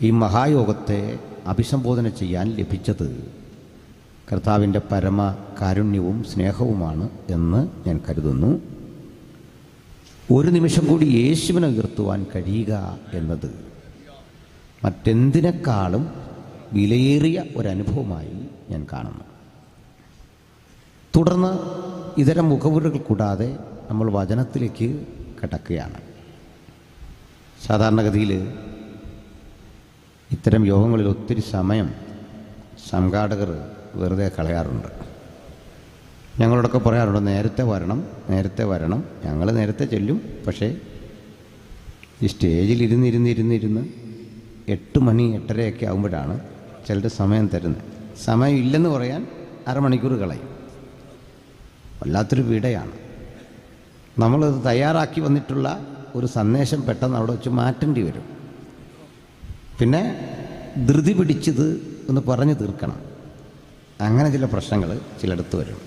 ഈ മഹായോഗത്തെ അഭിസംബോധന ചെയ്യാൻ ലഭിച്ചത് കർത്താവിൻ്റെ പരമ കാരുണ്യവും സ്നേഹവുമാണ് എന്ന് ഞാൻ കരുതുന്നു. ഒരു നിമിഷം കൂടി യേശുവിനെ ഉയർത്തുവാൻ കഴിയുക എന്നത് മറ്റെന്തിനേക്കാളും വിലയേറിയ ഒരനുഭവമായി ഞാൻ കാണുന്നു. തുടർന്ന് ഇതര മുഖവുരകൾ കൂടാതെ നമ്മൾ വചനത്തിലേക്ക് കടക്കുകയാണ്. സാധാരണഗതിയിൽ ഇത്തരം യോഗങ്ങളിൽ ഒത്തിരി സമയം സംഘാടകർ വെറുതെ കളയാറുണ്ട്. ഞങ്ങളോടൊക്കെ പറയാറുണ്ട്, നേരത്തെ വരണം. ഞങ്ങൾ നേരത്തെ ചെല്ലും. പക്ഷേ ഈ സ്റ്റേജിൽ ഇരുന്നിരുന്ന് 8 മണി 8:30 ആകുമ്പോഴാണ് ചിലർ സമയം തരുന്നത്. സമയം ഇല്ലെന്ന് പറയാൻ അരമണിക്കൂർ കളയും. വല്ലാത്തൊരു വീടയാണ്. നമ്മളത് തയ്യാറാക്കി വന്നിട്ടുള്ള ഒരു സന്ദേശം പെട്ടെന്ന് അവിടെ വെച്ച് മാറ്റേണ്ടി വരും. പിന്നെ ധൃതി പിടിച്ചത് ഒന്ന് പറഞ്ഞു തീർക്കണം. അങ്ങനെ ചില പ്രശ്നങ്ങൾ ചിലയിടത്ത് വരും.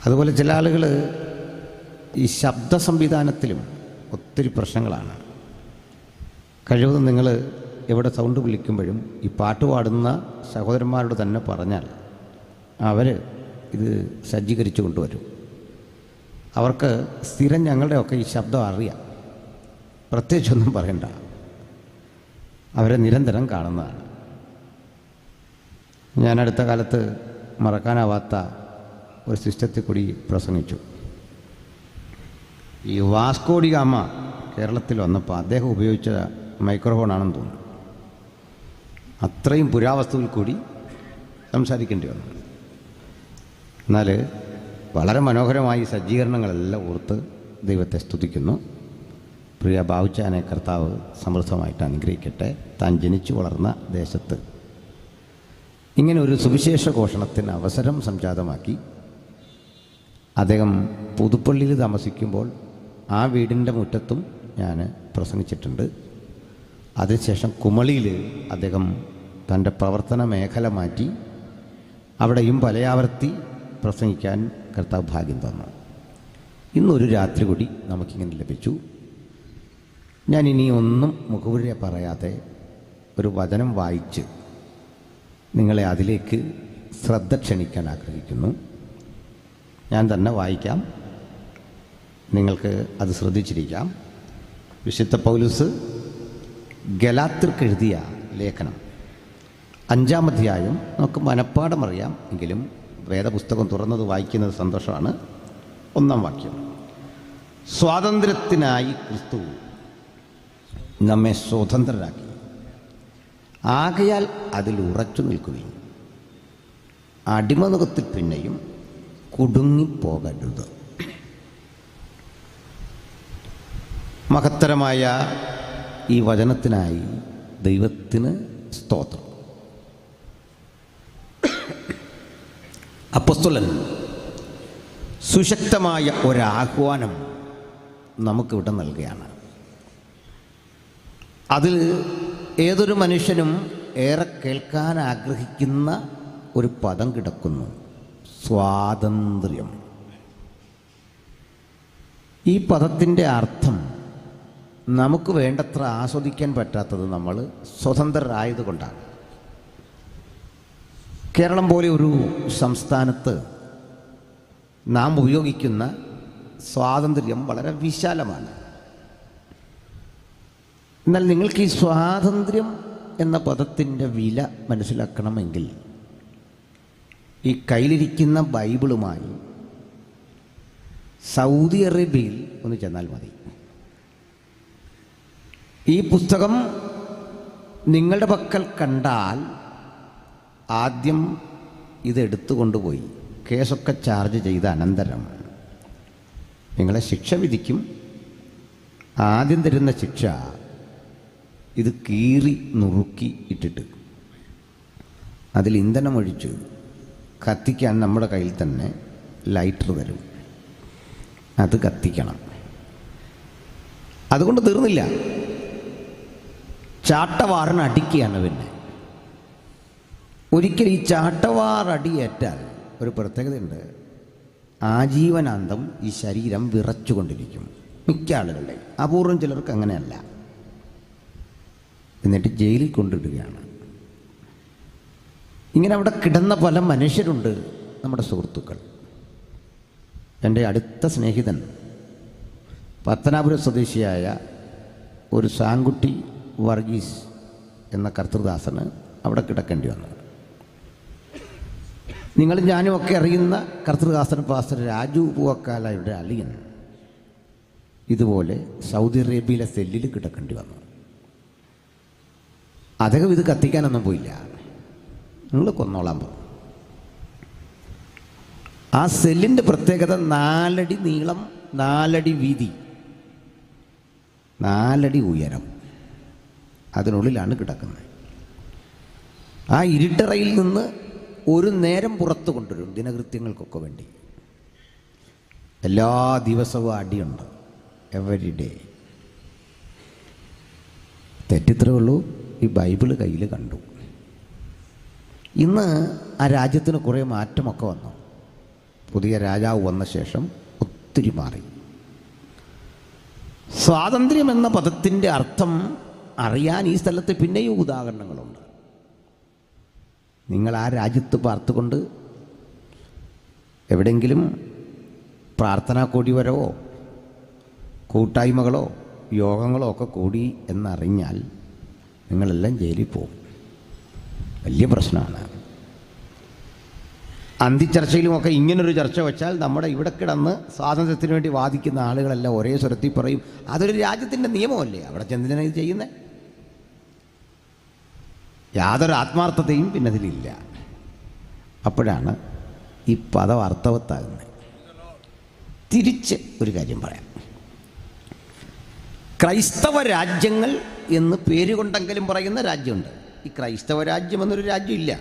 അതുപോലെ ചില ആളുകൾ ഈ ശബ്ദ സംവിധാനത്തിലും ഒത്തിരി പ്രശ്നങ്ങളാണ്. കഴിവതും നിങ്ങൾ എവിടെ സൗണ്ട് വിളിക്കുമ്പോഴും ഈ പാട്ട് പാടുന്ന സഹോദരന്മാരോട് തന്നെ പറഞ്ഞാൽ അവർ ഇത് സജ്ജീകരിച്ചു കൊണ്ടുവരും. അവർക്ക് സ്ഥിരം ഞങ്ങളുടെയൊക്കെ ഈ ശബ്ദം അറിയാം. പ്രത്യേകിച്ചൊന്നും പറയണ്ട, അവരെ നിരന്തരം കാണുന്നതാണ്. ഞാൻ അടുത്ത കാലത്ത് മറക്കാനാവാത്ത ഒരു സിസ്റ്റത്തിൽ കൂടി പ്രസംഗിച്ചു. ഈ വാസ്കോ ഡി ഗാമ കേരളത്തിൽ വന്നപ്പോൾ അദ്ദേഹം ഉപയോഗിച്ച മൈക്രോഫോണാണെന്ന് തോന്നുന്നു. അത്രയും പുരാവസ്തുവിൽ കൂടി സംസാരിക്കേണ്ടി വന്നു. എന്നാൽ വളരെ മനോഹരമായി സജ്ജീകരണങ്ങളെല്ലാം ഓർത്ത് ദൈവത്തെ സ്തുതിക്കുന്നു. പ്രിയ ബാവുച്ചാനെ കർത്താവ് സമൃദ്ധമായിട്ട് അനുഗ്രഹിക്കട്ടെ. താൻ ജനിച്ചു വളർന്ന ദേശത്ത് ഇങ്ങനെ ഒരു സുവിശേഷ ഘോഷണത്തിന് അവസരം സംജാതമാക്കി. അദ്ദേഹം പുതുപ്പള്ളിയിൽ താമസിക്കുമ്പോൾ ആ വീടിൻ്റെ മുറ്റത്തും ഞാൻ പ്രസംഗിച്ചിട്ടുണ്ട്. അതിനുശേഷം കുമളിയിൽ അദ്ദേഹം തൻ്റെ പ്രവർത്തന മേഖല മാറ്റി അവിടെയും പലയാവർത്തി പ്രസംഗിക്കാൻ കർത്താവ് ഭാഗ്യം തന്നു. ഇന്നൊരു രാത്രി കൂടി നമുക്കിങ്ങനെ ലഭിച്ചു. ഞാനിനി ഒന്നും മുഖവുര പറയാതെ ഒരു വചനം വായിച്ച് നിങ്ങളെ അതിലേക്ക് ശ്രദ്ധ ക്ഷണിക്കാൻ ആഗ്രഹിക്കുന്നു. ഞാൻ തന്നെ വായിക്കാം, നിങ്ങൾക്ക് അത് ശ്രദ്ധിച്ചിരിക്കാം. വിശുദ്ധ പൗലോസ് ഗലാത്യർക്ക് എഴുതിയ ലേഖനം 5-ാം അധ്യായം നമുക്ക് മനഃപ്പാഠം അറിയാം. എങ്കിലും വേദപുസ്തകം തുറന്നത് വായിക്കുന്നത് സന്തോഷമാണ്. 1-ാം വാക്യം: സ്വാതന്ത്ര്യത്തിനായി ക്രിസ്തു നമ്മെ സ്വതന്ത്രരാക്കി, ആകയാൽ അതിൽ ഉറച്ചു നിൽക്കുകയും അടിമനുഖത്തിൽ പിന്നെയും കുടുങ്ങിപ്പോകരുത്. മഹത്തരമായ ഈ വചനത്തിനായി ദൈവത്തിന് സ്തോത്രം. അപ്പോസ്തലൻ സുശക്തമായ ഒരാഹ്വാനം നമുക്കിവിടെ നൽകുകയാണ്. അതിൽ ഏതൊരു മനുഷ്യനും ഏറെ കേൾക്കാൻ ആഗ്രഹിക്കുന്ന ഒരു പദം കിടക്കുന്നു: സ്വാതന്ത്ര്യം. ഈ പദത്തിൻ്റെ അർത്ഥം നമുക്ക് വേണ്ടത്ര ആസ്വദിക്കാൻ പറ്റാത്തത് നമ്മൾ സ്വതന്ത്രരായതുകൊണ്ടാണ്. കേരളം പോലെ ഒരു സംസ്ഥാനത്ത് നാം ഉപയോഗിക്കുന്ന സ്വാതന്ത്ര്യം വളരെ വിശാലമാണ്. എന്നാൽ നിങ്ങൾക്ക് ഈ സ്വാതന്ത്ര്യം എന്ന പദത്തിൻ്റെ വില മനസ്സിലാക്കണമെങ്കിൽ ഈ കയ്യിലിരിക്കുന്ന ബൈബിളുമായി സൗദി അറേബ്യയിൽ ഒന്ന് ചെന്നാൽ മതി. ഈ പുസ്തകം നിങ്ങളുടെ പക്കൽ കണ്ടാൽ ആദ്യം ഇതെടുത്തു കൊണ്ടുപോയി കേസൊക്കെ ചാർജ് ചെയ്ത അനന്തരം നിങ്ങളെ ശിക്ഷ വിധിക്കും. ആദ്യം തരുന്ന ശിക്ഷ ഇത് കീറി നുറുക്കി ഇട്ടിട്ട് അതിൽ ഇന്ധനമൊഴിച്ച് കത്തിക്കാൻ നമ്മുടെ കയ്യിൽ തന്നെ ലൈറ്റർ തരും. അത് കത്തിക്കണം. അതുകൊണ്ട് തീർന്നില്ല, ചാട്ടവാറിന് അടിക്കുകയാണ്. പിന്നെ ഒരിക്കൽ ഈ ചാട്ടവാർ അടിയേറ്റാൽ ഒരു പ്രത്യേകതയുണ്ട്: ആജീവനാന്തം ഈ ശരീരം വിറച്ചുകൊണ്ടിരിക്കും. മിക്ക ആളുകളുടെ, അപൂർവം ചിലർക്ക് അങ്ങനെയല്ല. എന്നിട്ട് ജയിലിൽ കൊണ്ടിടുകയാണ്. ഇങ്ങനെ അവിടെ കിടന്ന പല മനുഷ്യരുണ്ട്, നമ്മുടെ സുഹൃത്തുക്കൾ. എൻ്റെ അടുത്ത സ്നേഹിതൻ പത്തനാപുരം സ്വദേശിയായ ഒരു സാങ്കുട്ടി വർഗീസ് എന്ന കർത്തൃദാസന് അവിടെ കിടക്കേണ്ടി വന്നു. നിങ്ങളും ഞാനും ഒക്കെ അറിയുന്ന കർത്തൃദാസൻ പാസ്റ്റർ രാജു പൂവക്കാലയുടെ അളിയൻ ഇതുപോലെ സൗദി അറേബ്യയിലെ സെല്ലിൽ കിടക്കേണ്ടി വന്നു. അദ്ദേഹം ഇത് കത്തിക്കാനൊന്നും പോയില്ല, നിങ്ങൾ കൊന്നോളാൻ പോകും. ആ സെല്ലിൻ്റെ പ്രത്യേകത 4 അടി നീളം, 4 അടി വീതി, 4 അടി ഉയരം, അതിനുള്ളിലാണ് കിടക്കുന്നത്. ആ ഇരുട്ടറയിൽ നിന്ന് ഒരു നേരം പുറത്ത് കൊണ്ടുവരും ദിനകൃത്യങ്ങൾക്കൊക്കെ വേണ്ടി. എല്ലാ ദിവസവും അടിയുണ്ട്, എവരി ഡേ. തെറ്റിത്രേ ഉള്ളൂ, ഈ ബൈബിള് കയ്യിൽ കണ്ടു. ഇന്ന് ആ രാജ്യത്തിന് കുറേ മാറ്റമൊക്കെ വന്നു. പുതിയ രാജാവ് വന്ന ശേഷം ഒത്തിരി മാറി. സ്വാതന്ത്ര്യം എന്ന പദത്തിൻ്റെ അർത്ഥം അറിയാൻ ഈ സ്ഥലത്ത് പിന്നെയും ഉദാഹരണങ്ങളുണ്ട്. നിങ്ങൾ ആ രാജ്യത്ത് പാർത്തുകൊണ്ട് എവിടെയെങ്കിലും പ്രാർത്ഥനാ കൂടിവരവോ കൂട്ടായ്മകളോ യോഗങ്ങളോ ഒക്കെ കൂടി എന്നറിഞ്ഞാൽ നിങ്ങളെല്ലാം ജയിലിൽ പോകും. വലിയ പ്രശ്നമാണ്. അന്തിച്ചർച്ചയിലുമൊക്കെ ഇങ്ങനൊരു ചർച്ച വെച്ചാൽ നമ്മുടെ ഇവിടെ കിടന്ന് സ്വാതന്ത്ര്യത്തിന് വേണ്ടി വാദിക്കുന്ന ആളുകളെല്ലാം ഒരേ സ്വരത്തിൽ പറയും, അതൊരു രാജ്യത്തിൻ്റെ നിയമമല്ലേ, അവിടെ ചെന്തിനാണ് ഇത് ചെയ്യുന്നത്. യാതൊരു ആത്മാർത്ഥതയും പിന്നെ അതിലില്ല. അപ്പോഴാണ് ഈ പദം അർത്ഥവത്താകുന്നത്. തിരിച്ച് ഒരു കാര്യം പറയാം. ക്രൈസ്തവ രാജ്യങ്ങൾ എന്ന് പേരുകൊണ്ടെങ്കിലും പറയുന്ന രാജ്യമുണ്ട്. ഈ ക്രൈസ്തവ രാജ്യം എന്നൊരു രാജ്യമില്ല.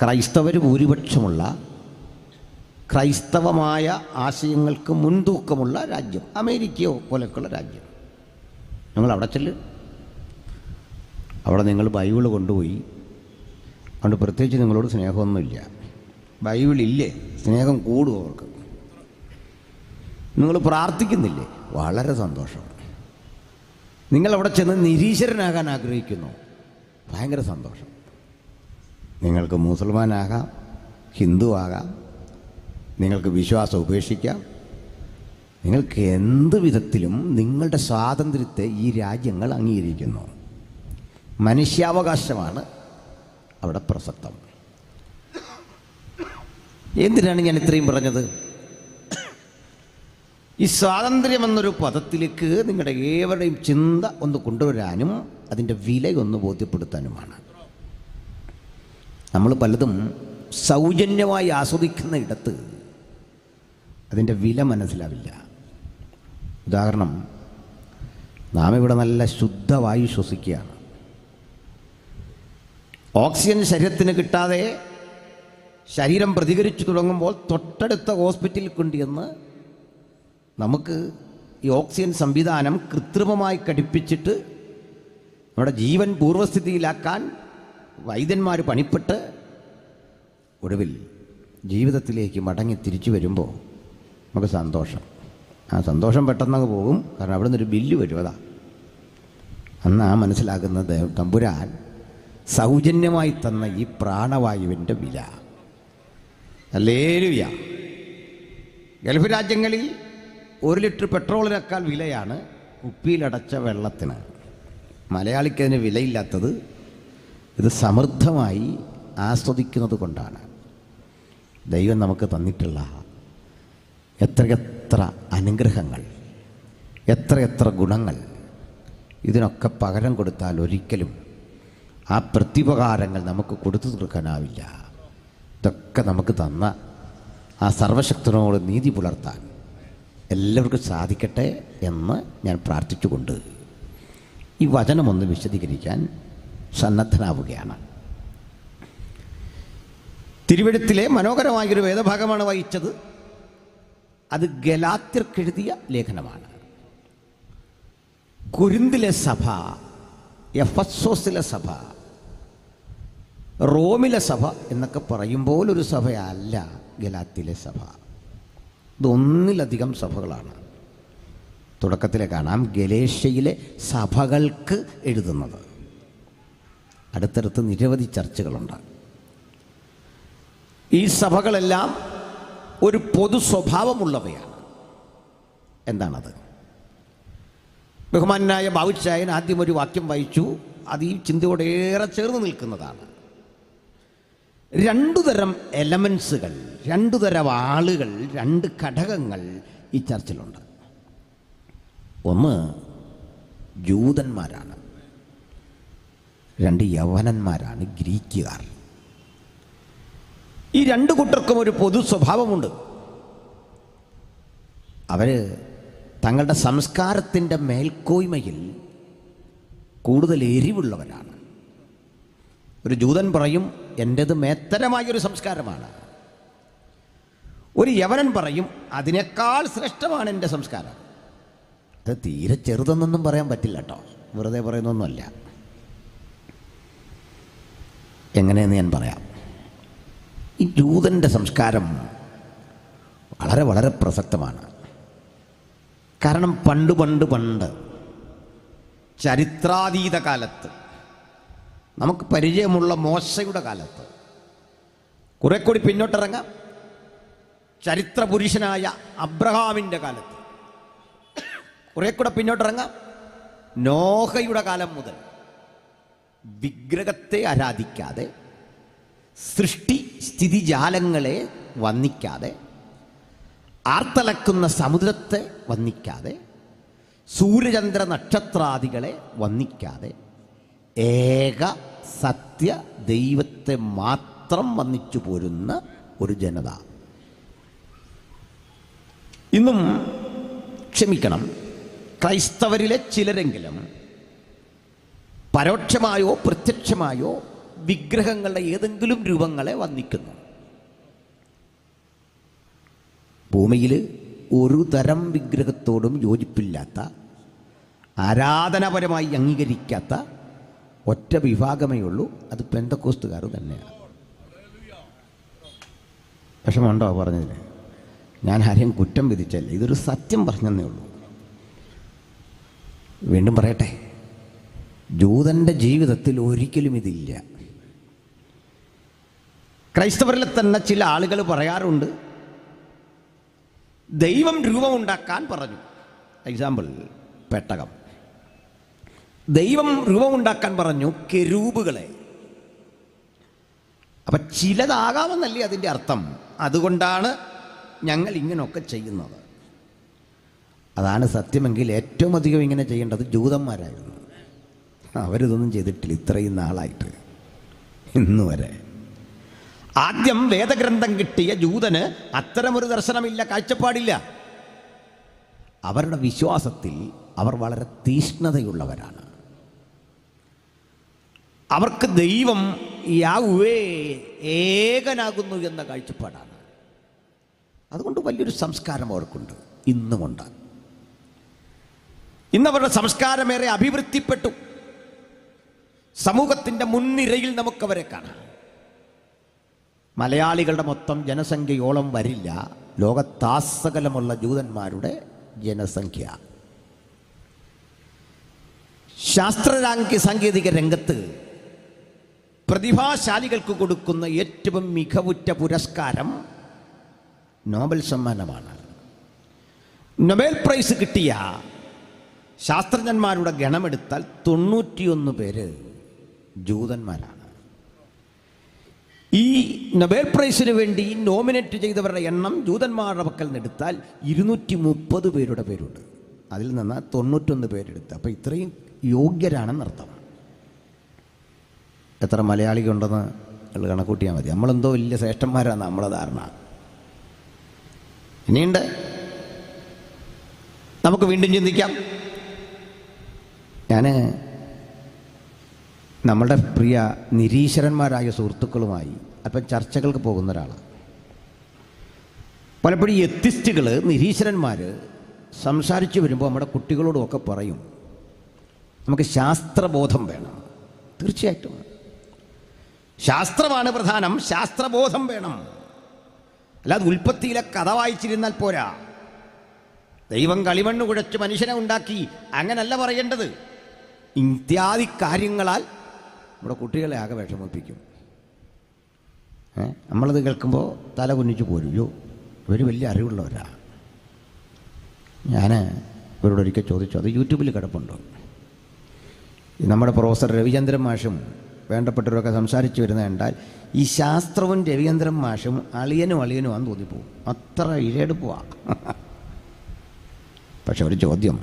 ക്രൈസ്തവർ ഭൂരിപക്ഷമുള്ള ക്രൈസ്തവമായ ആശയങ്ങൾക്ക് മുൻതൂക്കമുള്ള രാജ്യം അമേരിക്കയോ പോലെയൊക്കെയുള്ള രാജ്യം. നിങ്ങൾ അവിടെ ചെല്ല്, അവിടെ നിങ്ങൾ ബൈബിള് കൊണ്ടുപോയി. അതുകൊണ്ട് പ്രത്യേകിച്ച് നിങ്ങളോട് സ്നേഹമൊന്നുമില്ല. ബൈബിളില്ലേ, സ്നേഹം കൂടും അവർക്ക്. നിങ്ങൾ പ്രാർത്ഥിക്കുന്നില്ലേ, വളരെ സന്തോഷം. നിങ്ങളവിടെ ചെന്ന് നിരീശ്വരനാകാൻ ആഗ്രഹിക്കുന്നു, ഭയങ്കര സന്തോഷം. നിങ്ങൾക്ക് മുസൽമാനാകാം, ഹിന്ദു ആകാം, നിങ്ങൾക്ക് വിശ്വാസം ഉപേക്ഷിക്കാം. നിങ്ങൾക്ക് എന്ത് വിധത്തിലും നിങ്ങളുടെ സ്വാതന്ത്ര്യത്തെ ഈ രാജ്യങ്ങൾ അംഗീകരിക്കുന്നു. മനുഷ്യാവകാശമാണ് അവിടെ പ്രസക്തം. എന്തിനാണ് ഞാൻ ഇത്രയും പറഞ്ഞത്? ഈ സ്വാതന്ത്ര്യം എന്നൊരു പദത്തിലേക്ക് നിങ്ങളുടെ ഏവരുടെയും ചിന്ത ഒന്ന് കൊണ്ടുവരാനും അതിൻ്റെ വിലയൊന്ന് ബോധ്യപ്പെടുത്താനുമാണ്. നമ്മൾ പലതും സൗജന്യമായി ആസ്വദിക്കുന്ന ഇടത്ത് അതിൻ്റെ വില മനസ്സിലാവില്ല. ഉദാഹരണം, നാം ഇവിടെ നല്ല ശുദ്ധവായു ശ്വസിക്കുകയാണ്. ഓക്സിജൻ ശരീരത്തിന് കിട്ടാതെ ശരീരം പ്രതികരിച്ചു തുടങ്ങുമ്പോൾ തൊട്ടടുത്ത ഹോസ്പിറ്റലിൽ കൊണ്ടുവന്ന് നമുക്ക് ഈ ഓക്സിജൻ സംവിധാനം കൃത്രിമമായി ഘടിപ്പിച്ചിട്ട് നമ്മുടെ ജീവൻ പൂർവ്വസ്ഥിതിയിലാക്കാൻ വൈദ്യന്മാർ പണിപ്പെട്ട് ഒടുവിൽ ജീവിതത്തിലേക്ക് മടങ്ങി തിരിച്ചു വരുമ്പോൾ നമുക്ക് സന്തോഷം. ആ സന്തോഷം പെട്ടെന്നങ്ങ് പോകും. കാരണം അവിടെ നിന്നൊരു ബില്ല് വരും. അതാ അന്ന് ആ മനസ്സിലാക്കുന്നത് തമ്പുരാൻ സൗജന്യമായി തന്ന ഈ പ്രാണവായുവിൻ്റെ വില. ഹല്ലേലൂയ. ഗൾഫ് രാജ്യങ്ങളിൽ 1 ലിറ്റർ പെട്രോളിനേക്കാൾ വിലയാണ് കുപ്പിയിലടച്ച വെള്ളത്തിന്. മലയാളിക്കതിന് വിലയില്ലാത്തത് ഇത് സമൃദ്ധമായി ആസ്വദിക്കുന്നത് കൊണ്ടാണ്. ദൈവം നമുക്ക് തന്നിട്ടുള്ള എത്രയെത്ര അനുഗ്രഹങ്ങൾ, എത്രയെത്ര ഗുണങ്ങൾ, ഇതിനൊക്കെ പകരം കൊടുത്താൽ ഒരിക്കലും ആ പ്രത്യുപകാരങ്ങൾ നമുക്ക് കൊടുത്തു തീർക്കാനാവില്ല. ഇതൊക്കെ നമുക്ക് തന്ന ആ സർവശക്തനോട് നീതി പുലർത്താൻ എല്ലാവർക്കും സാധിക്കട്ടെ എന്ന് ഞാൻ പ്രാർത്ഥിച്ചുകൊണ്ട് ഈ വചനമൊന്ന് വിശദീകരിക്കാൻ സന്നദ്ധനാവുകയാണ്. തിരുവെഴുത്തിലെ മനോഹരമായൊരു വേദഭാഗമാണ് വായിച്ചത്. അത് ഗലാത്യർക്കെഴുതിയ ലേഖനമാണ്. കൊരിന്തിലെ സഭ, എഫെസോസിലെ സഭ, റോമിലെ സഭ എന്നൊക്കെ പറയുമ്പോൾ ഒരു സഭയല്ല ഗലാത്യയിലെ സഭ. ഇതൊന്നിലധികം സഭകളാണ്. തുടക്കത്തിലെ കാണാം ഗലേഷ്യയിലെ സഭകൾക്ക് എഴുതുന്നത്. അടുത്തടുത്ത് നിരവധി ചർച്ചുകളുണ്ട്. ഈ സഭകളെല്ലാം ഒരു പൊതു സ്വഭാവമുള്ളവയാണ്. എന്താണത്? ബഹുമാനായ ബാവുച്ചായൻ ആദ്യം ഒരു വാക്യം വായിച്ചു. അത് ഈ ചിന്തയോടേറെ ചേർന്ന് നിൽക്കുന്നതാണ്. രണ്ടു തരം എലമെൻസുകൾ, രണ്ടു തരം ആളുകൾ, രണ്ട് ഘടകങ്ങൾ ഈ ചർച്ചിലുണ്ട്. ഒന്ന് ജൂതന്മാരാണ്, രണ്ട് യവനന്മാരാണ്, ഗ്രീക്കുകാർ. ഈ രണ്ടു കൂട്ടർക്കും ഒരു പൊതു സ്വഭാവമുണ്ട്. അവർ തങ്ങളുടെ സംസ്കാരത്തിൻ്റെ മേൽക്കോയ്മയിൽ കൂടുതൽ എരിവുള്ളവരാണ്. ഒരു ജൂതൻ പറയും എൻ്റേത് മേത്തരമായൊരു സംസ്കാരമാണ്. ഒരു യവനൻ പറയും അതിനേക്കാൾ ശ്രേഷ്ഠമാണ് എൻ്റെ സംസ്കാരം. അത് തീരെ ചെറുതെന്നൊന്നും പറയാൻ പറ്റില്ല കേട്ടോ, വെറുതെ പറയുന്നൊന്നുമല്ല. എങ്ങനെയെന്ന് ഞാൻ പറയാം. ഈ ജൂതൻ്റെ സംസ്കാരം വളരെ വളരെ പ്രസക്തമാണ്. കാരണം പണ്ട് ചരിത്രാതീത കാലത്ത്, നമുക്ക് പരിചയമുള്ള മോശയുടെ കാലത്ത്, കുറെ കൂടി പിന്നോട്ടിറങ്ങാം, ചരിത്ര പുരുഷനായ അബ്രഹാമിൻ്റെ കാലത്ത്, കുറെ കൂടെ പിന്നോട്ടിറങ്ങാം, നോഹയുടെ കാലം മുതൽ വിഗ്രഹത്തെ ആരാധിക്കാതെ, സൃഷ്ടി സ്ഥിതിജാലങ്ങളെ വന്ദിക്കാതെ, ആർത്തലക്കുന്ന സമുദ്രത്തെ വന്ദിക്കാതെ, സൂര്യചന്ദ്ര നക്ഷത്രാദികളെ വന്ദിക്കാതെ, ഏക സത്യ ദൈവത്തെ മാത്രം വന്ദിച്ചു പോരുന്ന ഒരു ജനത. ഇന്നും ക്ഷമിക്കണം, ക്രൈസ്തവരിലെ ചിലരെങ്കിലും പരോക്ഷമായോ പ്രത്യക്ഷമായോ വിഗ്രഹങ്ങളുടെ ഏതെങ്കിലും രൂപങ്ങളെ വന്ദിക്കുന്നു. ഭൂമിയിൽ ഒരു തരം വിഗ്രഹത്തോടും യോജിപ്പില്ലാത്ത, ആരാധനാപരമായി അംഗീകരിക്കാത്ത ഒറ്റ വിഭാഗമേ ഉള്ളൂ. അത് പെന്തക്കോസ്തുകാർ തന്നെയാണ്. വിഷമമുണ്ടോ പറഞ്ഞതിന്? ഞാൻ ആരെയും കുറ്റം വിധിച്ചല്ല, ഇതൊരു സത്യം പറഞ്ഞെന്നേ ഉള്ളൂ. വീണ്ടും പറയട്ടെ, ജൂതൻ്റെ ജീവിതത്തിൽ ഒരിക്കലും ഇതില്ല. ക്രൈസ്തവരിലെ തന്നെ ചില ആളുകൾ പറയാറുണ്ട്, ദൈവം രൂപമുണ്ടാക്കാൻ പറഞ്ഞു. എക്സാമ്പിൾ, പെട്ടകം. ദൈവം രൂപമുണ്ടാക്കാൻ പറഞ്ഞു കെരൂബുകളെ. അപ്പം ചിലതാകാമെന്നല്ലേ അതിൻ്റെ അർത്ഥം. അതുകൊണ്ടാണ് ഞങ്ങൾ ഇങ്ങനെയൊക്കെ ചെയ്യുന്നത്. അതാണ് സത്യമെങ്കിൽ ഏറ്റവും അധികം ഇങ്ങനെ ചെയ്യേണ്ടത് ജൂതന്മാരായിരുന്നു. അവരിതൊന്നും ചെയ്തിട്ടില്ല ഇത്രയും നാളായിട്ട്, ഇന്ന് വരെ. ആദ്യം വേദഗ്രന്ഥം കിട്ടിയ ജൂതന് അത്തരമൊരു ദർശനമില്ല, കാഴ്ചപ്പാടില്ല. അവരുടെ വിശ്വാസത്തിൽ അവർ വളരെ തീഷ്ണതയുള്ളവരാണ്. അവർക്ക് ദൈവം യാഹ്വേ ഏകനാകുന്നു എന്ന കാഴ്ചപ്പാടാണ്. അതുകൊണ്ട് വലിയൊരു സംസ്കാരം അവർക്കുണ്ട്, ഇന്നുമുണ്ട്. ഇന്നവരുടെ സംസ്കാരമേറെ അഭിവൃദ്ധിപ്പെട്ടു. സമൂഹത്തിൻ്റെ മുൻനിരയിൽ നമുക്കവരെ കാണാം. മലയാളികളുടെ മൊത്തം ജനസംഖ്യയോളം വരില്ല ലോകത്താസകലമുള്ള ജൂതന്മാരുടെ ജനസംഖ്യ. സാങ്കേതിക രംഗത്ത് പ്രതിഭാശാലികൾക്ക് കൊടുക്കുന്ന ഏറ്റവും മികവുറ്റ പുരസ്കാരം നോബൽ സമ്മാനമാണ്. നൊബേൽ പ്രൈസ് കിട്ടിയ ശാസ്ത്രജ്ഞന്മാരുടെ ഗണമെടുത്താൽ 91 പേര് ജൂതന്മാരാണ്. ഈ നൊബേൽ പ്രൈസിന് വേണ്ടി നോമിനേറ്റ് ചെയ്തവരുടെ എണ്ണം ജൂതന്മാരുടെ പക്കൽ നിന്നെടുത്താൽ 230 പേരുടെ പേരുണ്ട്. അതിൽ നിന്ന് 91 പേരെടുത്ത്. അപ്പോൾ ഇത്രയും യോഗ്യരാണെന്നർത്ഥം. എത്ര മലയാളികളുണ്ടെന്ന് കണക്കൂട്ടിയാൽ മതി. നമ്മളെന്തോ വലിയ ശ്രേഷ്ഠന്മാരാണ് നമ്മളെ ധാരണ. ഇനിയുണ്ട്, നമുക്ക് വീണ്ടും ചിന്തിക്കാം. ഞാൻ നമ്മളുടെ പ്രിയ നിരീശ്വരന്മാരായ സുഹൃത്തുക്കളുമായി അല്പം ചർച്ചകൾക്ക് പോകുന്ന ഒരാളാണ്. പലപ്പോഴും എത്തിസ്റ്റുകൾ, നിരീശ്വരന്മാർ സംസാരിച്ച് വരുമ്പോൾ നമ്മുടെ കുട്ടികളോടുമൊക്കെ പറയും, നമുക്ക് ശാസ്ത്രബോധം വേണം. തീർച്ചയായിട്ടും ശാസ്ത്രമാണ് പ്രധാനം, ശാസ്ത്രബോധം വേണം. അല്ലാതെ ഉൽപ്പത്തിയിലെ കഥ വായിച്ചിരുന്നാൽ പോരാ. ദൈവം കളിമണ്ണ് കുഴച്ച് മനുഷ്യനെ ഉണ്ടാക്കി, അങ്ങനല്ല പറയേണ്ടത്. ഇത്യാദി കാര്യങ്ങളാൽ നമ്മുടെ കുട്ടികളെ ആകെ വിഷമിപ്പിക്കും. നമ്മളത് കേൾക്കുമ്പോൾ തല കുനിച്ച് പോരുമോ, ഇവർ വലിയ അറിവുള്ളവരാ. ഞാൻ ഇവരോട് ഒരിക്കൽ ചോദിച്ചു, അത് യൂട്യൂബിൽ കിടപ്പുണ്ടോ, നമ്മുടെ പ്രൊഫസർ രവിചന്ദ്രൻ മാഷും വേണ്ടപ്പെട്ടവരൊക്കെ സംസാരിച്ച് വരുന്നത് കണ്ടാൽ ഈ ശാസ്ത്രവും രവിചന്ദ്രൻ മാഷും അളിയനുമാണെന്ന് തോന്നിപ്പോവും, അത്ര ഇഴയെടുപ്പുവാണ്. പക്ഷെ ഒരു ചോദ്യം,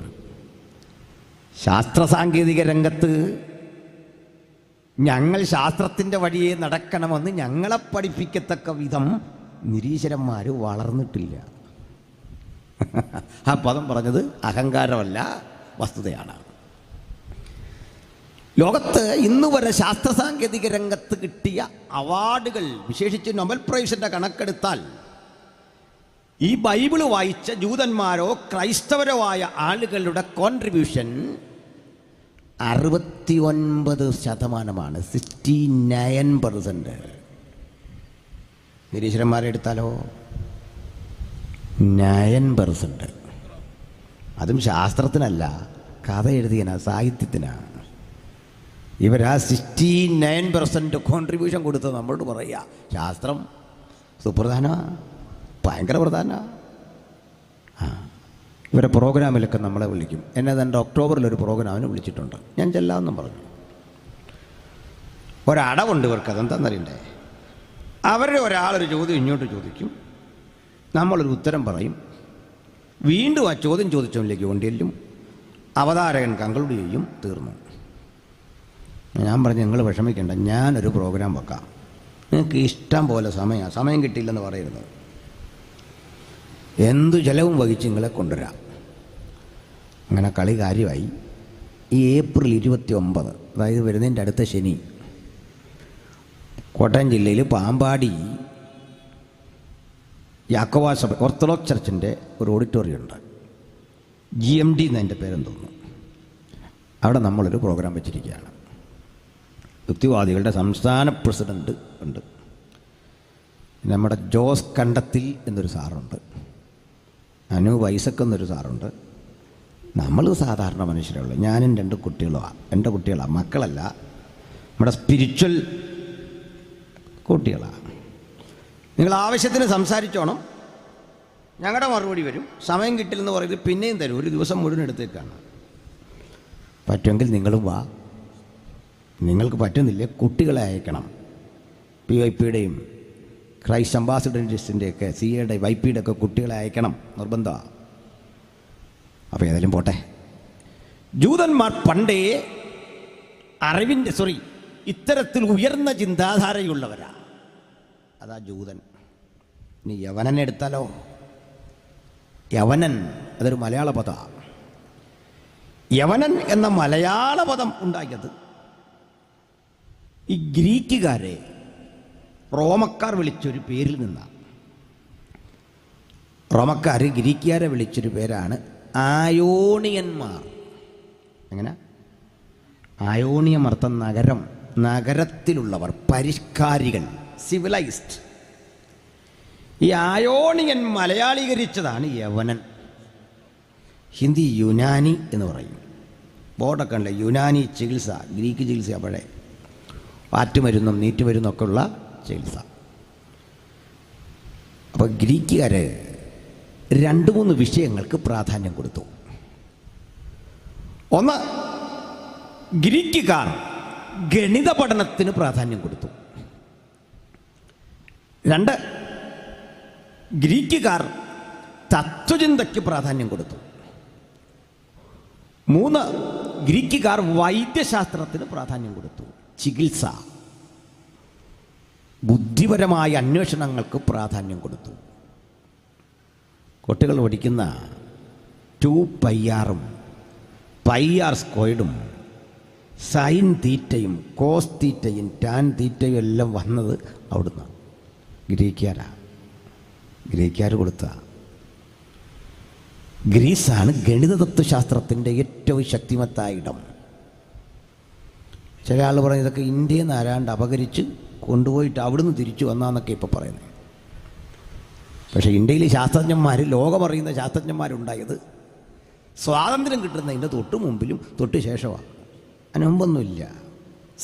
ശാസ്ത്ര സാങ്കേതിക രംഗത്ത് ഞങ്ങൾ ശാസ്ത്രത്തിൻ്റെ വഴിയെ നടക്കണമെന്ന് ഞങ്ങളെ പഠിപ്പിക്കത്തക്ക വിധം നിരീശ്വരന്മാർ വളർന്നിട്ടില്ല. ആ പദം പറഞ്ഞത് അഹങ്കാരമല്ല, വസ്തുതയാണ്. ലോകത്ത് ഇന്ന് വരെ ശാസ്ത്ര സാങ്കേതിക രംഗത്ത് കിട്ടിയ അവാർഡുകൾ, വിശേഷിച്ച് നൊബൽ പ്രൈസിൻ്റെ കണക്കെടുത്താൽ, ഈ ബൈബിള് വായിച്ച ജൂതന്മാരോ ക്രൈസ്തവരോ ആയ ആളുകളുടെ കോൺട്രിബ്യൂഷൻ 69%. 69%. നിരീശ്വരന്മാരെ എടുത്താലോ 9%. അതും ശാസ്ത്രത്തിനല്ല, കഥ എഴുതിയനാ, സാഹിത്യത്തിനാണ്. ഇവരാ 69% കോൺട്രിബ്യൂഷൻ കൊടുത്ത് നമ്മളോട് പറയുക ശാസ്ത്രം സുപ്രധാനമാണ്, ഭയങ്കര പ്രധാന. ഇവരെ പ്രോഗ്രാമിലൊക്കെ നമ്മളെ വിളിക്കും. എന്നെ തന്നെ ഒക്ടോബറിലൊരു പ്രോഗ്രാമിന് വിളിച്ചിട്ടുണ്ട്. ഞാൻ ചെല്ലാമെന്നും പറഞ്ഞു. ഒരടവുണ്ട് ഇവർക്ക്, അതെന്താണെന്നറിയണ്ടേ. അവരുടെ ഒരാളൊരു ചോദ്യം ഇങ്ങോട്ട് ചോദിക്കും, നമ്മളൊരു ഉത്തരം പറയും. വീണ്ടും ആ ചോദ്യം ചോദിച്ചവനിലേക്ക് കൊണ്ടില്ലും അവതാരകൻ കൺക്ലൂഡ് ചെയ്യും, തീർന്നു. ഞാൻ പറഞ്ഞു, നിങ്ങൾ വിഷമിക്കേണ്ട, ഞാനൊരു പ്രോഗ്രാം വെക്കാം, നിങ്ങൾക്ക് ഇഷ്ടം പോലെ സമയം കിട്ടിയില്ലെന്ന് പറയരുത്, എന്തു ചെലവും വഹിച്ച് നിങ്ങളെ കൊണ്ടുവരാം. അങ്ങനെ കളി കാര്യമായി. ഈ ഏപ്രിൽ 29, അതായത് വരുന്നതിൻ്റെ അടുത്ത ശനി, കോട്ടയം ജില്ലയിൽ പാമ്പാടി യാക്കോബ സഭ ഓർത്തഡോക്സ് ചർച്ചിൻ്റെ ഒരു ഓഡിറ്റോറിയം ഉണ്ട്, GMD എന്നതിൻ്റെ പേരെന്ന് തോന്നുന്നു. അവിടെ നമ്മളൊരു പ്രോഗ്രാം വെച്ചിരിക്കുകയാണ്. യുക്തിവാദികളുടെ സംസ്ഥാന പ്രസിഡന്റ് ഉണ്ട്, നമ്മുടെ ജോസ് കണ്ടത്തിൽ എന്നൊരു സാറുണ്ട്, അനൂപ് ഐസക് എന്നൊരു സാറുണ്ട്. നമ്മൾ സാധാരണ മനുഷ്യരുള്ളൂ. ഞാനും 2 കുട്ടികളുമാണ്. എൻ്റെ കുട്ടികളാണ്, മക്കളല്ല, നമ്മുടെ സ്പിരിച്വൽ കുട്ടികളാണ്. നിങ്ങൾ ആവശ്യത്തിന് സംസാരിച്ചോണം, ഞങ്ങളുടെ മറുപടി വരും. സമയം കിട്ടില്ലെന്ന് പറയുന്നത് പിന്നെയും തരും, ഒരു ദിവസം മുഴുവൻ എടുത്തേക്കാണ്. പറ്റുമെങ്കിൽ നിങ്ങളും വാ. നിങ്ങൾക്ക് പറ്റുന്നില്ലേ, കുട്ടികളെ അയക്കണം. PYPയുടെയും ക്രൈസ്റ്റ് അംബാസിഡറിൻ്റെയൊക്കെ CAയുടെ YPയുടെ ഒക്കെ കുട്ടികളെ അയക്കണം, നിർബന്ധമാണ്. അപ്പോൾ ഏതായാലും പോട്ടെ. ജൂതന്മാർ പണ്ടേ ഇത്തരത്തിൽ ഉയർന്ന ചിന്താധാരയുള്ളവരാ. അതാ ജൂതൻ. ഇനി യവനനെ എടുത്താലോ, യവനൻ അതൊരു മലയാള പദമാണ്. യവനൻ എന്ന മലയാള പദം ഉണ്ടാക്കിയത് ഈ ഗ്രീക്കുകാരെ റോമക്കാർ വിളിച്ചൊരു പേരിൽ നിന്നാണ്. റോമക്കാർ ഗ്രീക്കുകാരെ വിളിച്ചൊരു പേരാണ് ആയോണിയന്മാർ. എങ്ങനെ? ആയോണിയം അർത്ഥം നഗരം, നഗരത്തിലുള്ളവർ, പരിഷ്കാരികൾ, സിവിലൈസ്ഡ്. ഈ ആയോണിയൻ മലയാളീകരിച്ചതാണ് യവനൻ. ഹിന്ദി യുനാനി എന്ന് പറയും. ബോർഡൊക്കെ ഉണ്ട്, യുനാനി ചികിത്സ, ഗ്രീക്ക് ചികിത്സ. പഴയ ആറ്റുമരുന്നും നീറ്റുമരുന്നും ഒക്കെ ഉള്ള ചികിത്സ. അപ്പോൾ ഗ്രീക്കുകാർ 2-3 വിഷയങ്ങൾക്ക് പ്രാധാന്യം കൊടുത്തു. ഒന്ന്, ഗ്രീക്കുകാർ ഗണിത പഠനത്തിന് പ്രാധാന്യം കൊടുത്തു. 2, ഗ്രീക്കുകാർ തത്വചിന്തയ്ക്ക് പ്രാധാന്യം കൊടുത്തു. 3, ഗ്രീക്കുകാർ വൈദ്യശാസ്ത്രത്തിന് പ്രാധാന്യം കൊടുത്തു. ചികിത്സ, ബുദ്ധിപരമായ അന്വേഷണങ്ങൾക്ക് പ്രാധാന്യം കൊടുത്തു. കുട്ടികൾ പഠിക്കുന്ന 2πr-ഉം πr² സൈൻ തീറ്റയും കോസ് തീറ്റയും ടാൻ തീറ്റയും എല്ലാം വന്നത് അവിടുന്ന്. ഗ്രീക്കുകാർ കൊടുത്ത. ഗ്രീസാണ് ഗണിത തത്വശാസ്ത്രത്തിൻ്റെ ഏറ്റവും ശക്തിമത്തായ ഇടം. ചില ആൾ പറയും ഇതൊക്കെ ഇന്ത്യയിൽ നിന്ന് ആരാണ്ട് അപകരിച്ച് കൊണ്ടുപോയിട്ട് അവിടുന്ന് തിരിച്ചു വന്നാന്നൊക്കെ ഇപ്പോൾ പറയുന്നത്. പക്ഷേ ഇന്ത്യയിൽ ശാസ്ത്രജ്ഞന്മാർ, ലോകമറിയുന്ന ശാസ്ത്രജ്ഞന്മാരുണ്ടായത് സ്വാതന്ത്ര്യം കിട്ടുന്നതിൻ്റെ തൊട്ട് മുമ്പിലും തൊട്ട് ശേഷമാണ്. അതിന് മുമ്പൊന്നുമില്ല.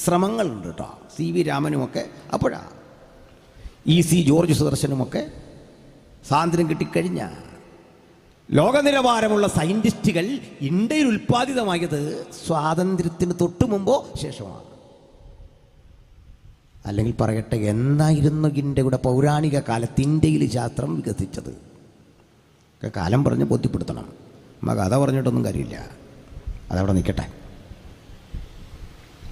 ശ്രമങ്ങളുണ്ട് കേട്ടോ. CV രാമനുമൊക്കെ അപ്പോഴാണ്. EC ജോർജ് സുദർശനുമൊക്കെ സ്വാതന്ത്ര്യം കിട്ടിക്കഴിഞ്ഞ ലോകനിലവാരമുള്ള സയൻറ്റിസ്റ്റുകൾ ഇന്ത്യയിൽ ഉൽപ്പാദിതമായത് സ്വാതന്ത്ര്യത്തിന് തൊട്ട് മുമ്പോ ശേഷമാണ്. അല്ലെങ്കിൽ പറയട്ടെ, എന്തായിരുന്നു ഇന്ത്യയുടെ പൗരാണിക കാലത്ത് ഇന്ത്യയിൽ ശാസ്ത്രം വികസിച്ചത്? ഒക്കെ കാലം പറഞ്ഞ് ബോധ്യപ്പെടുത്തണം. നമ്മൾ കഥ പറഞ്ഞിട്ടൊന്നും കാര്യമില്ല. അതവിടെ നിൽക്കട്ടെ.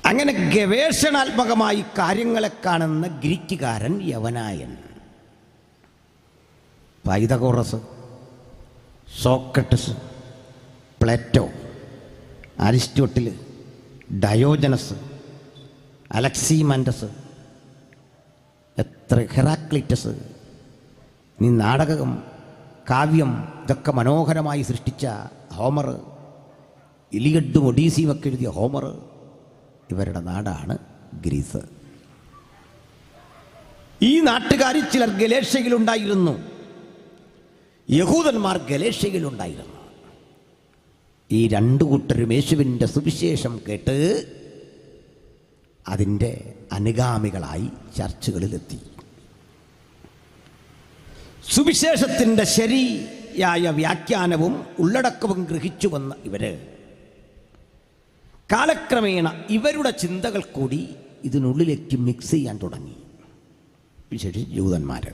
അങ്ങനെ ഗവേഷണാത്മകമായി കാര്യങ്ങളെ കാണുന്ന ഗ്രീക്കുകാരൻ യവനായൻ, Pythagoras, സോക്രട്ടസ്, Plato, Aristotle, Diogenes, അലക്സിമാൻഡസ്, Heraclitus, നീ നാടകം, കാവ്യം ഇതൊക്കെ മനോഹരമായി സൃഷ്ടിച്ച ഹോമർ, ഇലിയഡും ഒഡീസിയും ഒക്കെ എഴുതിയ ഹോമർ, ഇവരുടെ നാടാണ് ഗ്രീസ്. ഈ നാട്ടുകാരിൽ ചിലർ ഗലേഷ്യയിലുണ്ടായിരുന്നു. യഹൂദന്മാർ ഗലേഷ്യയിലുണ്ടായിരുന്നു. ഈ രണ്ടു കൂട്ടരും യേശുവിൻ്റെ സുവിശേഷം കേട്ട് അതിൻ്റെ അനുഗാമികളായി ചർച്ചുകളിലെത്തി. സുവിശേഷത്തിൻ്റെ ശരിയായ വ്യാഖ്യാനവും ഉള്ളടക്കവും ഗ്രഹിച്ചു വന്ന ഇവര് കാലക്രമേണ ഇവരുടെ ചിന്തകൾ കൂടി ഇതിനുള്ളിലേക്ക് മിക്സ് ചെയ്യാൻ തുടങ്ങി. വിശേഷിച്ച് ജൂതന്മാർ.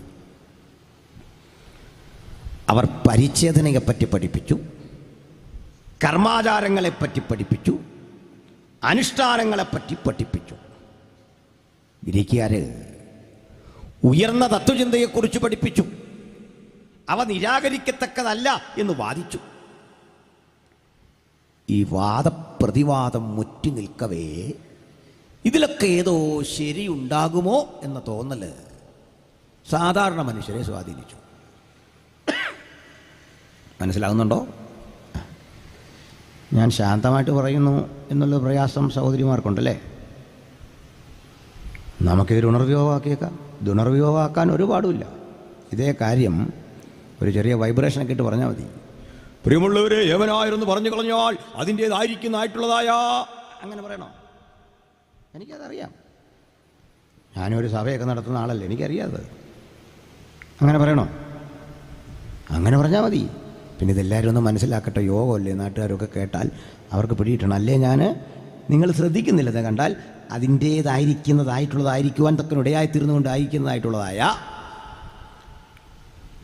അവർ പരിച്ഛേദനയെപ്പറ്റി പഠിപ്പിച്ചു, കർമാചാരങ്ങളെപ്പറ്റി പഠിപ്പിച്ചു, അനുഷ്ഠാനങ്ങളെപ്പറ്റി പഠിപ്പിച്ചു. ഗ്രീക്കുകാർ ഉയർന്ന തത്വചിന്തയെക്കുറിച്ച് പഠിപ്പിച്ചു. അവ നിരാകരിക്കത്തക്കതല്ല എന്ന് വാദിച്ചു. ഈ വാദപ്രതിവാദം മുറ്റി നിൽക്കവേ ഇതിലൊക്കെ ഏതോ ശരിയുണ്ടാകുമോ എന്ന തോന്നൽ സാധാരണ മനുഷ്യരെ സ്വാധീനിച്ചു. മനസ്സിലാകുന്നുണ്ടോ? ഞാൻ ശാന്തമായിട്ട് പറയുന്നു എന്നുള്ള പ്രയാസം സഹോദരിമാർക്കുണ്ടല്ലേ? നമുക്കിതൊരു ഉണർവ്യൂഹമാക്കിയേക്കാം. ഇത് ഉണർവ്യൂഹമാക്കാൻ ഒരുപാടുമില്ല. ഇതേ കാര്യം ഒരു ചെറിയ വൈബ്രേഷനൊക്കെ ഇട്ട് പറഞ്ഞാൽ മതി. പ്രിയമുള്ളവരെ, യവനായിരുന്നു പറഞ്ഞു കളഞ്ഞാൽ അതിൻ്റേതായിരിക്കുന്നതായിട്ടുള്ളതായ അങ്ങനെ പറയണോ? എനിക്കതറിയാം. ഞാനൊരു സഭയൊക്കെ നടത്തുന്ന ആളല്ലേ, എനിക്കറിയാതെ. അങ്ങനെ പറയണോ? അങ്ങനെ പറഞ്ഞാൽ മതി. പിന്നെ ഇതെല്ലാവരും ഒന്ന് മനസ്സിലാക്കട്ടെ. യോഗമല്ലേ, നാട്ടുകാരൊക്കെ കേട്ടാൽ അവർക്ക് പിടിയിട്ടണം. അല്ലേ നിങ്ങൾ ശ്രദ്ധിക്കുന്നില്ലെന്ന് കണ്ടാൽ അതിൻ്റേതായിരിക്കുന്നതായിട്ടുള്ളതായിരിക്കുവാൻ തക്കനിടയായിത്തീർന്നുകൊണ്ടായിരിക്കുന്നതായിട്ടുള്ളതായ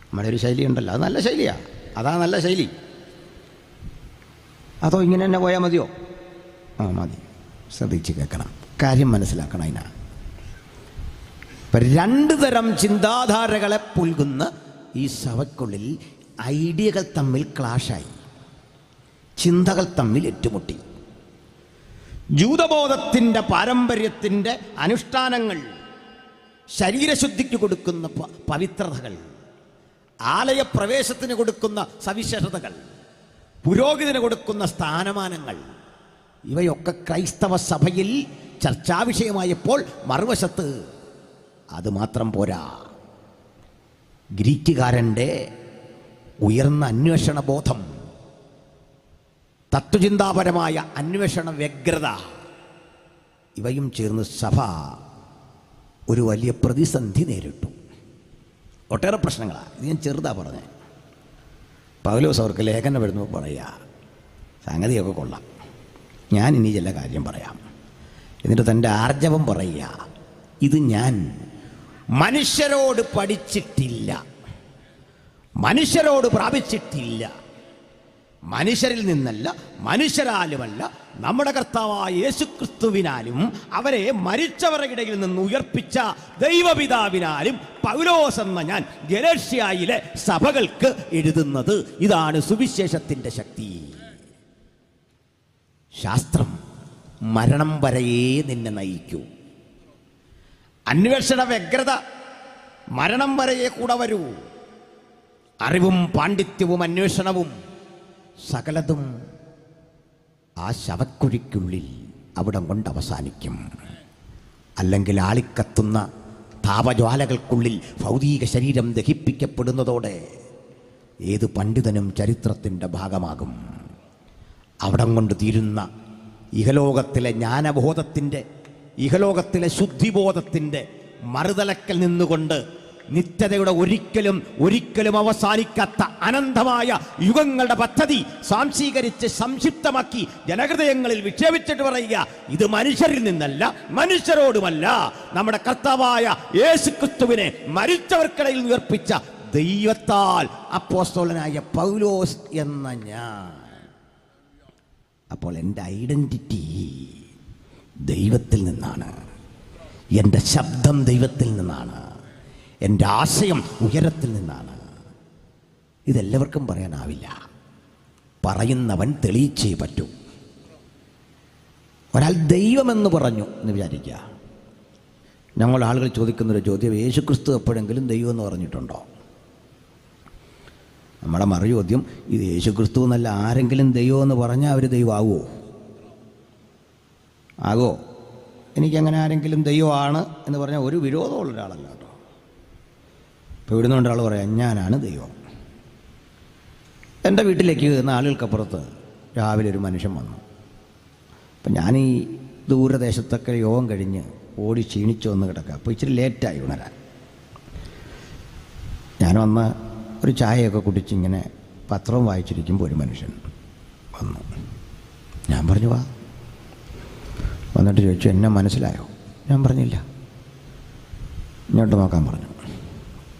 നമ്മുടെ ഒരു ശൈലിയുണ്ടല്ലോ, അത് നല്ല ശൈലിയാണ്. അതാ നല്ല ശൈലി. അതോ ഇങ്ങനെ തന്നെ പോയാൽ മതിയോ? മതി. ശ്രദ്ധിച്ച് കേൾക്കണം, കാര്യം മനസ്സിലാക്കണം. അതിനാണ് രണ്ട് തരം ചിന്താധാരകളെ പുൽകുന്ന ഈ സഭയ്ക്കുള്ളിൽ ഐഡിയകൾ തമ്മിൽ ക്ലാഷായി, ചിന്തകൾ തമ്മിൽ ഏറ്റുമുട്ടി. ജൂതബോധത്തിൻ്റെ പാരമ്പര്യത്തിൻ്റെ അനുഷ്ഠാനങ്ങൾ, ശരീരശുദ്ധിക്ക് കൊടുക്കുന്ന പവിത്രതകൾ, ആലയപ്രവേശത്തിന് കൊടുക്കുന്ന സവിശേഷതകൾ, പുരോഹിതന് കൊടുക്കുന്ന സ്ഥാനമാനങ്ങൾ, ഇവയൊക്കെ ക്രൈസ്തവ സഭയിൽ ചർച്ചാവിഷയമായപ്പോൾ മറുവശത്ത് അതുമാത്രം പോരാ, ഗ്രീക്കുകാരൻ്റെ ഉയർന്ന അന്വേഷണ ബോധം, തത്വചിന്താപരമായ അന്വേഷണ വ്യഗ്രത, ഇവയും ചേർന്ന് സഭ ഒരു വലിയ പ്രതിസന്ധി നേരിട്ടു. ഒട്ടേറെ പ്രശ്നങ്ങളാണ്. ഇത് ഞാൻ ചെറുതാ പറഞ്ഞേ. പൗലോസ് അവർക്ക് ലേഖനം വരുമ്പോൾ പറയുക, സംഗതിയൊക്കെ കൊള്ളാം, ഞാൻ ഇനി ചില കാര്യം പറയാം. എന്നിട്ട് തൻ്റെ ആർജവം പറയുക, ഇത് ഞാൻ മനുഷ്യരോട് പഠിച്ചിട്ടില്ല, മനുഷ്യരോട് പ്രാപിച്ചിട്ടില്ല, മനുഷ്യരിൽ നിന്നല്ല, മനുഷ്യരാലുമല്ല, നമ്മുടെ കർത്താവായ യേശുക്രിസ്തുവിനാലും അവരെ മരിച്ചവരുടെ ഇടയിൽ നിന്ന് ഉയർപ്പിച്ച ദൈവപിതാവിനാലും പൗലോസ് എന്ന ഞാൻ ഗലേഷ്യയിലെ സഭകൾക്ക് എഴുതുന്നത്. ഇതാണ് സുവിശേഷത്തിൻ്റെ ശക്തി. ശാസ്ത്രം മരണം വരെയേ നിന്നെ നയിക്കൂ. അന്വേഷണ വ്യഗ്രത മരണം വരെയേ കൂടെ വരൂ. അറിവും പാണ്ഡിത്യവും അന്വേഷണവും സകലതും ആ ശവക്കുഴിക്കുള്ളിൽ അവിടം കൊണ്ട് അവസാനിക്കും. അല്ലെങ്കിൽ ആളിക്കത്തുന്ന താപജ്വാലകൾക്കുള്ളിൽ ഭൗതിക ശരീരം ദഹിപ്പിക്കപ്പെടുന്നതോടെ ഏത് പണ്ഡിതനും ചരിത്രത്തിൻ്റെ ഭാഗമാകും. അവിടം കൊണ്ട് തീരുന്ന ഇഹലോകത്തിലെ ജ്ഞാനബോധത്തിൻ്റെ, ഇഹലോകത്തിലെ ശുദ്ധിബോധത്തിൻ്റെ മറുതലക്കൽ നിന്നുകൊണ്ട് നിത്യതയുടെ ഒരിക്കലും അവസാനിക്കാത്ത അനന്തമായ യുഗങ്ങളുടെ പദ്ധതി സാംശീകരിച്ച് സംക്ഷിപ്തമാക്കി ജനഹൃദയങ്ങളിൽ വിക്ഷേപിച്ചിട്ട് പറയുക, ഇത് മനുഷ്യരിൽ നിന്നല്ല, മനുഷ്യരോടുമല്ല, നമ്മുടെ കർത്താവായ യേശുക്രിസ്തുവിനെ മരിച്ചവർക്കിടയിൽ ഉയർപ്പിച്ച ദൈവത്താൽ അപ്പോസ്തലനായ പൗലോസ് എന്ന ഞാൻ. അപ്പോൾ എൻ്റെ ഐഡന്റിറ്റി ദൈവത്തിൽ നിന്നാണ്, എൻ്റെ ശബ്ദം ദൈവത്തിൽ നിന്നാണ്, എൻ്റെ ആശയം ഉയരത്തിൽ നിന്നാണ്. ഇതെല്ലാവർക്കും പറയാനാവില്ല. പറയുന്നവൻ തെളിയിച്ചേ പറ്റൂ. ഒരാൾ ദൈവമെന്ന് പറഞ്ഞു എന്ന് വിചാരിക്കുക. ഞങ്ങൾ ആളുകൾ ചോദിക്കുന്നൊരു ചോദ്യം, യേശുക്രിസ്തു എപ്പോഴെങ്കിലും ദൈവം എന്ന് പറഞ്ഞിട്ടുണ്ടോ? നമ്മുടെ മറുചോദ്യം, ഇത് യേശുക്രിസ്തു എന്നല്ല ആരെങ്കിലും ദൈവം എന്ന് പറഞ്ഞാൽ അവർ ദൈവമാകുമോ? ആകോ? എനിക്കങ്ങനെ ആരെങ്കിലും ദൈവമാണ് എന്ന് പറഞ്ഞാൽ ഒരു വിരോധമുള്ള ഒരാളല്ല കേട്ടോ. ഇപ്പോൾ ഇവിടുന്ന് ഒരാൾ പറയാം, ഞാനാണ് ദൈവം. എൻ്റെ വീട്ടിലേക്ക് നാളുകൾക്കപ്പുറത്ത് രാവിലെ ഒരു മനുഷ്യൻ വന്നു. അപ്പം ഞാനീ ദൂരദേശത്തൊക്കെ യോഗം കഴിഞ്ഞ് ഓടി ക്ഷീണിച്ചു വന്ന് കിടക്കുക. അപ്പോൾ ഇച്ചിരി ലേറ്റായി ഉണരാൻ. ഞാൻ വന്ന് ഒരു ചായയൊക്കെ കുടിച്ചിങ്ങനെ പത്രം വായിച്ചിരിക്കുമ്പോൾ ഒരു മനുഷ്യൻ വന്നു. ഞാൻ പറഞ്ഞു വാ. വന്നിട്ട് ചോദിച്ചു, എന്നെ മനസ്സിലായോ? ഞാൻ പറഞ്ഞില്ല. ഇങ്ങോട്ട് നോക്കാൻ പറഞ്ഞു.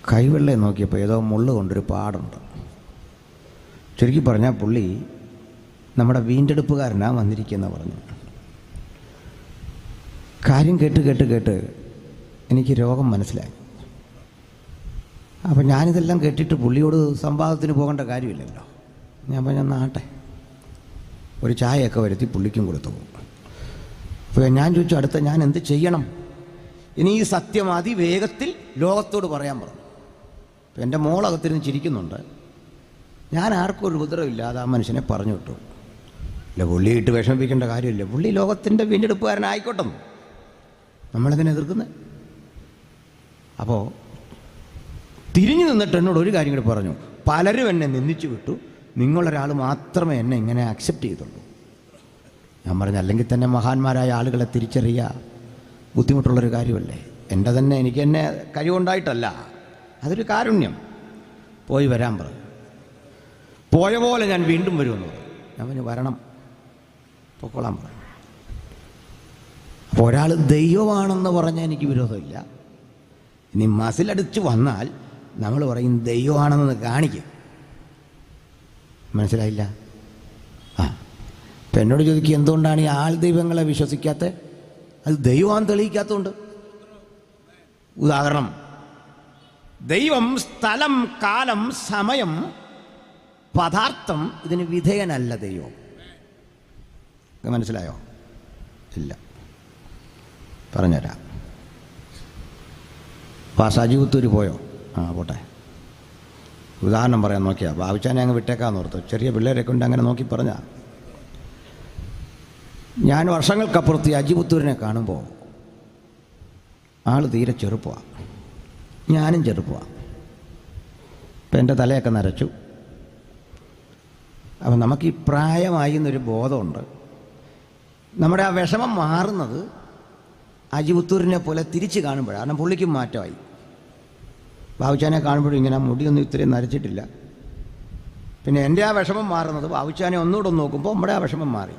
കൈവെള്ളയെ നോക്കിയപ്പോൾ ഏതോ മുള്ളു കൊണ്ടൊരു പാടുണ്ട്. ചുരുക്കി പറഞ്ഞാൽ പുള്ളി നമ്മുടെ വീണ്ടെടുപ്പുകാരനാണ് വന്നിരിക്കുന്ന പറഞ്ഞു. കാര്യം കേട്ട് എനിക്ക് രോഗം മനസ്സിലായി. അപ്പം ഞാനിതെല്ലാം കേട്ടിട്ട് പുള്ളിയോട് സംവാദത്തിന് പോകേണ്ട കാര്യമില്ലല്ലോ. ഞാൻ പറഞ്ഞാൽ നാട്ടെ ഒരു ചായയൊക്കെ വരുത്തി പുള്ളിക്കും കൊടുത്തു പോകും. അപ്പോൾ ഞാൻ ചോദിച്ചു, അടുത്ത ഞാൻ എന്ത് ചെയ്യണം? ഇനി ഈ സത്യം അതിവേഗത്തിൽ ലോകത്തോട് പറയാൻ പറഞ്ഞു. അപ്പം എൻ്റെ മോളകത്തിരുന്ന് ചിരിക്കുന്നുണ്ട്. ഞാൻ ആർക്കും ഒരു ഉപദ്രവമില്ലാതെ ആ മനുഷ്യനെ പറഞ്ഞു വിട്ടു. ഇല്ല, പുള്ളിയിട്ട് വിഷമിപ്പിക്കേണ്ട കാര്യമില്ല, പുള്ളി ലോകത്തിൻ്റെ വീണ്ടെടുപ്പുകാരനായിക്കോട്ടെ, നമ്മളെങ്ങനെ എതിർക്കുന്നത്? അപ്പോൾ തിരിഞ്ഞു നിന്നിട്ട് എന്നോട് ഒരു കാര്യം കൂടി പറഞ്ഞു, പലരും എന്നെ നിന്ദിച്ചു വിട്ടു, നിങ്ങളൊരാൾ മാത്രമേ എന്നെ ഇങ്ങനെ അക്സെപ്റ്റ് ചെയ്തുള്ളൂ. ഞാൻ പറഞ്ഞു, അല്ലെങ്കിൽ തന്നെ മഹാന്മാരായ ആളുകളെ തിരിച്ചറിയുക ബുദ്ധിമുട്ടുള്ളൊരു കാര്യമല്ലേ. എനിക്ക് എന്നെ കഴിവുണ്ടായിട്ടല്ല, അതൊരു കാരുണ്യം. പോയി വരാൻ പറഞ്ഞു. പോയ പോലെ ഞാൻ വീണ്ടും വരുമെന്ന് പറഞ്ഞു. ഞാൻ പറഞ്ഞു, വരണം, പൊക്കോളാൻ പറഞ്ഞു. അപ്പോൾ ഒരാൾ ദൈവമാണെന്ന് പറഞ്ഞാൽ എനിക്ക് വിരോധമില്ല. ഇനി മസിലടിച്ച് വന്നാൽ നമ്മൾ പറയും ദൈവമാണെന്ന് കാണിക്കും. മനസ്സിലായില്ല? ഇപ്പം എന്നോട് ചോദിക്കുക, എന്തുകൊണ്ടാണ് ഈ ആൾ ദൈവങ്ങളെ വിശ്വസിക്കാത്തത്? അത് ദൈവമാണെന്ന് തെളിയിക്കാത്തതുകൊണ്ട്. ഉദാഹരണം, ദൈവം സ്ഥലം, കാലം, സമയം, പദാർത്ഥം ഇതിന് വിധേയനല്ല ദൈവം. മനസ്സിലായോ? ഇല്ല, പറഞ്ഞുതരാം. സജീവത്തൂർ പോയോ? പോട്ടെ. ഉദാഹരണം പറയാൻ നോക്കിയാ ബാബുച്ചാനെ അങ്ങ് വിട്ടേക്കാന്ന് ഓർത്തു. ചെറിയ പിള്ളേരൊക്കെ ഉണ്ട്, അങ്ങനെ നോക്കി പറഞ്ഞാ. ഞാൻ വർഷങ്ങൾക്കപ്പുറത്ത് അജിപുത്തൂരിനെ കാണുമ്പോൾ ആൾ തീരെ ചെറുപ്പമാണ്, ഞാനും ചെറുപ്പമാണ്. ഇപ്പം എൻ്റെ തലയൊക്കെ നരച്ചു. അപ്പം നമുക്ക് ഈ പ്രായമായി എന്നൊരു ബോധമുണ്ട്. നമ്മുടെ ആ വിഷമം മാറുന്നത് അജിപുത്തൂരിനെ പോലെ തിരിച്ച് കാണുമ്പോഴാണ്. കാരണം പുള്ളിക്കും മാറ്റമായി. ബാബുച്ചാനെ കാണുമ്പോഴും ഇങ്ങനെ മുടിയൊന്നും ഇത്രയും നരച്ചിട്ടില്ല. പിന്നെ എൻ്റെ ആ വിഷമം മാറുന്നത് ബാബുച്ചാനെ ഒന്നുകൂടെ നോക്കുമ്പോൾ നമ്മുടെ ആ വിഷമം മാറി.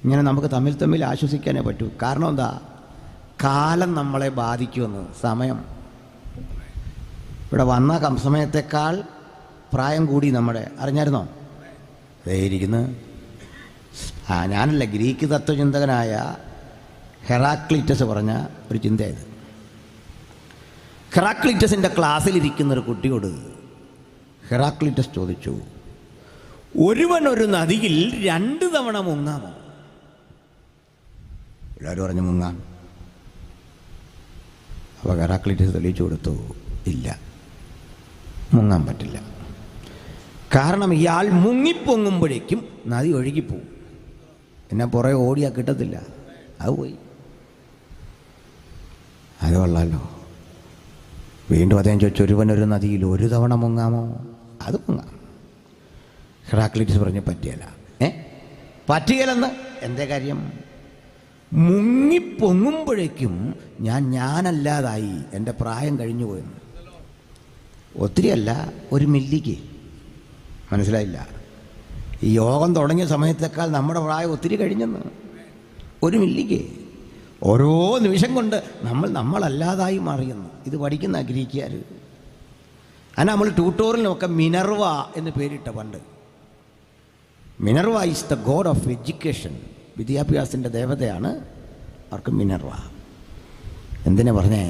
ഇങ്ങനെ നമുക്ക് തമ്മിൽ ആശ്വസിക്കാനേ പറ്റൂ. കാരണം എന്താ? കാലം നമ്മളെ ബാധിക്കുമെന്ന്. സമയം ഇവിടെ വന്ന സമയത്തേക്കാൾ പ്രായം കൂടി നമ്മുടെ. അറിഞ്ഞായിരുന്നോ? ഇരിക്കുന്നു. ഞാനല്ല, ഗ്രീക്ക് തത്വചിന്തകനായ ഹെറാക്ലിറ്റസ് പറഞ്ഞ ഒരു ചിന്തയായത്. ഹെറാക്ലിറ്റസിൻ്റെ ക്ലാസ്സിലിരിക്കുന്നൊരു കുട്ടിയോട് ഹെറാക്ലിറ്റസ് ചോദിച്ചു, ഒരുവൻ ഒരു നദിയിൽ 2 തവണ മുങ്ങാമോ? എല്ലാവരും പറഞ്ഞു മുങ്ങാം. അപ്പോൾ ഹെറാക്ലിറ്റസ് തെളിയിച്ചു കൊടുത്തു, ഇല്ല, മുങ്ങാൻ പറ്റില്ല. കാരണം ഇയാൾ മുങ്ങിപ്പൊങ്ങുമ്പോഴേക്കും നദി ഒഴുകിപ്പോവും. പിന്നെ പുറകെ ഓടിയാൽ കിട്ടത്തില്ല, അത് പോയി. അത് കൊള്ളാലോ. വീണ്ടും അദ്ദേഹം ചോദിച്ചു, ഒരുവനൊരു നദിയിൽ 1 തവണ മുങ്ങാമോ? അത് മുങ്ങാം. ഹെറാക്ലിറ്റസ് പറഞ്ഞു, പറ്റിയല്ല. പറ്റുകയില്ലെന്ന്. എന്തേ കാര്യം? മുങ്ങിപ്പൊങ്ങുമ്പോഴേക്കും ഞാനല്ലാതായി, എൻ്റെ പ്രായം കഴിഞ്ഞു പോയെന്ന്. ഒത്തിരിയല്ല, ഒരു മില്ലിക്ക്. മനസ്സിലായില്ല? ഈ യോഗം തുടങ്ങിയ സമയത്തേക്കാൾ നമ്മുടെ പ്രായം ഒത്തിരി കഴിഞ്ഞെന്ന്. ഒരു മില്ലിക്ക് ഓരോ നിമിഷം കൊണ്ട് നമ്മളല്ലാതായി മാറിയെന്ന്. ഇത് പഠിക്കുന്ന ഗ്രീക്കുകാർ. അങ്ങനെ നമ്മൾ ട്യൂട്ടോറിയലിനൊക്കെ മിനർവ എന്ന് പേരിട്ട പണ്ട്. Minerva is the God of education. വിദ്യാഭ്യാസത്തിൻ്റെ ദേവതയാണ് അവർക്ക് മിനർവ. എന്തിനാ പറഞ്ഞേ?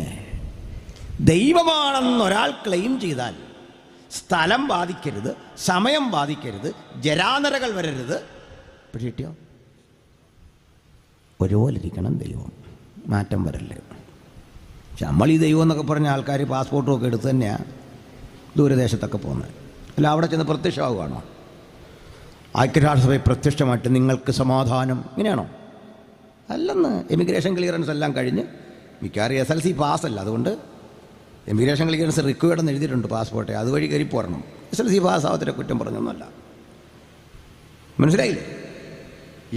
ദൈവമാണെന്നൊരാൾ ക്ലെയിം ചെയ്താൽ സ്ഥലം ബാധിക്കരുത്, സമയം ബാധിക്കരുത്, ജരാനരകൾ വരരുത്. പക്ഷേ കിട്ടിയോ? ഒരുപോലെ ഇരിക്കണം ദൈവം, മാറ്റം വരല്ലേ. പക്ഷെ നമ്മൾ ഈ ദൈവം എന്നൊക്കെ പറഞ്ഞ ആൾക്കാർ പാസ്പോർട്ടും ഒക്കെ എടുത്ത് തന്നെയാണ് ദൂരദേശത്തൊക്കെ പോകുന്നത്. അല്ല, അവിടെ ചെന്ന് പ്രത്യക്ഷമാവുകയാണോ? ഐക്യരാഷ്ട്രസഭയിൽ പ്രത്യക്ഷമായിട്ട് നിങ്ങൾക്ക് സമാധാനം ഇങ്ങനെയാണോ? അല്ലെന്ന്. എമിഗ്രേഷൻ ക്ലിയറൻസ് എല്ലാം കഴിഞ്ഞ് മിക്കവാറും SLC പാസ്സല്ല, അതുകൊണ്ട് എമിഗ്രേഷൻ ക്ലിയറൻസ് റിക്വയർഡ് എന്ന് എഴുതിയിട്ടുണ്ട് പാസ്പോർട്ട്. അതുവഴി കയറി പോരണം. SLC പാസ്സാവത്തിൻ്റെ കുറ്റം പറഞ്ഞൊന്നുമല്ല. മനസ്സിലായില്ലേ?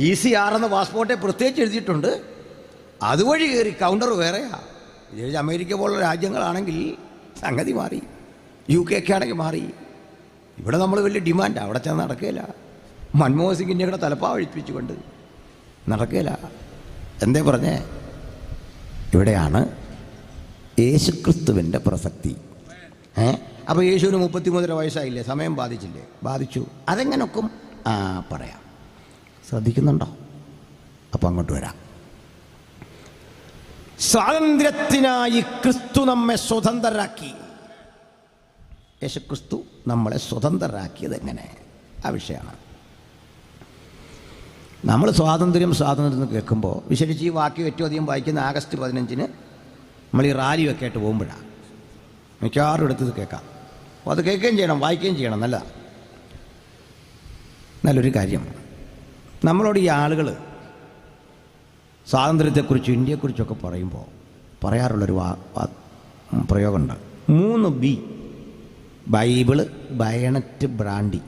ECR എന്ന പാസ്പോർട്ടെ പ്രത്യേകിച്ച് എഴുതിയിട്ടുണ്ട്. അതുവഴി കയറി കൗണ്ടർ വേറെയാ. ഇത് അമേരിക്ക പോലുള്ള രാജ്യങ്ങളാണെങ്കിൽ സംഗതി മാറി, UK ഒക്കെ ആണെങ്കിൽ മാറി. ഇവിടെ നമ്മൾ വലിയ ഡിമാൻഡ്, അവിടെ ചെന്ന് നടക്കുകയില്ല. മൻമോഹൻ സിംഗിൻ്റെ കൂടെ തലപ്പാവഴിപ്പിച്ചുകൊണ്ട് നടക്കുകയില്ല. എന്തേ പറഞ്ഞേ? ഇവിടെയാണ് യേശുക്രിസ്തുവിൻ്റെ പ്രസക്തി. അപ്പോൾ യേശുവിന് 33 വയസ്സായില്ലേ? സമയം ബാധിച്ചില്ലേ? ബാധിച്ചു. അതെങ്ങനൊക്കും പറയാം. ശ്രദ്ധിക്കുന്നുണ്ടോ? അപ്പം അങ്ങോട്ട് വരാം. സ്വാതന്ത്ര്യത്തിനായി ക്രിസ്തു നമ്മെ സ്വതന്ത്രരാക്കി. യേശുക്രിസ്തു നമ്മളെ സ്വതന്ത്രരാക്കിയത് എങ്ങനെ? ആ വിഷയമാണ്. നമ്മൾ സ്വാതന്ത്ര്യം എന്ന് കേൾക്കുമ്പോൾ വിശേഷിച്ച് ഈ വാക്യം ഏറ്റവും അധികം വായിക്കുന്ന ആഗസ്റ്റ് 15 നമ്മൾ ഈ റാലിയൊക്കെ ആയിട്ട് പോകുമ്പോഴാണ്. മിക്കവാറും എടുത്തത് കേൾക്കാം. അപ്പോൾ അത് കേൾക്കുകയും ചെയ്യണം, വായിക്കുകയും ചെയ്യണം. നല്ലൊരു കാര്യം. നമ്മളോട് ഈ ആളുകൾ സ്വാതന്ത്ര്യത്തെക്കുറിച്ചും ഇന്ത്യയെക്കുറിച്ചൊക്കെ പറയുമ്പോൾ പറയാറുള്ളൊരു പ്രയോഗമുണ്ട്. 3B: Bible, bayonet, brandy.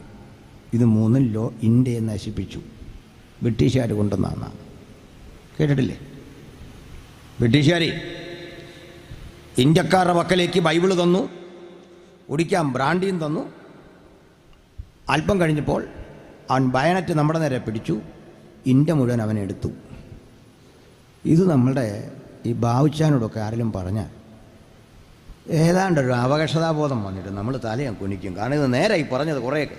ഇത് 3 ഇന്ത്യയെ നശിപ്പിച്ചു. ബ്രിട്ടീഷുകാർ കൊണ്ടുവന്നാണ്. കേട്ടിട്ടില്ലേ? ബ്രിട്ടീഷുകാർ ഇന്ത്യക്കാരുടെ പക്കലേക്ക് ബൈബിള് തന്നു, കുടിക്കാൻ ബ്രാൻഡിയും തന്നു. അല്പം കഴിഞ്ഞപ്പോൾ അവൻ ബയണറ്റ് നമ്മുടെ നേരെ പിടിച്ചു, ഇന്ത്യ മുഴുവൻ അവനെടുത്തു. ഇത് നമ്മളുടെ ഈ ബാവുച്ചാനോടൊക്കെ ആരെങ്കിലും പറഞ്ഞാൽ ഏതാണ്ടൊരു അവകാശതാബോധം വന്നിട്ട് നമ്മൾ തലയും കുനിക്കും. കാരണം ഇത് നേരെ ഈ പറഞ്ഞത് കുറേയൊക്കെ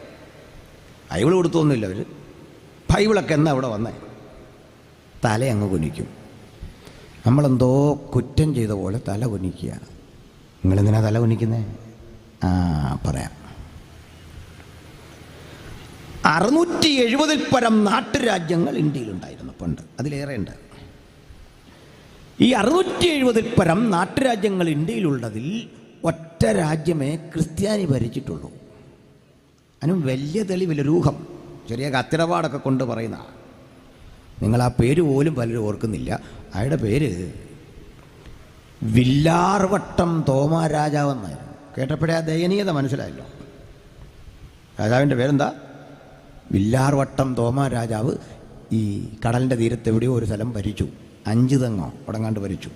ബൈബിൾ കൊടുത്തൊന്നുമില്ല. അവർ ബൈബിളൊക്കെ എന്നാ ഇവിടെ വന്നേ? തലയങ്ങ് കുനിക്കും. നമ്മളെന്തോ കുറ്റം ചെയ്ത പോലെ തല കുനിക്കുക. നിങ്ങളെന്തിനാ തല കുനിക്കുന്നേ? പറയാം. 670 പരം നാട്ടുരാജ്യങ്ങൾ ഇന്ത്യയിലുണ്ടായിരുന്നു പണ്ട്. അതിലേറെ ഉണ്ട്. ഈ 670 പരം നാട്ടുരാജ്യങ്ങൾ ഇന്ത്യയിലുള്ളതിൽ ഒറ്റ രാജ്യമേ ക്രിസ്ത്യാനി ഭരിച്ചിട്ടുള്ളൂ. അതിനും വലിയ തെളിവില്ല, രൂഹം, ചെറിയ കത്തിടപാടൊക്കെ കൊണ്ട് പറയുന്ന. നിങ്ങൾ ആ പേര് പോലും പലരും ഓർക്കുന്നില്ല. അയാളുടെ പേര് വില്ലാർവട്ടം തോമാ രാജാവെന്നായിരുന്നു. കേട്ടപ്പോഴേ ആ ദയനീയത മനസ്സിലായല്ലോ. രാജാവിൻ്റെ പേരെന്താ? വില്ലാർവട്ടം തോമാ രാജാവ്. ഈ കടലിൻ്റെ തീരത്ത് എവിടെയോ ഒരു സ്ഥലം ഭരിച്ചു. 5 തെങ്ങോ ഉടങ്ങാണ്ട് ഭരിച്ചു.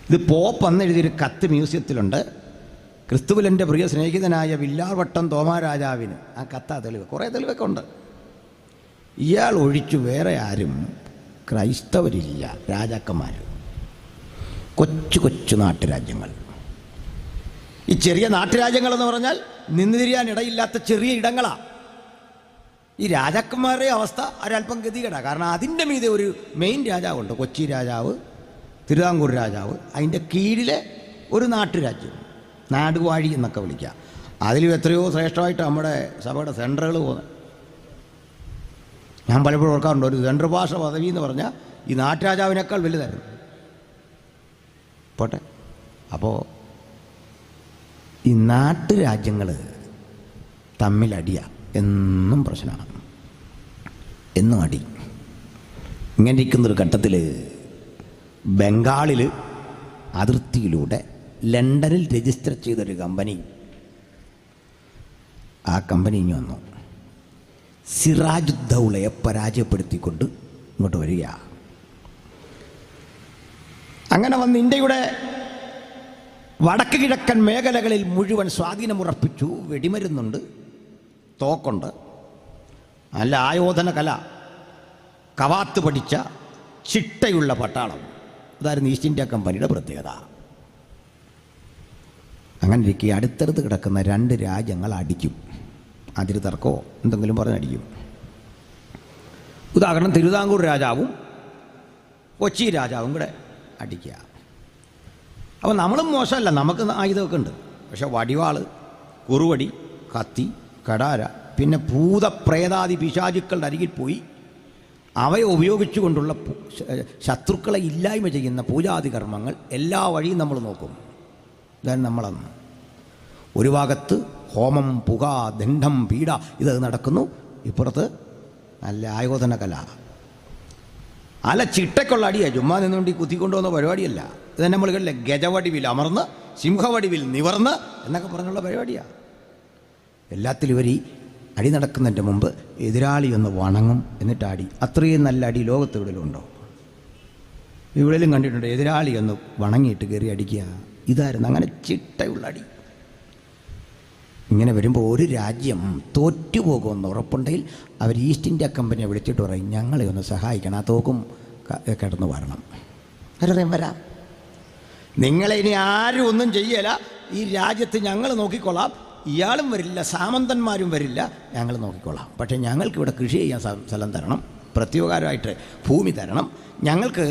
ഇത് പോപ്പ് എന്നെഴുതിയൊരു കത്ത് മ്യൂസിയത്തിലുണ്ട്. ക്രിസ്തുവിലെൻ്റെ പ്രിയ സ്നേഹിതനായ വില്ലാർവട്ടം തോമാ രാജാവിന്. ആ കത്താ തെളിവ്. കുറേ തെളിവൊക്കെ ഉണ്ട്. ഇയാൾ ഒഴിച്ചു വേറെ ആരും ക്രൈസ്തവരില്ല. രാജാക്കന്മാർ, കൊച്ചു കൊച്ചു നാട്ടുരാജ്യങ്ങൾ. ഈ ചെറിയ നാട്ടുരാജ്യങ്ങളെന്ന് പറഞ്ഞാൽ നിന്ന് തിരിയാനിടയില്ലാത്ത ചെറിയ ഇടങ്ങളാണ്. ഈ രാജാക്കന്മാരുടെ അവസ്ഥ ഒരല്പം ഗതികേടാണ്. കാരണം അതിൻ്റെ മീതെ ഒരു മെയിൻ രാജാവുണ്ട്. കൊച്ചി രാജാവ്, തിരുവിതാംകൂർ രാജാവ്, അതിൻ്റെ കീഴിലെ ഒരു നാട്ടുരാജ്യം, നാടുവാഴി എന്നൊക്കെ വിളിക്കുക. അതിലും എത്രയോ ശ്രേഷ്ഠമായിട്ട് നമ്മുടെ സഭയുടെ സെൻറ്ററുകൾ പോകുന്നത്. ഞാൻ പലപ്പോഴും ഓർക്കാറുണ്ട്, ഒരു സെൻട്രൽ ഭാഷ പദവി എന്ന് പറഞ്ഞാൽ ഈ നാട്ടുരാജാവിനേക്കാൾ വലുതായിരുന്നു. പോട്ടെ. അപ്പോൾ ഈ നാട്ടുരാജ്യങ്ങൾ തമ്മിലടിയ എന്നും പ്രശ്നമാണ്, എന്നും അടി. ഇങ്ങനെ ഇരിക്കുന്നൊരു ഘട്ടത്തിൽ ബംഗാളിൽ അതിർത്തിയിലൂടെ ലണ്ടനിൽ രജിസ്റ്റർ ചെയ്തൊരു കമ്പനി, ആ കമ്പനി ഇനി വന്നു. സിറാജുദ്ദൗളയെ പരാജയപ്പെടുത്തിക്കൊണ്ട് ഇങ്ങോട്ട് വരിക. അങ്ങനെ വന്ന് ഇന്ത്യയുടെ വടക്ക് കിഴക്കൻ മേഖലകളിൽ മുഴുവൻ സ്വാധീനമുറപ്പിച്ചു. വെടിമരുന്നുണ്ട്, തോക്കുണ്ട്, നല്ല ആയോധന കല, കവാത്ത് പഠിച്ച ചിട്ടയുള്ള പട്ടാളം. അതായിരുന്നു ഈസ്റ്റ് ഇന്ത്യ കമ്പനിയുടെ പ്രത്യേകത. അങ്ങനെ ഇരിക്കെ അടുത്തടുത്ത് കിടക്കുന്ന 2 രാജ്യങ്ങൾ അടിക്കും. അതിൽ തർക്കമോ എന്തെങ്കിലും പറഞ്ഞടിക്കും. ഉദാഹരണം, തിരുവിതാംകൂർ രാജാവും കൊച്ചി രാജാവും കൂടെ അടിക്കുക. അപ്പോൾ നമ്മളും മോശമല്ല, നമുക്ക് ആയുധമൊക്കെ ഉണ്ട്. പക്ഷെ വടിവാള്, കുറുവടി, കത്തി, കടാര, പിന്നെ ഭൂതപ്രേതാദി പിശാചുക്കളുടെ അരികിൽ പോയി അവയെ ഉപയോഗിച്ചുകൊണ്ടുള്ള ശത്രുക്കളെ ഇല്ലായ്മ ചെയ്യുന്ന പൂജാതി കർമ്മങ്ങൾ എല്ലാ വഴിയും നമ്മൾ നോക്കും. ഇതാണ് നമ്മളന്ന്. ഒരു ഭാഗത്ത് ഹോമം, പുക, ദണ്ഡം, പീഡ ഇത് നടക്കുന്നു. ഇപ്പുറത്ത് നല്ല ആയോധന കല, അല്ല ചിട്ടയ്ക്കുള്ള അടിയാണ്. ചുമ്മാ നിന്നുകൊണ്ട് ഈ കുത്തിക്കൊണ്ടുവന്ന പരിപാടിയല്ല. ഇത് നമ്മൾ കണ്ടില്ലേ, ഗജവടിവിൽ അമർന്ന് സിംഹവടിവിൽ നിവർന്ന് എന്നൊക്കെ പറഞ്ഞുള്ള പരിപാടിയാണ്. എല്ലാത്തിലും ഇവർ ഈ അടി നടക്കുന്നതിൻ്റെ മുമ്പ് എതിരാളി ഒന്ന് വണങ്ങും, എന്നിട്ട് അടി. അത്രയും നല്ല അടി ലോകത്ത് എവിടെയുണ്ടോ? ഇവിടെയും കണ്ടിട്ടുണ്ട്. എതിരാളി ഒന്ന് വണങ്ങിയിട്ട് കയറി അടിക്കുക. ഇതായിരുന്നു അങ്ങനെ ചിട്ടയുള്ള അടി. ഇങ്ങനെ വരുമ്പോൾ ഒരു രാജ്യം തോറ്റുപോകുമെന്ന് ഉറപ്പുണ്ടെങ്കിൽ അവർ ഈസ്റ്റ് ഇന്ത്യ കമ്പനിയെ വിളിച്ചിട്ട് പറയും, ഞങ്ങളെ ഒന്ന് സഹായിക്കണം, ആ തോക്കും കിടന്ന് വരണം. അവരറിയാം, വരാം, നിങ്ങളെ ഇനി ആരും ഒന്നും ചെയ്യല, ഈ രാജ്യത്ത് ഞങ്ങൾ നോക്കിക്കൊള്ളാം, ഇയാളും വരില്ല, സാമന്തന്മാരും വരില്ല, ഞങ്ങൾ നോക്കിക്കൊള്ളാം. പക്ഷേ ഞങ്ങൾക്കിവിടെ കൃഷി ചെയ്യാൻ സ്ഥലം തരണം, പ്രത്യുപകാരമായിട്ട് ഭൂമി തരണം, ഞങ്ങൾക്ക്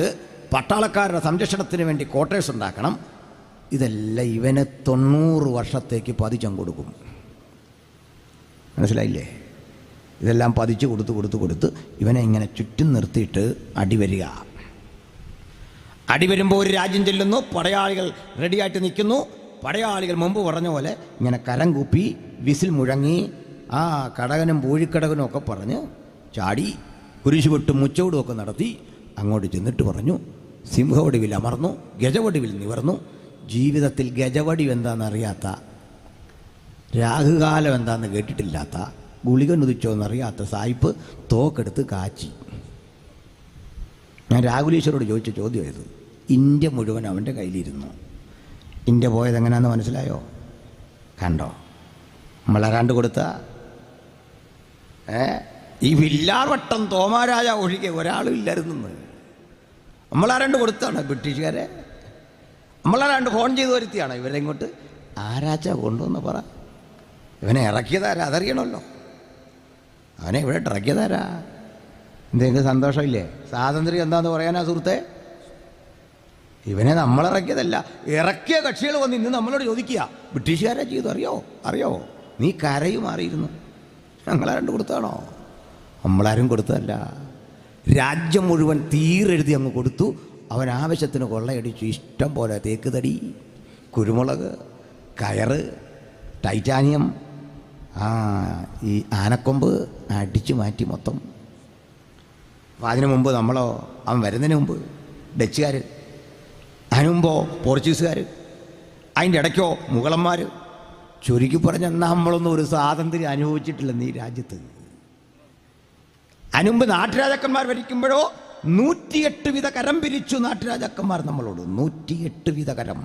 പട്ടാളക്കാരുടെ സംരക്ഷണത്തിന് വേണ്ടി ക്വാർട്ടേഴ്സ് ഉണ്ടാക്കണം. ഇതെല്ലാം ഇവന് 90 വർഷത്തേക്ക് പതിച്ചം കൊടുക്കും. മനസ്സിലായില്ലേ? ഇതെല്ലാം പതിച്ച് കൊടുത്ത് ഇവനെ ഇങ്ങനെ ചുറ്റും നിർത്തിയിട്ട് അടിവരിക. അടിവരുമ്പോൾ ഒരു രാജ്യം ചെല്ലുന്നു, പടയാളികൾ റെഡിയായിട്ട് നിൽക്കുന്നു. പടയാളികൾ മുമ്പ് പറഞ്ഞ പോലെ ഇങ്ങനെ കരം കൂപ്പി വിസിൽ മുഴങ്ങി ആ കടകനും പൂഴിക്കടകനും ഒക്കെ പറഞ്ഞ് ചാടി കുരിശുപൊട്ടും മുച്ചോടും ഒക്കെ നടത്തി അങ്ങോട്ട് ചെന്നിട്ട് പറഞ്ഞു, സിംഹവടിവിൽ അമർന്നു, ഗജവടിവിൽ നിവർന്നു. ജീവിതത്തിൽ ഗജവടി എന്താണെന്നറിയാത്ത, രാഹുകാലം എന്താണെന്ന് കേട്ടിട്ടില്ലാത്ത, ഗുളിക നുതിച്ചോന്നറിയാത്ത സായിപ്പ് തോക്കെടുത്ത് കാച്ചി. ഞാൻ രാഹുലീശ്വരോട് ചോദിച്ച ചോദ്യമായത്. ഇന്ത്യ മുഴുവൻ അവൻ്റെ കയ്യിലിരുന്നു. ഇന്ത്യ പോയത് എങ്ങനെയാണെന്ന് മനസ്സിലായോ? കണ്ടോ? നമ്മളാരാണ്ട് കൊടുത്ത ഈ വില്ലാർവട്ടം തോമാരാജ ഒഴികെ ഒരാളും ഇല്ലായിരുന്നു. നമ്മളാരാണ്ട് കൊടുത്താണ് ബ്രിട്ടീഷുകാരെ. നമ്മളാരാണ്ട് ഫോൺ ചെയ്ത് വരുത്തിയാണ് ഇവരെ ഇങ്ങോട്ട്. ആരാച്ചാ കൊണ്ടുവന്ന് പറ. ഇവനെ ഇറക്കിയതാരാ? അതറിയണമല്ലോ. അവനെ ഇവിടെ ഇറക്കിയതാരാ? എന്തെങ്കിലും സന്തോഷമില്ലേ? സ്വാതന്ത്ര്യം എന്താണെന്ന് പറയാനാ സുഹൃത്തെ? ഇവനെ നമ്മളിറക്കിയതല്ല, ഇറക്കിയ കക്ഷികൾ വന്ന് ഇന്ന് നമ്മളോട് ചോദിക്കുക, ബ്രിട്ടീഷുകാരെ ചെയ്തു, അറിയോ? നീ കരയും മാറിയിരുന്നു. ഞങ്ങളാരും കൊടുത്താണോ? നമ്മളാരും കൊടുത്തതല്ല. രാജ്യം മുഴുവൻ തീരെഴുതി അങ്ങ് കൊടുത്തു. അവൻ ആവശ്യത്തിന് കൊള്ളയടിച്ചു. ഇഷ്ടം പോലെ തേക്ക് തടി, കുരുമുളക്, കയറ്, ടൈറ്റാനിയം, ഈ ആനക്കൊമ്പ് അടിച്ചു മാറ്റി മൊത്തം. അപ്പം അതിനു മുമ്പ് നമ്മളോ, അവൻ വരുന്നതിന് മുമ്പ് ഡച്ചുകാർ, അതിനു മുമ്പോ പോർച്ചുഗീസുകാർ, അതിൻ്റെ ഇടയ്ക്കോ മുഗളന്മാർ. ചുരുക്കി പറഞ്ഞാൽ നമ്മളൊന്നും ഒരു സ്വാതന്ത്ര്യം അനുഭവിച്ചിട്ടില്ലെന്ന് ഈ രാജ്യത്ത്. അതിനുമുമ്പ് നാട്ടുരാജാക്കന്മാർ ഭരിക്കുമ്പോഴോ 108 വിധ കരം പിരിച്ചു നാട്ടുരാജാക്കന്മാർ നമ്മളോട്. 108 വിധ കരം.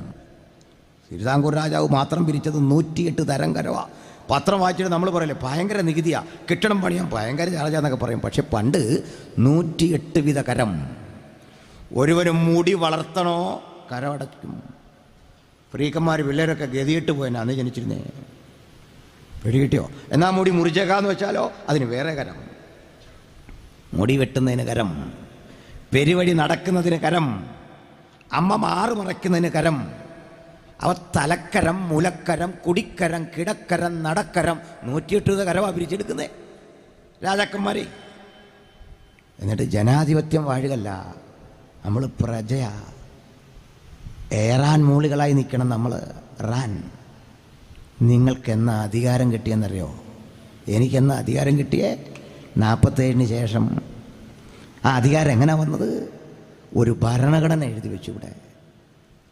തിരുവിതാംകൂർ രാജാവ് മാത്രം പിരിച്ചത് 108 തരം കരവാ. പത്രം വായിച്ചിട്ട് നമ്മൾ പറയില്ലേ, ഭയങ്കര നികുതിയാണ്, കെട്ടിടം പണിയാൻ ഭയങ്കര ചാർജാന്നൊക്കെ പറയും. പക്ഷെ പണ്ട് 108 വിധ കരം. ഒരുവനും മുടി വളർത്തണോ കരമടയ്ക്കും. ഫ്രീക്കന്മാർ പിള്ളേരൊക്കെ ഗതിയിട്ട് പോയെന്നാ അന്ന് ജനിച്ചിരുന്നേ. പിടി കിട്ടിയോ? എന്നാൽ മുടി മുറിച്ചേക്കാന്ന് വെച്ചാലോ അതിന് വേറെ കരം. മുടി വെട്ടുന്നതിന് കരം, പെരുവഴി നടക്കുന്നതിന് കരം, അമ്മ മാറ് മറയ്ക്കുന്നതിന് കരം. അവ തലക്കരം, മുലക്കരം, കുടിക്കരം, കിടക്കരം, നടക്കരം. 108 കരമാണ് പിരിച്ചെടുക്കുന്നേ രാജാക്കന്മാരെ. എന്നിട്ട് ജനാധിപത്യം വാഴുകല്ല, നമ്മൾ പ്രജയാ. ഏറാൻ മൂളികളായി നിൽക്കണം നമ്മൾ. റാൻ. നിങ്ങൾക്കെന്നാ അധികാരം കിട്ടിയെന്നറിയോ? എനിക്കെന്നാ അധികാരം കിട്ടിയേ? 47 ശേഷം. ആ അധികാരം എങ്ങനെ വന്നത്? ഒരു ഭരണഘടന എഴുതി വെച്ചു ഇവിടെ.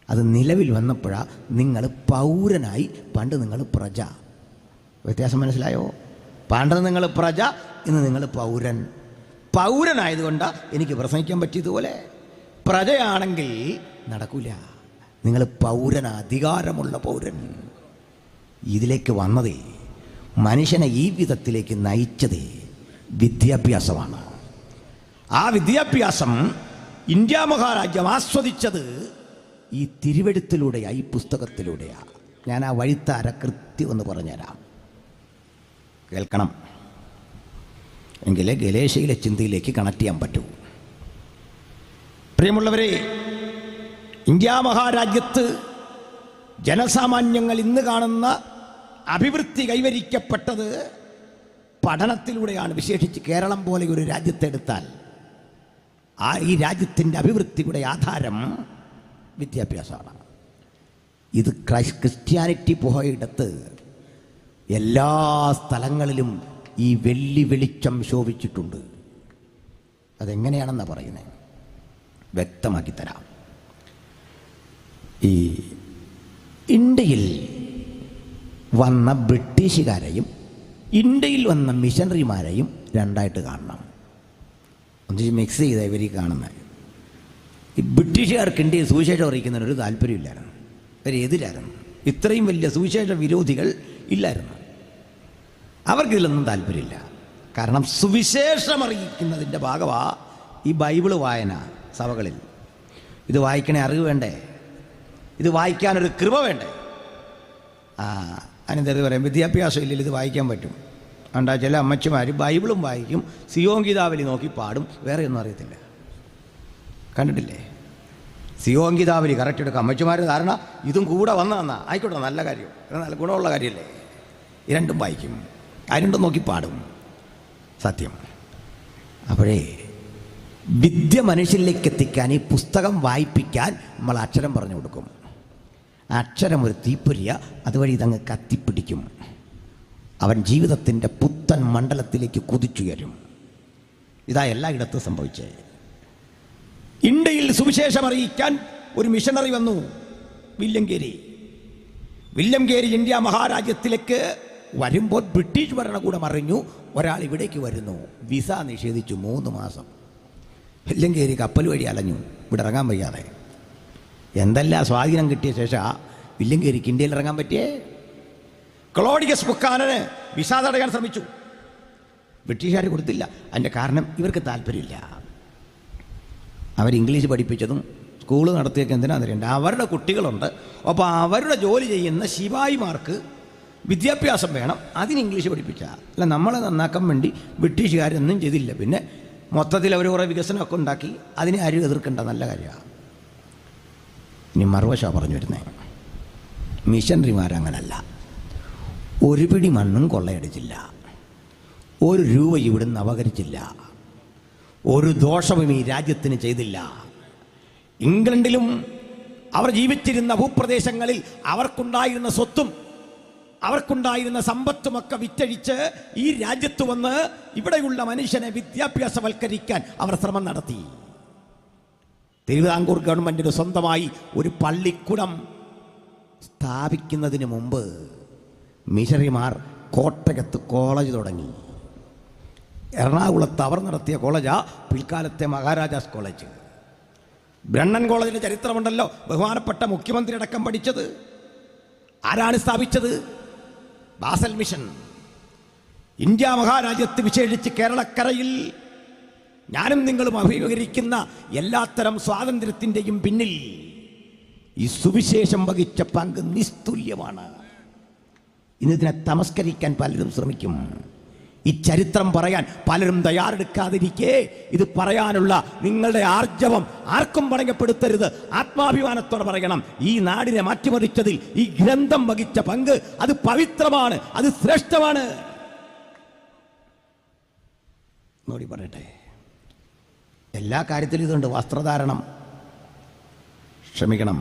അത് നിലവിൽ വന്നപ്പോഴാണ് നിങ്ങൾ പൗരനായി. പണ്ട് നിങ്ങൾ പ്രജ. വ്യത്യാസം മനസ്സിലായോ? പണ്ട് നിങ്ങൾ പ്രജ, ഇന്ന് നിങ്ങൾ പൗരനായതുകൊണ്ടാണ് എനിക്ക് പ്രസംഗിക്കാൻ പറ്റിയതുപോലെ. പ്രജയാണെങ്കിൽ നടക്കൂല. നിങ്ങൾ പൗരൻ, അധികാരമുള്ള പൗരൻ. ഇതിലേക്ക് വന്നതേ, മനുഷ്യനെ ഈ വിധത്തിലേക്ക് നയിച്ചതേ വിദ്യാഭ്യാസമാണ്. ആ വിദ്യാഭ്യാസം ഇന്ത്യ മഹാരാജ്യം ആസ്വദിച്ചത് ഈ തിരുവെഴുത്തിലൂടെയാണ്, ഈ പുസ്തകത്തിലൂടെയാണ്. ഞാൻ ആ വഴിത്താര കൃത്യം ഒന്ന് പറഞ്ഞുതരാം, കേൾക്കണം. എങ്കിലേ ഗലേഷ്യയിലെ ചിന്തയിലേക്ക് കണക്ട് ചെയ്യാൻ പറ്റൂ. പ്രിയമുള്ളവരെ, ഇന്ത്യ മഹാരാജ്യത്ത് ജനസാമാന്യങ്ങൾ ഇന്ന് കാണുന്ന അഭിവൃദ്ധി കൈവരിക്കപ്പെട്ടത് പഠനത്തിലൂടെയാണ്. വിശേഷിച്ച് കേരളം പോലെ ഒരു രാജ്യത്തെടുത്താൽ ഈ രാജ്യത്തിൻ്റെ അഭിവൃദ്ധിയുടെ ആധാരം വിദ്യാഭ്യാസമാണ്. ഇത് ക്രിസ്ത്യാനിറ്റി പോയിടത്ത് എല്ലാ സ്ഥലങ്ങളിലും ഈ വെളിച്ചം ശോഭിച്ചിട്ടുണ്ട്. അതെങ്ങനെയാണെന്നാണ് പറയുന്നത്, വ്യക്തമാക്കി തരാം. ഈ ഇന്ത്യയിൽ വന്ന ബ്രിട്ടീഷുകാരെയും ഇന്ത്യയിൽ വന്ന മിഷണറിമാരെയും രണ്ടായിട്ട് കാണണം. ഒന്നിച്ച് മിക്സ് ചെയ്ത ഇവർ കാണുന്നത്. ഈ ബ്രിട്ടീഷുകാർക്ക് ഇന്ത്യയിൽ സുവിശേഷം അറിയിക്കുന്നതിനൊരു താല്പര്യമില്ലായിരുന്നു, അവരെതിരായിരുന്നു. ഇത്രയും വലിയ സുവിശേഷ വിരോധികൾ ഇല്ലായിരുന്നു. അവർക്കിതിലൊന്നും താല്പര്യമില്ല. കാരണം സുവിശേഷം അറിയിക്കുന്നതിൻ്റെ ഭാഗമാണ് ഈ ബൈബിള് വായന സഭകളിൽ. ഇത് വായിക്കണേ അറിവ് വേണ്ടേ, ഇത് വായിക്കാനൊരു കൃപ വേണ്ടേ. അതിനെന്താ പറയാം, വിദ്യാഭ്യാസം ഇല്ലെങ്കിൽ ഇത് വായിക്കാൻ പറ്റും. അതുകൊണ്ടാ ചില അമ്മച്ചിമാർ ബൈബിളും വായിക്കും, സിയോൻ ഗീതാവലി നോക്കി പാടും, വേറെ ഒന്നും അറിയത്തില്ല. കണ്ടിട്ടില്ലേ? സിയോൻ ഗീതാവലി കറക്റ്റ് എടുക്കുക. അമ്മച്ചിമാർ ധാരണ ഇതും കൂടെ വന്നതെന്നാ. ആയിക്കോട്ടെ, നല്ല കാര്യം, നല്ല ഗുണമുള്ള കാര്യമല്ലേ. ഈ രണ്ടും വായിക്കും, ആ രണ്ടും നോക്കി പാടും. സത്യം. അപ്പോഴേ വിദ്യ മനുഷ്യനിലേക്ക് എത്തിക്കാൻ ഈ പുസ്തകം വായിപ്പിക്കാൻ നമ്മൾ അക്ഷരം പറഞ്ഞു കൊടുക്കും. അക്ഷരം ഒരു തീപ്പൊരിയ, അതുവഴി ഇതങ്ങ് കത്തിപ്പിടിക്കും. അവൻ ജീവിതത്തിൻ്റെ പുത്തൻ മണ്ഡലത്തിലേക്ക് കുതിച്ചുയരും. ഇതാ എല്ലായിടത്തും സംഭവിച്ചത്. ഇന്ത്യയിൽ സുവിശേഷം അറിയിക്കാൻ ഒരു മിഷണറി വന്നു, വില്യം കേരി ഇന്ത്യ മഹാരാജ്യത്തിലേക്ക് വരുമ്പോൾ ബ്രിട്ടീഷ് ഭരണകൂടം അറിഞ്ഞു ഒരാൾ ഇവിടേക്ക് വരുന്നു. വിസ നിഷേധിച്ചു 3 മാസം. വില്യം കേരി കപ്പൽ വഴി അലഞ്ഞു, ഇവിടെ ഇറങ്ങാൻ വയ്യാതെ. എന്തെല്ലാം സ്വാധീനം കിട്ടിയ ശേഷം വില്യം കേരിക്ക് ഇന്ത്യയിൽ ഇറങ്ങാൻ പറ്റിയേ. ക്ലോഡിയസ് ബുക്കാനന് വിസ തടയാൻ ശ്രമിച്ചു, ബ്രിട്ടീഷുകാർ കൊടുത്തില്ല. അതിൻ്റെ കാരണം ഇവർക്ക് താല്പര്യമില്ല. അവർ ഇംഗ്ലീഷ് പഠിപ്പിച്ചതും സ്കൂൾ നടത്തിയൊക്കെ എന്തിനാണെന്നറിയണ്ട. അവരുടെ കുട്ടികളുണ്ട്, അപ്പോൾ അവരുടെ ജോലി ചെയ്യുന്ന ശിപായിമാർക്ക് വിദ്യാഭ്യാസം വേണം, അതിന് ഇംഗ്ലീഷ് പഠിപ്പിച്ചാൽ. അല്ല, നമ്മളെ നന്നാക്കാൻ വേണ്ടി ബ്രിട്ടീഷുകാരൊന്നും ചെയ്തില്ല. പിന്നെ മൊത്തത്തിൽ അവർ കുറേ വികസനമൊക്കെ ഉണ്ടാക്കി, അതിനെ ആരും എതിർക്കേണ്ട, നല്ല കാര്യമാണ്. ഇനി മറുവശ പറഞ്ഞു വരുന്നത്, മിഷണറിമാരങ്ങനല്ല. ഒരു പിടി മണ്ണും കൊള്ളയടിച്ചില്ല, 1 രൂപ ഇവിടുന്ന് അപകരിച്ചില്ല, ഒരു ദോഷവും ഈ രാജ്യത്തിന് ചെയ്തില്ല. ഇംഗ്ലണ്ടിലും അവർ ജീവിച്ചിരുന്ന ഭൂപ്രദേശങ്ങളിൽ അവർക്കുണ്ടായിരുന്ന സ്വത്തും അവർക്കുണ്ടായിരുന്ന സമ്പത്തുമൊക്കെ വിറ്റഴിച്ച് ഈ രാജ്യത്ത് വന്ന് ഇവിടെയുള്ള മനുഷ്യനെ വിദ്യാഭ്യാസവൽക്കരിക്കാൻ അവർ ശ്രമം നടത്തി. തിരുവിതാംകൂർ ഗവൺമെൻറ്റിന് സ്വന്തമായി ഒരു പള്ളിക്കുടം സ്ഥാപിക്കുന്നതിന് മുമ്പ് മിഷണറിമാർ കോട്ടയത്ത് കോളേജ് തുടങ്ങി. എറണാകുളത്ത് അവർ നടത്തിയ കോളേജാ പിൽക്കാലത്തെ മഹാരാജാസ് കോളേജ്. ബ്രണ്ണൻ കോളേജിൻ്റെ ചരിത്രമുണ്ടല്ലോ, ബഹുമാനപ്പെട്ട മുഖ്യമന്ത്രി അടക്കം പഠിച്ചത്. ആരാണ് സ്ഥാപിച്ചത്? Basal mission. ഇന്ത്യ മഹാരാജ്യത്ത്, വിശേഷിച്ച് കേരളക്കരയിൽ ഞാനും നിങ്ങളും അഭിമുഖീകരിക്കുന്ന എല്ലാത്തരം സ്വാതന്ത്ര്യത്തിൻ്റെയും പിന്നിൽ ഈ സുവിശേഷം വഹിച്ച പങ്ക് നിസ്തുല്യമാണ്. ഇന്നിതിനെ തമസ്കരിക്കാൻ പലരും ശ്രമിക്കും. ഈ ചരിത്രം പറയാൻ പലരും തയ്യാറെടുക്കാതിരിക്കെ ഇത് പറയാനുള്ള നിങ്ങളുടെ ആർജവം ആർക്കും പണയപ്പെടുത്തരുത്. ആത്മാഭിമാനത്തോടെ പറയണം, ഈ നാടിനെ മാറ്റിമറിച്ചതിൽ ഈ ഗ്രന്ഥം വഹിച്ച പങ്ക് അത് പവിത്രമാണ്, അത് ശ്രേഷ്ഠമാണ്. നോടി പറയട്ടെ, എല്ലാ കാര്യത്തിലും ഇതുണ്ട്. വസ്ത്രധാരണം, ക്ഷമിക്കണം,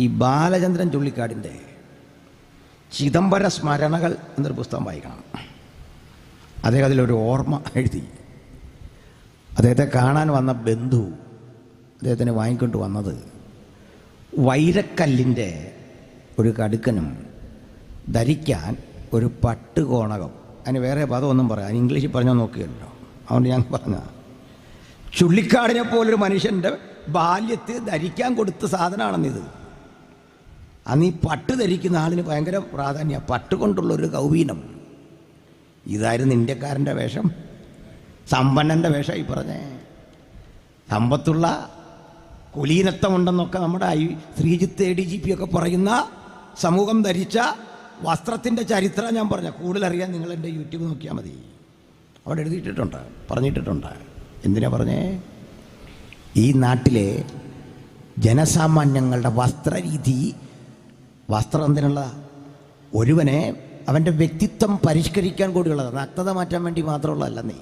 ഈ ബാലചന്ദ്രൻ ചുള്ളിക്കാടിൻ്റെ ചിദംബര സ്മരണകൾ എന്നൊരു പുസ്തകം വായിക്കണം. അദ്ദേഹം അതിലൊരു ഓർമ്മ എഴുതി. അദ്ദേഹത്തെ കാണാൻ വന്ന ബന്ധു അദ്ദേഹത്തിന് വാങ്ങിക്കൊണ്ട് വന്നത് വൈരക്കല്ലിൻ്റെ ഒരു കടുക്കനും ധരിക്കാൻ ഒരു പട്ടുകോണകം അതിന് വേറെ പദമൊന്നും പറയാം, അതിന് ഇംഗ്ലീഷിൽ പറഞ്ഞാൽ നോക്കുകയല്ലോ. അതുകൊണ്ട് ഞാൻ പറഞ്ഞ ചുള്ളിക്കാടിനെ പോലൊരു മനുഷ്യൻ്റെ ബാല്യത്തിൽ ധരിക്കാൻ കൊടുത്ത സാധനമാണെന്നിത്. അന്ന് ഈ പട്ട് ധരിക്കുന്ന ആളിന് ഭയങ്കര പ്രാധാന്യം, പട്ട് കൊണ്ടുള്ളൊരു കൗവീനം. ഇതായിരുന്നു ഇന്ത്യക്കാരൻ്റെ വേഷം, സമ്പന്നൻ്റെ വേഷം. ഈ പറഞ്ഞേ സമ്പത്തുള്ള കുലീനത്വമുണ്ടെന്നൊക്കെ നമ്മുടെ ശ്രീജിത്ത് ADGP ഒക്കെ പറയുന്ന സമൂഹം ധരിച്ച വസ്ത്രത്തിൻ്റെ ചരിത്രം ഞാൻ പറഞ്ഞ. കൂടുതലറിയാൻ നിങ്ങൾ എൻ്റെ യൂട്യൂബ് നോക്കിയാൽ മതി, അവിടെ എഴുതിയിട്ടിട്ടുണ്ട്, പറഞ്ഞിട്ടിട്ടുണ്ട്. എന്തിനാ പറഞ്ഞേ? ഈ നാട്ടിലെ ജനസാമാന്യങ്ങളുടെ വസ്ത്രരീതി, വസ്ത്രം എന്തിനുള്ള, ഒരുവനെ അവൻ്റെ വ്യക്തിത്വം പരിഷ്കരിക്കാൻ കൂടിയുള്ളത്, നഗ്നത മാറ്റാൻ വേണ്ടി മാത്രമുള്ളതല്ലെന്നേ.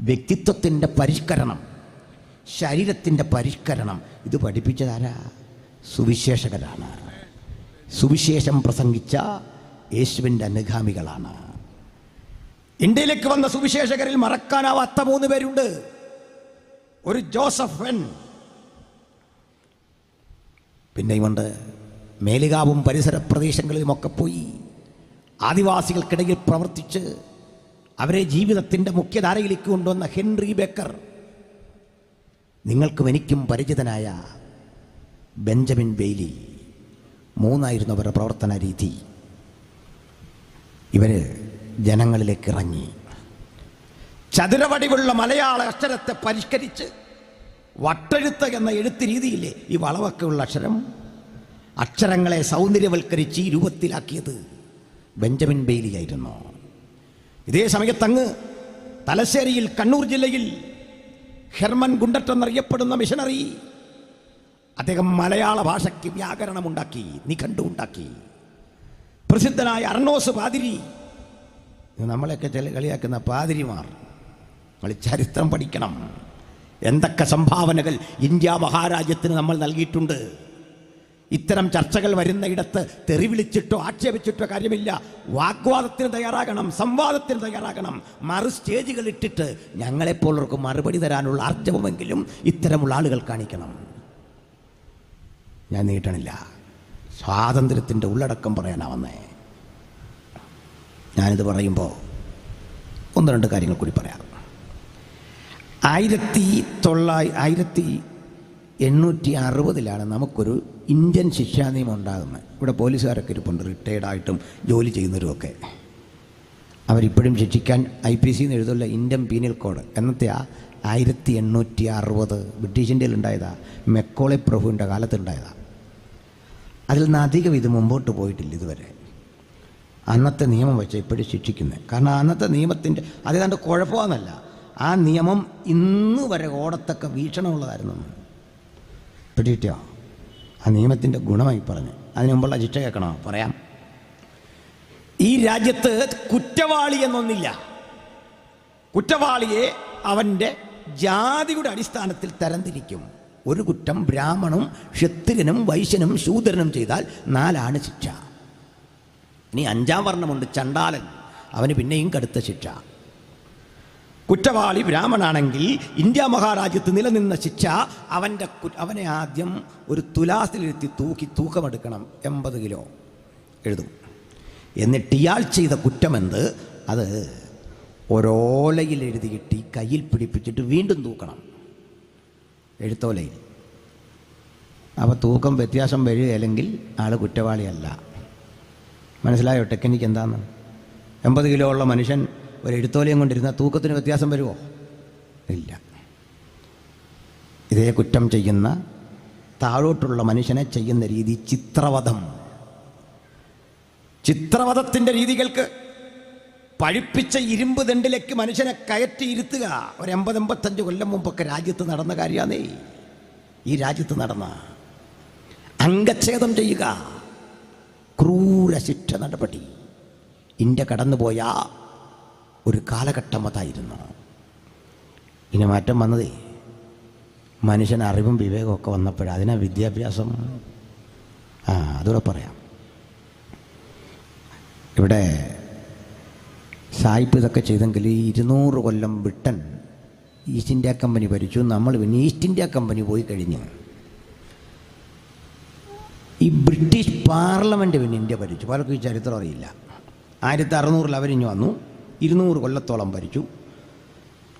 വ്യക്തിത്വത്തിൻ്റെ പരിഷ്കരണം, ശരീരത്തിൻ്റെ പരിഷ്കരണം, ഇത് പഠിപ്പിച്ചതാരാ? സുവിശേഷകരാണ്. സുവിശേഷം പ്രസംഗിച്ച യേശുവിൻ്റെ അനുഗാമികളാണ്. ഇന്ത്യയിലേക്ക് വന്ന സുവിശേഷകരിൽ മറക്കാനാവാത്ത 3 പേരുണ്ട്. ഒരു ജോസഫ് എൻ, പിന്നെയുമുണ്ട് മേലുകാവും പരിസര പ്രദേശങ്ങളിലുമൊക്കെ പോയി ആദിവാസികൾക്കിടയിൽ പ്രവർത്തിച്ച് അവരെ ജീവിതത്തിൻ്റെ മുഖ്യധാരയിലേക്ക് കൊണ്ടുവന്ന ഹെൻറി ബേക്കർ, നിങ്ങൾക്കും എനിക്കും പരിചിതനായ ബെഞ്ചമിൻ ബെയ്ലി. 3 അവരുടെ പ്രവർത്തന രീതി. ഇവർ ജനങ്ങളിലേക്ക് ഇറങ്ങി ചതുരവടിവുള്ള മലയാള അക്ഷരത്തെ പരിഷ്കരിച്ച് വട്ടെഴുത്ത് എന്ന എഴുത്ത് രീതിയില്ലേ, ഈ വളവൊക്കെയുള്ള അക്ഷരങ്ങളെ സൗന്ദര്യവൽക്കരിച്ച് ഈ രൂപത്തിലാക്കിയത് ബെഞ്ചമിൻ ബെയ്ലി ആയിരുന്നു. ഇതേ സമയത്തങ്ങ് തലശ്ശേരിയിൽ, കണ്ണൂർ ജില്ലയിൽ ഹെർമൻ ഗുണ്ടറ്റ് എന്നറിയപ്പെടുന്ന മിഷണറി, അദ്ദേഹം മലയാള ഭാഷയ്ക്ക് വ്യാകരണമുണ്ടാക്കി, നിഘണ്ടുണ്ടാക്കി. പ്രസിദ്ധനായ അർണോസ് പാതിരി, നമ്മളെയൊക്കെ കളിയാക്കുന്ന പാതിരിമാർ, നമ്മൾ ചരിത്രം പഠിക്കണം. എന്തൊക്കെ സംഭാവനകൾ ഇന്ത്യ മഹാരാജ്യത്തിന് നമ്മൾ നൽകിയിട്ടുണ്ട്. ഇത്തരം ചർച്ചകൾ വരുന്ന ഇടത്ത് തെറി വിളിച്ചിട്ടോ ആക്ഷേപിച്ചിട്ടോ കാര്യമില്ല. വാഗ്വാദത്തിന് തയ്യാറാകണം, സംവാദത്തിന് തയ്യാറാകണം. മറു സ്റ്റേജുകൾ ഇട്ടിട്ട് ഞങ്ങളെപ്പോലർക്ക് മറുപടി തരാനുള്ള ആർജവമെങ്കിലും ഇത്തരമുള്ള ആളുകൾ കാണിക്കണം. ഞാൻ നീട്ടണില്ല, സ്വാതന്ത്ര്യത്തിൻ്റെ ഉള്ളടക്കം പറയാനാ വന്നേ. ഞാനിത് പറയുമ്പോൾ 1-2 കാര്യങ്ങൾ കൂടി പറയാം. 1860 നമുക്കൊരു ഇന്ത്യൻ ശിക്ഷാ നിയമം ഉണ്ടാകുന്നത്. ഇവിടെ പോലീസുകാരൊക്കെ ഇരിപ്പുണ്ട്, റിട്ടയർഡായിട്ടും ജോലി ചെയ്യുന്നവരുമൊക്കെ. അവരിപ്പോഴും ശിക്ഷിക്കാൻ IPC എന്ന് എഴുതുള്ള ഇന്ത്യൻ പീനൽ കോഡ്. എന്നത്തെയാ 1860 ബ്രിട്ടീഷ് ഇന്ത്യയിൽ ഉണ്ടായതാ, മെക്കോളെ പ്രഭുവിൻ്റെ കാലത്തുണ്ടായതാ. അതിൽ നിന്ന് അധികം ഇത് മുമ്പോട്ട് പോയിട്ടില്ല ഇതുവരെ. അന്നത്തെ നിയമം വെച്ച് ഇപ്പോഴും ശിക്ഷിക്കുന്നത്. കാരണം അന്നത്തെ നിയമത്തിൻ്റെ അതേതാണ്ട് കുഴപ്പമെന്നല്ല, ആ നിയമം ഇന്ന് വരെ ഓടത്തക്ക വീക്ഷണമുള്ളതായിരുന്നു. പിടികിട്ടിയോ? ആ നിയമത്തിൻ്റെ ഗുണമായി പറഞ്ഞ്. അതിന് മുമ്പുള്ള ശിക്ഷ കേൾക്കണോ? പറയാം. ഈ രാജ്യത്ത് കുറ്റവാളി എന്നൊന്നില്ല. കുറ്റവാളിയെ അവൻ്റെ ജാതിയുടെ അടിസ്ഥാനത്തിൽ തരംതിരിക്കും. ഒരു കുറ്റം ബ്രാഹ്മണനും ക്ഷത്രിയനും വൈശ്യനും ശൂദ്രനും ചെയ്താൽ 4 ശിക്ഷ. ഇനി 5ാം വർണ്ണമുണ്ട്, ചണ്ടാലൻ, അവന് പിന്നെയും കടുത്ത ശിക്ഷ. കുറ്റവാളി ബ്രാഹ്മണാണെങ്കിൽ ഇന്ത്യ മഹാരാജ്യത്ത് നിലനിന്ന ശിക്ഷ, അവനെ ആദ്യം ഒരു തുലാസിലിരുത്തി തൂക്കമെടുക്കണം. 80 കിലോ എഴുതും. എന്നിട്ട് ഇയാൾ ചെയ്ത കുറ്റമെന്ത്, അത് ഒരോലയിൽ എഴുതിയിട്ട് കയ്യിൽ പിടിപ്പിച്ചിട്ട് വീണ്ടും തൂക്കണം, എഴുത്തോലയിൽ. അപ്പോൾ തൂക്കം വ്യത്യാസം വരികയില്ലെങ്കിൽ ആൾ കുറ്റവാളിയല്ല. മനസ്സിലായോ ടെക്നിക്ക് എന്താണെന്ന്? 80 കിലോ ഉള്ള മനുഷ്യൻ ഒരു എഴുത്തോലയും കൊണ്ടിരുന്ന തൂക്കത്തിന് വ്യത്യാസം വരുമോ? ഇല്ല. ഇതേ കുറ്റം ചെയ്യുന്ന താഴോട്ടുള്ള മനുഷ്യനെ ചെയ്യുന്ന രീതി ചിത്രവധം. ചിത്രവധത്തിൻ്റെ രീതികൾക്ക് പഴുപ്പിച്ച ഇരുമ്പ് ദണ്ടിലേക്ക് മനുഷ്യനെ കയറ്റിയിരുത്തുക ഒരു 80-85 കൊല്ലം മുമ്പൊക്കെ രാജ്യത്ത് നടന്ന കാര്യമാണേ. ഈ രാജ്യത്ത് നടന്ന അംഗച്ഛേദം ചെയ്യുക, ക്രൂരശിക്ഷ നടപടി ഇന്ത്യ കടന്നുപോയ ഒരു കാലഘട്ടം അതായിരുന്നു. ഇനി മാറ്റം വന്നതേ മനുഷ്യന് അറിവും വിവേകമൊക്കെ വന്നപ്പോഴാണ്. അതിനാ വിദ്യാഭ്യാസം. അതുകൂടെ പറയാം. ഇവിടെ സായിപ്പ് ഇതൊക്കെ ചെയ്തെങ്കിൽ 200 കൊല്ലം ബ്രിട്ടൻ ഈസ്റ്റ് ഇന്ത്യ കമ്പനി ഭരിച്ചു. നമ്മൾ പിന്നെ ഈസ്റ്റ് ഇന്ത്യ കമ്പനി പോയി കഴിഞ്ഞ് ഈ ബ്രിട്ടീഷ് പാർലമെൻറ്റ് പിന്നെ ഇന്ത്യ ഭരിച്ചു. പലർക്കും ഈ ചരിത്രം അറിയില്ല. 1600 അവരിഞ്ഞ് വന്നു, 200 കൊല്ലത്തോളം ഭരിച്ചു.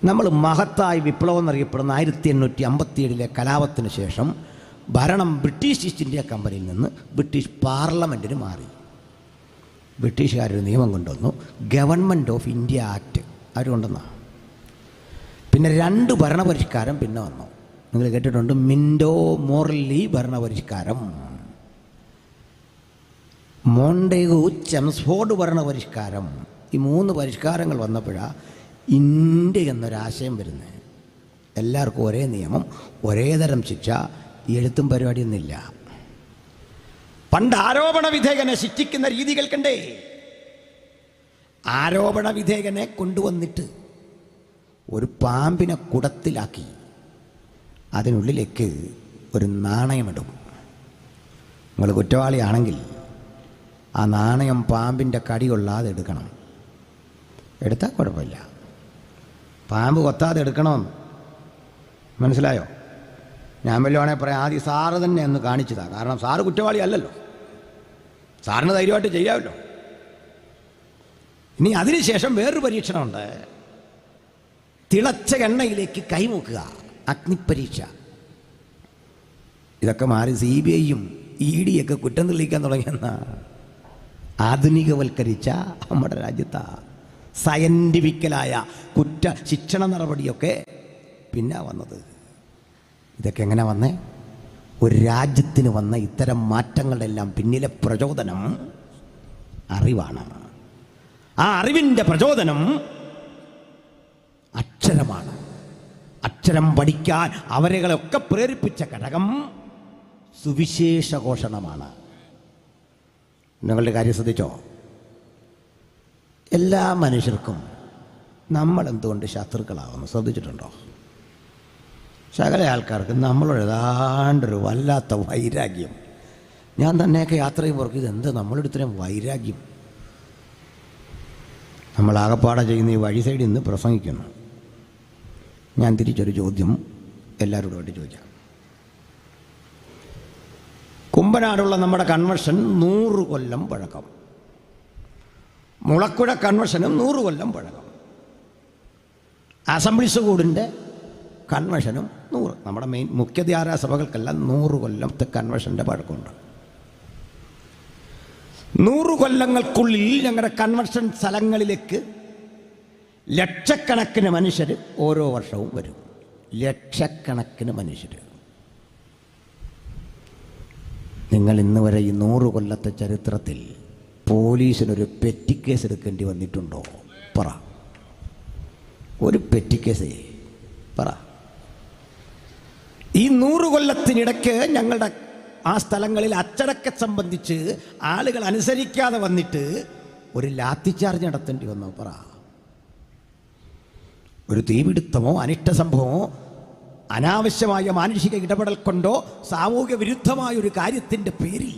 നമ്മൾ മഹത്തായ വിപ്ലവം എന്നറിയപ്പെടുന്ന 1857 കലാപത്തിന് ശേഷം ഭരണം ബ്രിട്ടീഷ് ഈസ്റ്റ് ഇന്ത്യ കമ്പനിയിൽ നിന്ന് ബ്രിട്ടീഷ് പാർലമെൻറ്റിന് മാറി. ബ്രിട്ടീഷുകാരൊരു നിയമം കൊണ്ടുവന്നു, ഗവൺമെൻറ് ഓഫ് ഇന്ത്യ ആക്ട് അവർ കൊണ്ടുവന്നാണ്. പിന്നെ 2 ഭരണപരിഷ്കാരം പിന്നെ വന്നു. നിങ്ങൾ കേട്ടിട്ടുണ്ട്, മിൻറ്റോ മോർലി ഭരണപരിഷ്കാരം, മോണ്ടേഗു ചെംസ്ഫോർഡ് ഭരണപരിഷ്കാരം. ഈ 3 പരിഷ്കാരങ്ങൾ വന്നപ്പോഴാണ് ഇന്ത്യ എന്നൊരാശയം വരുന്നത്. എല്ലാവർക്കും ഒരേ നിയമം, ഒരേ തരം ശിക്ഷ, എഴുത്തും പരിപാടിയൊന്നുമില്ല. പണ്ട് ആരോപണ വിധേയനെ ശിക്ഷിക്കുന്ന രീതികൾ കണ്ടേ. ആരോപണ വിധേയനെ കൊണ്ടുവന്നിട്ട് ഒരു പാമ്പിനെ കുടത്തിലാക്കി അതിനുള്ളിലേക്ക് ഒരു നാണയമിടും. നിങ്ങൾ കുറ്റവാളിയാണെങ്കിൽ ആ നാണയം പാമ്പിൻ്റെ കടി കൊള്ളാതെ എടുക്കണം. എടുത്താൽ കുഴപ്പമില്ല, പാമ്പ് കൊത്താതെ എടുക്കണമെന്ന്. മനസ്സിലായോ? ഞാൻ വല്ലതുവാണെങ്കിൽ പറയാം, ആദ്യം സാറ് തന്നെ ഒന്ന് കാണിച്ചതാണ്. കാരണം സാറ് കുറ്റവാളി അല്ലല്ലോ, സാറിന് ധൈര്യമായിട്ട് ചെയ്യാമല്ലോ. ഇനി അതിനുശേഷം വേറൊരു പരീക്ഷണമുണ്ട്. തിളച്ച എണ്ണയിലേക്ക് കൈമുക്കുക, അഗ്നിപരീക്ഷ. ഇതൊക്കെ മാറി CBIയും ED ഒക്കെ കുറ്റം തെളിയിക്കാൻ തുടങ്ങിയെന്ന ആധുനികവൽക്കരിച്ച നമ്മുടെ രാജ്യത്താ സയൻറ്റിഫിക്കലായ ശിക്ഷണ നടപടിയൊക്കെ പിന്നെ വന്നത്. ഇതൊക്കെ എങ്ങനെ വന്നേ? ഒരു രാജ്യത്തിന് വന്ന ഇത്തരം മാറ്റങ്ങളുടെ എല്ലാം പിന്നിലെ പ്രചോദനം അറിവാണ്. ആ അറിവിൻ്റെ പ്രചോദനം അക്ഷരമാണ്. അക്ഷരം പഠിക്കാൻ അവരെകളൊക്കെ പ്രേരിപ്പിച്ച ഘടകം സുവിശേഷഘോഷണമാണ്. നിങ്ങളുടെ കാര്യം ശ്രദ്ധിച്ചോ? എല്ലാ മനുഷ്യർക്കും നമ്മൾ എന്തുകൊണ്ട് ശത്രുക്കളാവുന്നു ശ്രദ്ധിച്ചിട്ടുണ്ടോ? സകല ആൾക്കാർക്ക് നമ്മളോട് ഏതാണ്ടൊരു വല്ലാത്ത വൈരാഗ്യം. ഞാൻ തന്നെയൊക്കെ യാത്ര ചെയ്യുമ്പോൾ ഇതെന്ത് നമ്മളോട് ഇത്രയും വൈരാഗ്യം? നമ്മളാകപ്പാടെ ചെയ്യുന്ന ഈ വഴി സൈഡിൽ നിന്ന് പ്രസംഗിക്കുന്നു. ഞാൻ തിരിച്ചൊരു ചോദ്യം എല്ലാവരോടുമായിട്ട് ചോദിക്കാം. കുമ്പനാടുള്ള നമ്മുടെ കൺവെൻഷൻ 100 കൊല്ലം പഴക്കം, മുളക്കുഴ കൺവെൻഷനും 100 കൊല്ലം പഴക്കം, അസംബ്ലീസ് കൂടിൻ്റെ കൺവെൻഷനും 100. നമ്മുടെ മെയിൻ മുഖ്യധാരാ സഭകൾക്കെല്ലാം 100 കൊല്ലത്തെ കൺവെൻഷൻ്റെ പഴക്കമുണ്ട്. 100 കൊല്ലങ്ങൾക്കുള്ളിൽ ഞങ്ങളുടെ കൺവെൻഷൻ സ്ഥലങ്ങളിലേക്ക് ലക്ഷക്കണക്കിന് മനുഷ്യർ ഓരോ വർഷവും വരും. ലക്ഷക്കണക്കിന് മനുഷ്യർ. നിങ്ങൾ ഇന്ന് വരെ ഈ 100 കൊല്ലത്തെ ചരിത്രത്തിൽ പോലീസിനൊരു പെറ്റി കേസ് എടുക്കേണ്ടി വന്നിട്ടുണ്ടോ? പറ. ഒരു പെറ്റി കേസ് പറ. ഈ 100 കൊല്ലത്തിനിടയ്ക്ക് ഞങ്ങളുടെ ആ സ്ഥലങ്ങളിൽ അച്ചടക്ക സംബന്ധിച്ച് ആളുകൾ അനുസരിക്കാതെ വന്നിട്ട് ഒരു ലാത്തിച്ചാർജ് നടത്തേണ്ടി വന്നോ? പറ. ഒരു തീപിടുത്തമോ അനിഷ്ട സംഭവമോ അനാവശ്യമായ മാനുഷിക ഇടപെടൽ കൊണ്ടോ സാമൂഹ്യ വിരുദ്ധമായ ഒരു കാര്യത്തിൻ്റെ പേരിൽ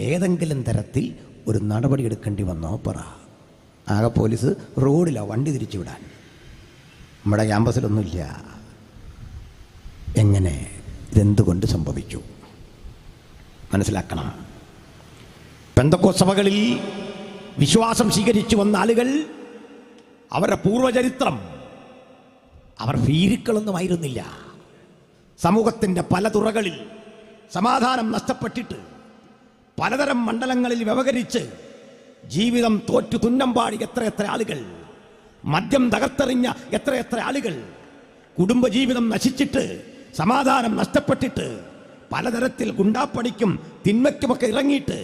ഏതെങ്കിലും തരത്തിൽ ഒരു നടപടി എടുക്കേണ്ടി വന്നോ? പറ. ആകെ പോലീസ് റോഡിലാണ് വണ്ടി തിരിച്ചു വിടാൻ. നമ്മുടെ ക്യാമ്പസിലൊന്നുമില്ല. എങ്ങനെ? ഇതെന്തുകൊണ്ട് സംഭവിച്ചു? മനസ്സിലാക്കണം. പെന്തക്കോസ്ത് സഭകളിൽ വിശ്വാസം സ്വീകരിച്ചു വന്ന ആളുകൾ, അവരുടെ പൂർവചരിത്രം, അവർ ഭീരുക്കളൊന്നുമായിരുന്നില്ല. സമൂഹത്തിൻ്റെ പല തുറകളിൽ സമാധാനം നഷ്ടപ്പെട്ടിട്ട് പലതരം മണ്ഡലങ്ങളിൽ വ്യവഹരിച്ച് ജീവിതം തോറ്റു തുന്നമ്പാടി എത്രയെത്ര ആളുകൾ, മദ്യം തകർത്തെറിഞ്ഞ എത്രയെത്ര ആളുകൾ, കുടുംബജീവിതം നശിച്ചിട്ട് സമാധാനം നഷ്ടപ്പെട്ടിട്ട് പലതരത്തിൽ ഗുണ്ടാപ്പണിക്കും തിന്മയ്ക്കുമൊക്കെ ഇറങ്ങിയിട്ട്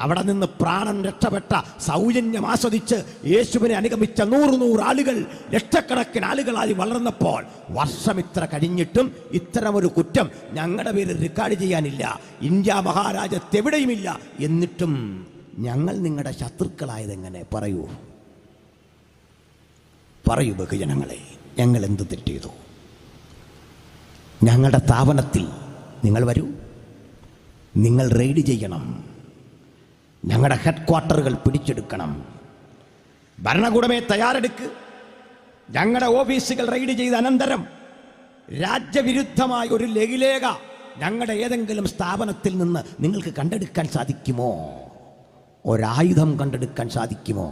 അവിടെ നിന്ന് പ്രാണൻ രക്ഷപ്പെട്ട സൗജന്യം ആസ്വദിച്ച് യേശുവിനെ അനുഗമിച്ച 100 ആളുകൾ, ലക്ഷക്കണക്കിന് ആളുകളായി വളർന്നപ്പോൾ വർഷം ഇത്ര കഴിഞ്ഞിട്ടും ഇത്തരമൊരു കുറ്റം ഞങ്ങളുടെ പേരിൽ റെക്കോർഡ് ചെയ്യാനില്ല, ഇന്ത്യ മഹാരാജ്യത്ത് എവിടെയുമില്ല. എന്നിട്ടും ഞങ്ങൾ നിങ്ങളുടെ ശത്രുക്കളായതെങ്ങനെ? പറയൂ, പറയൂ ബഹുജനങ്ങളെ, ഞങ്ങൾ എന്ത് തെറ്റ് ചെയ്തു? ഞങ്ങളുടെ സ്ഥാപനത്തിൽ നിങ്ങൾ വരൂ, നിങ്ങൾ റെയ്ഡ് ചെയ്യണം, ഞങ്ങളുടെ ഹെഡ് ക്വാർട്ടറുകൾ പിടിച്ചെടുക്കണം. ഭരണകൂടമേ തയ്യാറെടുക്ക്. ഞങ്ങളുടെ ഓഫീസുകൾ റെയ്ഡ് ചെയ്ത അനന്തരം രാജ്യവിരുദ്ധമായ ഒരു ലഘുലേഖ ഞങ്ങളുടെ ഏതെങ്കിലും സ്ഥാപനത്തിൽ നിന്ന് നിങ്ങൾക്ക് കണ്ടെടുക്കാൻ സാധിക്കുമോ? ഒരായുധം കണ്ടെടുക്കാൻ സാധിക്കുമോ?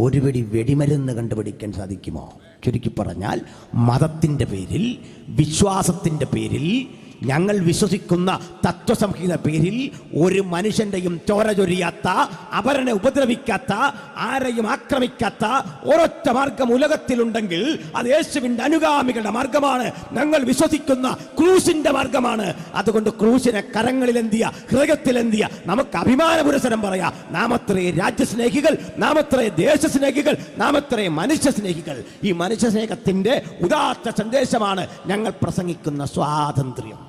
ഒരു പിടി വെടിമരുന്ന് കണ്ടുപിടിക്കാൻ സാധിക്കുമോ? ചുരുക്കി പറഞ്ഞാൽ മതത്തിൻ്റെ പേരിൽ, വിശ്വാസത്തിൻ്റെ പേരിൽ, ഞങ്ങൾ വിശ്വസിക്കുന്ന തത്വസംഹിത പേരിൽ ഒരു മനുഷ്യൻ്റെയും ചോര ചൊരിയാത്ത, അവരനെ ഉപദ്രവിക്കാത്ത, ആരെയും ആക്രമിക്കാത്ത ഒരൊറ്റ മാർഗം ഉലകത്തിലുണ്ടെങ്കിൽ അത് യേശുവിൻ്റെ അനുഗാമികളുടെ മാർഗമാണ്. ഞങ്ങൾ വിശ്വസിക്കുന്ന ക്രൂശിൻ്റെ മാർഗമാണ്. അതുകൊണ്ട് ക്രൂശിനെ കരങ്ങളിലെന്തിയ, ഹൃദയത്തിലെന്തിയ നമുക്ക് അഭിമാനപുരസരം പറയാം. നാമത്രേ രാജ്യസ്നേഹികൾ, നാമത്രേ ദേശസ്നേഹികൾ, നാമത്രേ മനുഷ്യസ്നേഹികൾ. ഈ മനുഷ്യസ്നേഹത്തിൻ്റെ ഉദാത്ത സന്ദേശമാണ് ഞങ്ങൾ പ്രസംഗിക്കുന്ന സ്വാതന്ത്ര്യം.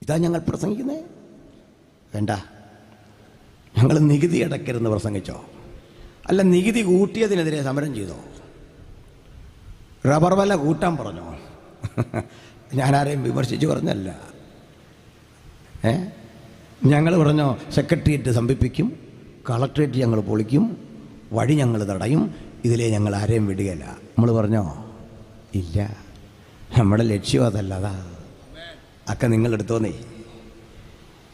ഇതാ ഞങ്ങൾ പ്രസംഗിക്കുന്നത്. വേണ്ട, ഞങ്ങൾ നികുതി അടയ്ക്കരുതെന്ന് പ്രസംഗിച്ചോ? അല്ല, നികുതി കൂട്ടിയതിനെതിരെ സമരം ചെയ്തോ? റബ്ബർ വില കൂട്ടാൻ പറഞ്ഞോ? ഞാനാരെയും വിമർശിച്ച് പറഞ്ഞല്ല. ഞങ്ങൾ പറഞ്ഞോ സെക്രട്ടേറിയറ്റ് സംഭിപ്പിക്കും, കളക്ട്രേറ്റ് ഞങ്ങൾ പൊളിക്കും, വഴി ഞങ്ങൾ തടയും, ഇതിലെ ഞങ്ങൾ ആരെയും വിടുകയില്ല. നമ്മൾ പറഞ്ഞോ? ഇല്ല. നമ്മുടെ ലക്ഷ്യം അതല്ല. അതാ ഒക്കെ നിങ്ങൾ എടുത്തോന്നേ.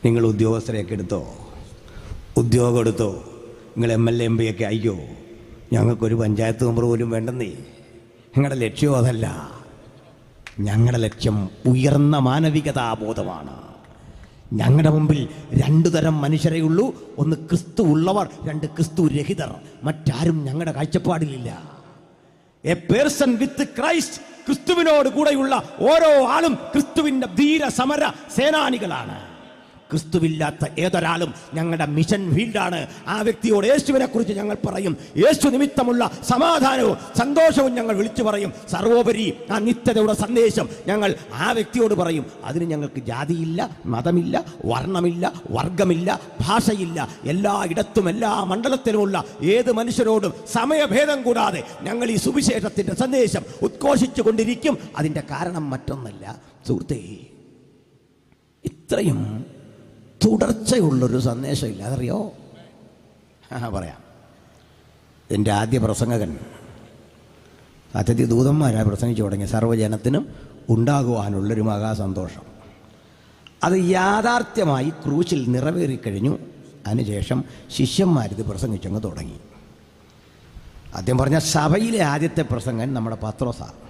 നിങ്ങൾ ഉദ്യോഗസ്ഥരെയൊക്കെ എടുത്തോ, ഉദ്യോഗം എടുത്തോ, നിങ്ങൾ MLA MP ഒക്കെ അയക്കോ. ഞങ്ങൾക്കൊരു പഞ്ചായത്ത് മെമ്പർ പോലും വേണ്ടെന്നേ. നിങ്ങളുടെ ലക്ഷ്യം അതല്ല. ഞങ്ങളുടെ ലക്ഷ്യം ഉയർന്ന മാനവികതാബോധമാണ്. ഞങ്ങളുടെ മുമ്പിൽ രണ്ടു തരം മനുഷ്യരേ ഉള്ളൂ. ഒന്ന് ക്രിസ്തു ഉള്ളവർ, രണ്ട് ക്രിസ്തു രഹിതർ. മറ്റാരും ഞങ്ങളുടെ കാഴ്ചപ്പാടിലില്ല. എ പേഴ്സൺ വിത്ത് ക്രൈസ്റ്റ്, ക്രിസ്തുവിനോട് കൂടെയുള്ള ഓരോ ആളും ക്രിസ്തുവിൻ്റെ ധീര സമര സേനാനികളാണ്. ക്രിസ്തുവില്ലാത്ത ഏതൊരാളും ഞങ്ങളുടെ മിഷൻ ഫീൽഡാണ്. ആ വ്യക്തിയോട് യേശുവിനെ കുറിച്ച് ഞങ്ങൾ പറയും. യേശു നിമിത്തമുള്ള സമാധാനവും സന്തോഷവും ഞങ്ങൾ വിളിച്ചു പറയും. സർവോപരി ആ നിത്യതയുടെ സന്ദേശം ഞങ്ങൾ ആ വ്യക്തിയോട് പറയും. അതിന് ഞങ്ങൾക്ക് ജാതിയില്ല, മതമില്ല, വർണ്ണമില്ല, വർഗമില്ല, ഭാഷയില്ല. എല്ലായിടത്തും എല്ലാ മണ്ഡലത്തിലുമുള്ള ഏത് മനുഷ്യരോടും സമയഭേദം കൂടാതെ ഞങ്ങൾ ഈ സുവിശേഷത്തിൻ്റെ സന്ദേശം ഉദ്ഘോഷിച്ചു കൊണ്ടിരിക്കും. അതിൻ്റെ കാരണം മറ്റൊന്നല്ല സുഹൃത്തേ, ഇത്രയും തുടർച്ചയുള്ളൊരു സന്ദേശമില്ല. അതറിയോ? പറയാം. എൻ്റെ ആദ്യ പ്രസംഗകൻ സത്യത്തി ദൂതന്മാരായി പ്രസംഗിച്ചു തുടങ്ങി. സർവ്വജനത്തിനും ഉണ്ടാകുവാനുള്ളൊരു മഹാസന്തോഷം അത് യാഥാർത്ഥ്യമായി ക്രൂശിൽ നിറവേറിക്കഴിഞ്ഞു. അതിനുശേഷം ശിഷ്യന്മാരിത് പ്രസംഗിച്ചങ്ങ് തുടങ്ങി. ആദ്യം പറഞ്ഞ സഭയിലെ ആദ്യത്തെ പ്രസംഗൻ നമ്മുടെ പത്രോസാണ്.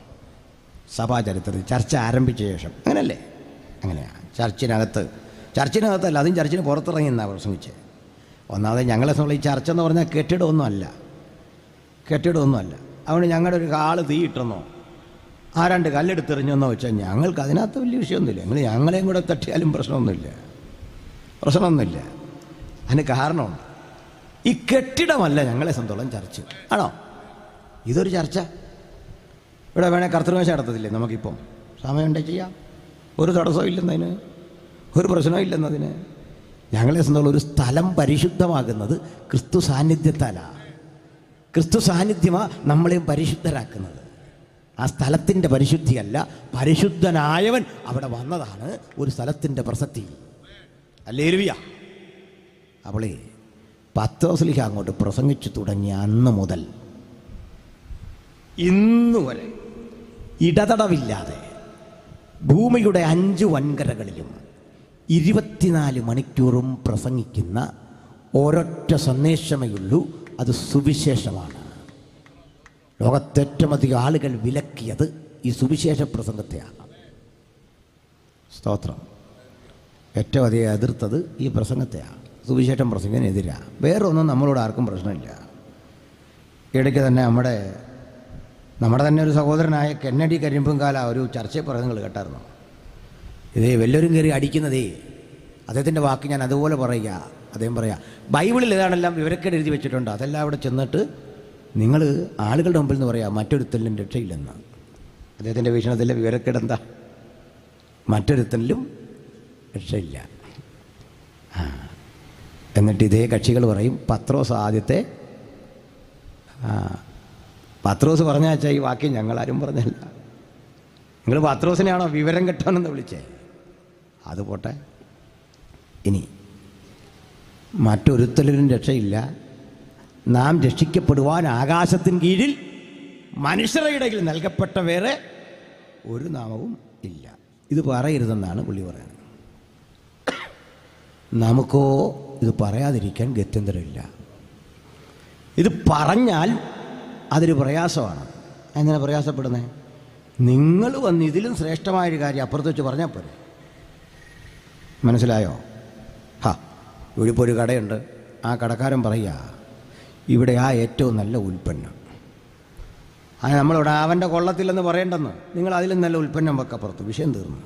സഭാചരിത്രത്തിൽ ചർച്ച ആരംഭിച്ച ശേഷം. അങ്ങനല്ലേ? അങ്ങനെയാണ്. ചർച്ചിനകത്തല്ല, അതും ചർച്ചിന് പുറത്തിറങ്ങി എന്നാണ് പ്രസംഗിച്ചത്. ഒന്നാമത് ഞങ്ങളെ സംബന്ധിച്ച് ഈ ചർച്ച എന്ന് പറഞ്ഞാൽ കെട്ടിടമൊന്നുമല്ല. അതുകൊണ്ട് ഞങ്ങളുടെ ഒരു കാള് തീയിട്ടെന്നോ ആരാണ്ട് കല്ലെടുത്തെറിഞ്ഞെന്നോ വെച്ചാൽ ഞങ്ങൾക്ക് അതിനകത്ത് വലിയ വിഷയമൊന്നുമില്ല. ഞങ്ങളെയും കൂടെ തട്ടിയാലും പ്രശ്നമൊന്നുമില്ല. അതിന് കാരണമുണ്ട്. ഈ കെട്ടിടമല്ല ഞങ്ങളെ സംബന്ധിച്ചോളം ചർച്ച. ആണോ? ഇതൊരു ചർച്ച. ഇവിടെ വേണേൽ കർത്തൃമേശ നടത്തത്തില്ലേ നമുക്കിപ്പം? സമയമുണ്ടെങ്കിൽ ചെയ്യാം. ഒരു തടസ്സവും ഇല്ലെന്നതിന്, ഒരു പ്രശ്നവും ഇല്ലെന്നതിന്. ഞങ്ങളെ സംബന്ധിച്ചുള്ള ഒരു സ്ഥലം പരിശുദ്ധമാകുന്നത് ക്രിസ്തു സാന്നിധ്യത്താലാണ്. ക്രിസ്തു സാന്നിധ്യമാണ് നമ്മളെയും പരിശുദ്ധരാക്കുന്നത്. ആ സ്ഥലത്തിൻ്റെ പരിശുദ്ധിയല്ല, പരിശുദ്ധനായവൻ അവിടെ വന്നതാണ് ഒരു സ്ഥലത്തിൻ്റെ പ്രസക്തി. ഹല്ലേലൂയ. അവളെ പത്രോസ്ലീഹ അങ്ങോട്ട് പ്രസംഗിച്ചു തുടങ്ങിയ അന്ന് മുതൽ ഇന്നു വരെ ഇടതടവില്ലാതെ ഭൂമിയുടെ 5 വൻകരകളിലും 24 മണിക്കൂറും പ്രസംഗിക്കുന്ന ഒരൊറ്റ സന്ദേശമേയുള്ളൂ. അത് സുവിശേഷമാണ്. ലോകത്തേറ്റവും അധികം ആളുകൾ വിലക്കിയത് ഈ സുവിശേഷ പ്രസംഗത്തെയാണ്. സ്തോത്രം. ഏറ്റവും അധികം എതിർത്തത് ഈ പ്രസംഗത്തെയാണ്. സുവിശേഷം പ്രസംഗത്തിനെതിരാണ്. വേറൊന്നും നമ്മളോട് ആർക്കും പ്രശ്നമില്ല. ഇടയ്ക്ക് തന്നെ നമ്മുടെ തന്നെ ഒരു സഹോദരനായ കെന്നഡി കരിമ്പുംകാല ഒരു ചർച്ചയിൽ പറയുന്നത് കേട്ടായിരുന്നു. ഇതേ വല്ലവരും കയറി അടിക്കുന്നതേ, അദ്ദേഹത്തിൻ്റെ വാക്ക് ഞാൻ അതുപോലെ പറയുക. അദ്ദേഹം പറയാം, ബൈബിളിൽ ഏതാണെല്ലാം വിവരക്കേട് എഴുതി വെച്ചിട്ടുണ്ട്. അതെല്ലാം അവിടെ ചെന്നിട്ട് നിങ്ങൾ ആളുകളുടെ മുമ്പിൽ നിന്ന് പറയാം മറ്റൊരുത്തലിനും രക്ഷയില്ലെന്ന്. അദ്ദേഹത്തിൻ്റെ വീക്ഷണത്തിലെ വിവരക്കേട് എന്താ? മറ്റൊരുത്തലിലും രക്ഷയില്ല. എന്നിട്ട് ഇതേ കക്ഷികൾ പറയും പത്രോസ് ആദ്യത്തെ. പത്രോസ് പറഞ്ഞ വെച്ചാൽ ഈ വാക്യം ഞങ്ങളാരും പറഞ്ഞല്ല. നിങ്ങൾ പത്രോസിനെയാണോ വിവരം കെട്ടണമെന്ന് വിളിച്ചേ? അത് പോട്ടെ. ഇനി മറ്റൊരുത്തലിനും രക്ഷയില്ല. നാം രക്ഷിക്കപ്പെടുവാൻ ആകാശത്തിന് കീഴിൽ മനുഷ്യരുടെ ഇടയിൽ നൽകപ്പെട്ട വേറെ ഒരു നാമവും ഇല്ല. ഇത് പറയരുതെന്നാണ് പുള്ളി പറയുന്നത്. നമുക്കോ ഇത് പറയാതിരിക്കാൻ ഗത്യന്തരമില്ല. ഇത് പറഞ്ഞാൽ അതൊരു പ്രയാസമാണ്. എന്തിനാ പ്രയാസപ്പെടുന്നത്? നിങ്ങൾ വന്ന് ഇതിലും ശ്രേഷ്ഠമായൊരു കാര്യം അപ്പുറത്ത് വെച്ച് പറഞ്ഞാൽ പോരെ. മനസ്സിലായോ? ഇവിടെ ഇപ്പോൾ ഒരു കടയുണ്ട്. ആ കടക്കാരൻ പറയുക, ഇവിടെ ഏറ്റവും നല്ല ഉൽപ്പന്നം. അത് നമ്മളിവിടെ അവൻ്റെ കൊള്ളത്തില്ലെന്ന് പറയേണ്ടെന്ന്, നിങ്ങൾ അതിലും നല്ല ഉൽപ്പന്നം വെക്കപ്പുറത്ത്. വിഷയം തീർന്നു,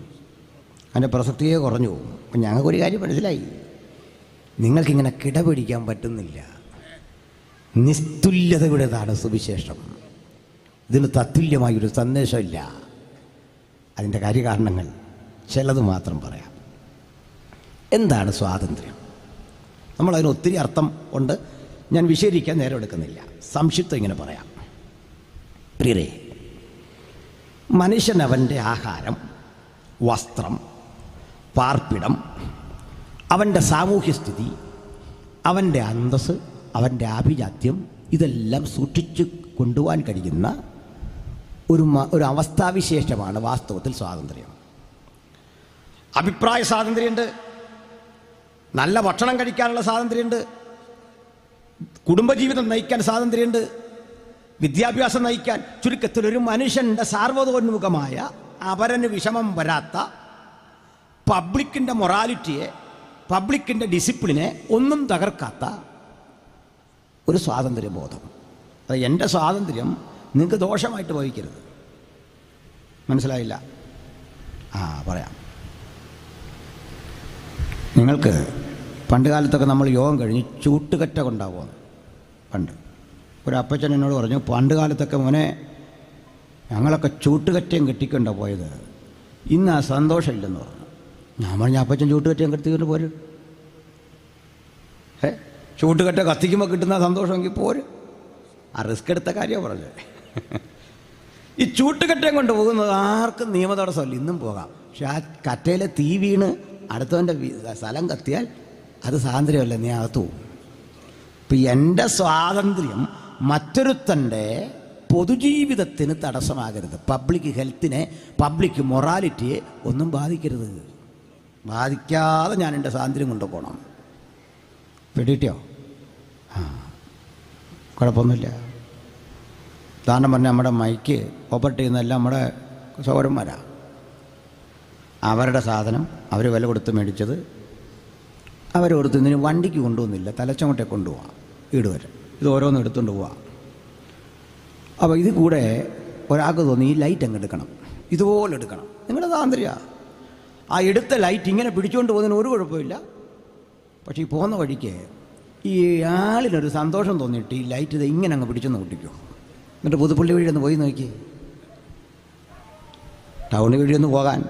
അതിൻ്റെ പ്രസക്തിയെ കുറഞ്ഞു പോകും. അപ്പം ഞങ്ങൾക്കൊരു കാര്യം മനസ്സിലായി, നിങ്ങൾക്കിങ്ങനെ കിടപിടിക്കാൻ പറ്റുന്നില്ല. നിസ്തുല്യതയുടേതാണ് സുവിശേഷം. ഇതിന് തത്തുല്യമായൊരു സന്ദേശമില്ല. അതിൻ്റെ കാര്യകാരണങ്ങൾ ചിലത് മാത്രം പറയാം. എന്താണ് സ്വാതന്ത്ര്യം? നമ്മളതിന് ഒത്തിരി അർത്ഥം കൊണ്ട് ഞാൻ വിശദീകരിക്കാൻ നേരം എടുക്കുന്നില്ല. സംക്ഷിപ്തം ഇങ്ങനെ പറയാം. പ്രിയരേ, മനുഷ്യൻ അവൻ്റെ ആഹാരം, വസ്ത്രം, പാർപ്പിടം, അവൻ്റെ സാമൂഹ്യസ്ഥിതി, അവൻ്റെ അന്തസ്സ്, അവൻ്റെ ആഭിജാത്യം, ഇതെല്ലാം സൂക്ഷിച്ച് കൊണ്ടുപോകാൻ കഴിയുന്ന ഒരു അവസ്ഥാവിശേഷമാണ് വാസ്തവത്തിൽ സ്വാതന്ത്ര്യം. അഭിപ്രായ സ്വാതന്ത്ര്യമുണ്ട്, നല്ല ഭക്ഷണം കഴിക്കാനുള്ള സ്വാതന്ത്ര്യമുണ്ട്, കുടുംബജീവിതം നയിക്കാൻ സ്വാതന്ത്ര്യമുണ്ട്, വിദ്യാഭ്യാസം നയിക്കാൻ. ചുരുക്കത്തിൽ ഒരു മനുഷ്യൻ്റെ സാർവതോന്മുഖമായ, അവരന് വിഷമം വരാത്ത, പബ്ലിക്കിൻ്റെ മൊറാലിറ്റിയെ, പബ്ലിക്കിൻ്റെ ഡിസിപ്ലിനെ ഒന്നും തകർക്കാത്ത ഒരു സ്വാതന്ത്ര്യബോധം. അത് എൻ്റെ സ്വാതന്ത്ര്യം നിങ്ങൾക്ക് ദോഷമായിട്ട് ഭവിക്കരുത്. മനസ്സിലായില്ല? പറയാം. നിങ്ങൾക്ക് പണ്ട് കാലത്തൊക്കെ നമ്മൾ യോഗം കഴിഞ്ഞ് ചൂട്ടുകറ്റ കൊണ്ടാവുമെന്ന്. പണ്ട് ഒരു അപ്പച്ചൻ എന്നോട് പറഞ്ഞു, പണ്ട് കാലത്തൊക്കെ മോനെ ഞങ്ങളൊക്കെ ചൂട്ടുകറ്റയും കെട്ടിക്കൊണ്ടാണ് പോയത്, ഇന്ന് ആ സന്തോഷമില്ലെന്ന് പറഞ്ഞു. ഞാൻ പറഞ്ഞ അപ്പച്ചൻ ചൂട്ടുകറ്റയും കെട്ടിക്കൊണ്ട് പോരും. ചൂട്ടുകറ്റ കത്തിക്കുമ്പോൾ കിട്ടുന്ന സന്തോഷമെങ്കിൽ പോരും. ആ റിസ്ക് എടുത്ത കാര്യമാണ് പറഞ്ഞത്. ഈ ചൂട്ടുകറ്റയും കൊണ്ട് പോകുന്നത് ആർക്കും നിയമതടസ്സമല്ല, ഇന്നും പോകാം. പക്ഷെ ആ കറ്റയിലെ തീ വീണ് അടുത്തവൻ്റെ സ്ഥലം കത്തിയാൽ അത് സ്വാതന്ത്ര്യമല്ല, നീ അകത്തു പോകും. ഇപ്പം എൻ്റെ സ്വാതന്ത്ര്യം മറ്റൊരുത്തൻ്റെ പൊതുജീവിതത്തിന് തടസ്സമാകരുത്. പബ്ലിക് ഹെൽത്തിനെ, പബ്ലിക് മൊറാലിറ്റിയെ ഒന്നും ബാധിക്കരുത്. ബാധിക്കാതെ ഞാൻ എൻ്റെ സ്വാതന്ത്ര്യം കൊണ്ടുപോകണം. പിടിയിട്ടോ? കുഴപ്പമൊന്നുമില്ല. ഉദാഹരണം പറഞ്ഞാൽ നമ്മുടെ മൈക്ക് ഓപ്പറേറ്റ് ചെയ്യുന്നതെല്ലാം നമ്മുടെ സഹോദരന്മാരാണ്. അവരുടെ സാധനം അവർ വില കൊടുത്ത് മേടിച്ചത് അവർ കൊടുത്തതിന് വണ്ടിക്ക് കൊണ്ടുപോകുന്നില്ല, തലച്ചോട്ടെ കൊണ്ടുപോവാം, വീട് വരെ. ഇത് ഓരോന്നും എടുത്തുകൊണ്ട് പോവാം. അപ്പോൾ ഇത് കൂടെ ഒരാൾക്ക് തോന്നി ഈ ലൈറ്റ് അങ്ങ് എടുക്കണം, ഇതുപോലെ എടുക്കണം. നിങ്ങളുടെ സ്വാതന്ത്ര്യമാണ്. ആ എടുത്ത ലൈറ്റ് ഇങ്ങനെ പിടിച്ചുകൊണ്ട് പോകുന്നതിന് ഒരു കുഴപ്പമില്ല. പക്ഷേ ഈ പോകുന്ന വഴിക്ക് ഈ ആളിനൊരു സന്തോഷം തോന്നിയിട്ട് ഈ ലൈറ്റ് ഇത് ഇങ്ങനെ അങ്ങ് പിടിച്ചൊന്ന് പൊട്ടിക്കോ. എന്നിട്ട് പുതുപ്പള്ളി വഴി ഒന്ന് പോയി നോക്കി, ടൗൺ വഴി ഒന്ന് പോകാൻ.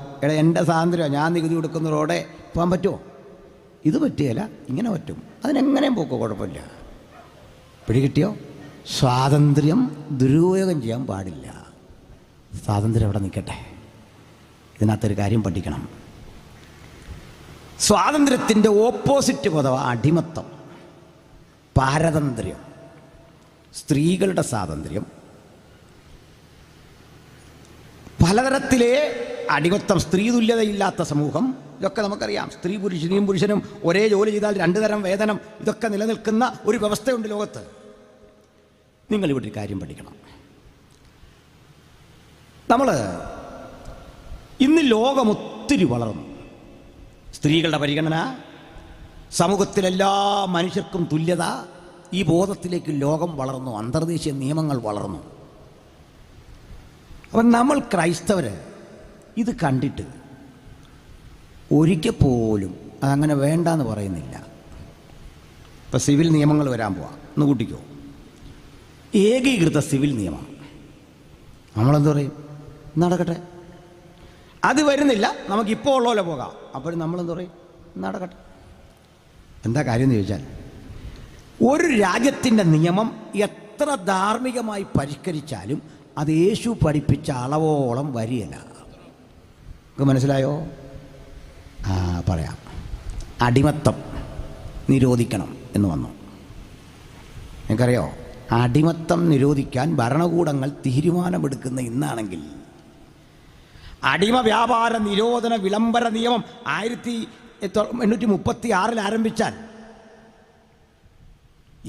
എൻ്റെ സ്വാതന്ത്ര്യമാണ്, ഞാൻ നികുതി കൊടുക്കുന്ന റോഡെ പോകാൻ പറ്റുമോ? ഇത് പറ്റുകയില്ല, ഇങ്ങനെ പറ്റും. അതിനെങ്ങനെയും പോക്കോ, കുഴപ്പമില്ല. പിടികിട്ടിയോ? സ്വാതന്ത്ര്യം ദുരുപയോഗം ചെയ്യാൻ പാടില്ല. സ്വാതന്ത്ര്യം അവിടെ നിൽക്കട്ടെ. ഇതിനകത്തൊരു കാര്യം പഠിക്കണം. സ്വാതന്ത്ര്യത്തിൻ്റെ ഓപ്പോസിറ്റ് പദം അടിമത്തം, പാരതന്ത്ര്യം, സ്ത്രീകളുടെ സ്വാതന്ത്ര്യം, പലതരത്തിലെ അടിമത്തം, സ്ത്രീ തുല്യതയില്ലാത്ത സമൂഹം, ഇതൊക്കെ നമുക്കറിയാം. സ്ത്രീയും പുരുഷനും ഒരേ ജോലി ചെയ്താൽ 2 തരം വേതനം, ഇതൊക്കെ നിലനിൽക്കുന്ന ഒരു വ്യവസ്ഥയുണ്ട് ലോകത്ത്. നിങ്ങളിവിടെ ഒരു കാര്യം പഠിക്കണം. ഇന്ന് ലോകം ഒത്തിരി വളർന്നു. സ്ത്രീകളുടെ പരിഗണന, സമൂഹത്തിലെല്ലാ മനുഷ്യർക്കും തുല്യത, ഈ ബോധത്തിലേക്ക് ലോകം വളർന്നു. അന്തർദേശീയ നിയമങ്ങൾ വളർന്നു. അപ്പം നമ്മൾ ക്രൈസ്തവർ ഇത് കണ്ടിട്ട് ഒരിക്കൽ പോലും അതങ്ങനെ വേണ്ടെന്ന് പറയുന്നില്ല. ഇപ്പം സിവിൽ നിയമങ്ങൾ വരാൻ പോവാം, ഒന്ന് കൂട്ടിക്കോ. ഏകീകൃത സിവിൽ നിയമം. നമ്മളെന്ത് പറയും? നടക്കട്ടെ. അത് വരുന്നില്ല, നമുക്കിപ്പോൾ ഉള്ള പോലെ പോകാം. അപ്പോൾ നമ്മളെന്ത് പറയും? നടക്കട്ടെ. എന്താ കാര്യം എന്ന് ചോദിച്ചാൽ, ഒരു രാജ്യത്തിൻ്റെ നിയമം എത്ര ധാർമ്മികമായി പരിഷ്കരിച്ചാലും അത് യേശു പഠിപ്പിച്ച അളവോളം വരികയില്ല. നിങ്ങൾക്ക് മനസ്സിലായോ? പറയാം. അടിമത്തം നിരോധിക്കണം എന്ന് വന്നു. നിങ്ങൾക്കറിയോ, അടിമത്തം നിരോധിക്കാൻ ഭരണകൂടങ്ങൾ തീരുമാനമെടുക്കുന്ന ഇന്നാണെങ്കിൽ, അടിമ വ്യാപാര നിരോധന വിളംബര നിയമം 1836 ആരംഭിച്ചാൽ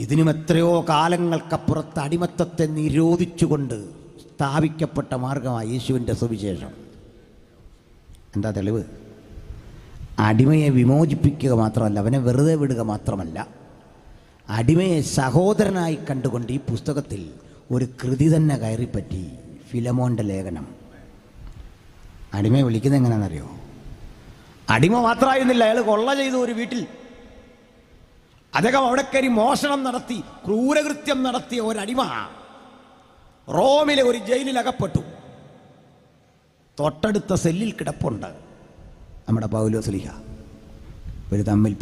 ഇതിനും എത്രയോ കാലങ്ങൾക്കപ്പുറത്ത് അടിമത്തത്തെ നിരോധിച്ചുകൊണ്ട് സ്ഥാപിക്കപ്പെട്ട മാർഗമാണ് യേശുവിൻ്റെ സുവിശേഷം. എന്താ തെളിവ്? അടിമയെ വിമോചിപ്പിക്കുക മാത്രമല്ല, അവനെ വെറുതെ വിടുക മാത്രമല്ല, അടിമയെ സഹോദരനായി കണ്ടുകൊണ്ട് ഈ പുസ്തകത്തിൽ ഒരു കൃതി തന്നെ കയറിപ്പറ്റി. ഫിലമോൻ്റെ ലേഖനം. അടിമയെ വിളിക്കുന്നത് എങ്ങനെയാണെന്നറിയോ? അടിമ മാത്രമായിരുന്നില്ല, അയാൾ കൊള്ള ചെയ്തു ഒരു വീട്ടിൽ. അദ്ദേഹം അവിടെ കയറി മോഷണം നടത്തി, ക്രൂരകൃത്യം നടത്തിയ ഒരടിമ റോമിലെ ഒരു ജയിലിൽ അകപ്പെട്ടു. തൊട്ടടുത്ത സെല്ലിൽ കിടപ്പുണ്ട് നമ്മുടെ പൗലോസ്ലീഹ. ഇവർ തമ്മിൽ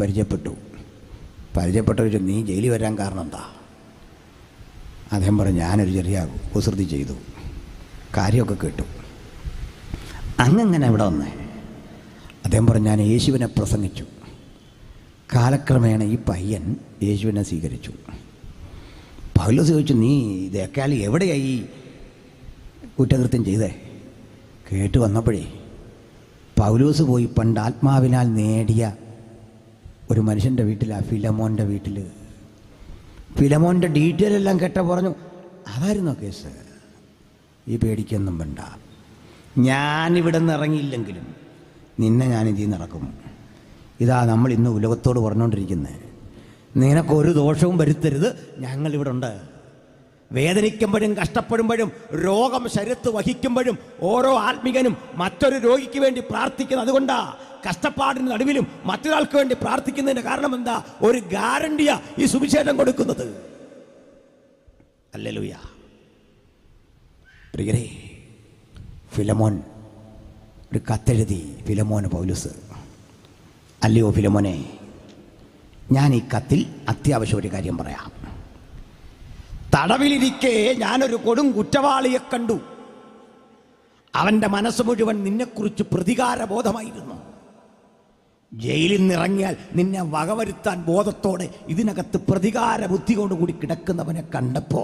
പരിചയപ്പെട്ടവർ നീ ജയിലിൽ വരാൻ കാരണം എന്താ? അദ്ദേഹം പറഞ്ഞു, ഞാനൊരു ചെറിയ കുസൃതി ചെയ്തു, കാര്യമൊക്കെ കേട്ടു. അങ്ങനെ ഇവിടെ വന്നേ. അദ്ദേഹം പറഞ്ഞു, ഞാൻ യേശുവിനെ പ്രസംഗിച്ചു. കാലക്രമേണ ഈ പയ്യൻ യേശുവിനെ സ്വീകരിച്ചു. പൗലോസ് ചോദിച്ചു, നീ ഇതേക്കാൾ എവിടെയായി കുറ്റകൃത്യം ചെയ്തേ? കേട്ട് വന്നപ്പോഴേ പൗലോസ് പോയി പണ്ട് ആത്മാവിനാൽ നേടിയ ഒരു മനുഷ്യൻ്റെ വീട്ടിലാണ്, ഫിലമോൻ്റെ വീട്ടിൽ. ഫിലമോൻ്റെ ഡീറ്റെയിൽ എല്ലാം കേട്ട പറഞ്ഞു, അതായിരുന്നോ കേസ്? ഈ പേടിക്കൊന്നും വേണ്ട, ഞാനിവിടെ നിന്ന് ഇറങ്ങിയില്ലെങ്കിലും നിന്നെ ഞാൻ ഇതിൽ നിന്ന് ഇറക്കും. ഇതാ നമ്മൾ ഇന്ന് ഉലകത്തോട് പറഞ്ഞുകൊണ്ടിരിക്കുന്നത്, നിനക്കൊരു ദോഷവും വരുത്തരുത്, ഞങ്ങളിവിടെ ഉണ്ട്. വേദനിക്കുമ്പോഴും കഷ്ടപ്പെടുമ്പോഴും രോഗം ശരീരത്ത് വഹിക്കുമ്പോഴും ഓരോ ആത്മികനും മറ്റൊരു രോഗിക്ക് വേണ്ടി പ്രാർത്ഥിക്കുന്നത്. അതുകൊണ്ടാ കഷ്ടപ്പാടിന് നടുവിലും മറ്റൊരാൾക്ക് വേണ്ടി പ്രാർത്ഥിക്കുന്നതിൻ്റെ കാരണം എന്താ? ഒരു ഗ്യാരണ്ടിയാ ഈ സുവിശേഷം കൊടുക്കുന്നത്. ഹല്ലേലൂയ. പ്രിയരേ, ഫിലമോൻ ഒരു കത്തെഴുതി. ഫിലമോന് പൗലോസ്, അല്ലയോ ഫിലമോനെ, ഞാൻ ഈ കത്തിൽ അത്യാവശ്യം ഒരു കാര്യം പറയാം. തടവിലിരിക്കെ ഞാനൊരു കൊടും കുറ്റവാളിയെ കണ്ടു. അവൻ്റെ മനസ്സ് മുഴുവൻ നിന്നെക്കുറിച്ച് പ്രതികാരബോധമായിരുന്നു. ജയിലിൽ നിന്നിറങ്ങിയാൽ നിന്നെ വകവരുത്താൻ ബോധത്തോടെ ഇതിനകത്ത് പ്രതികാര ബുദ്ധി കൊണ്ടുകൂടി കിടക്കുന്നവനെ കണ്ടപ്പോ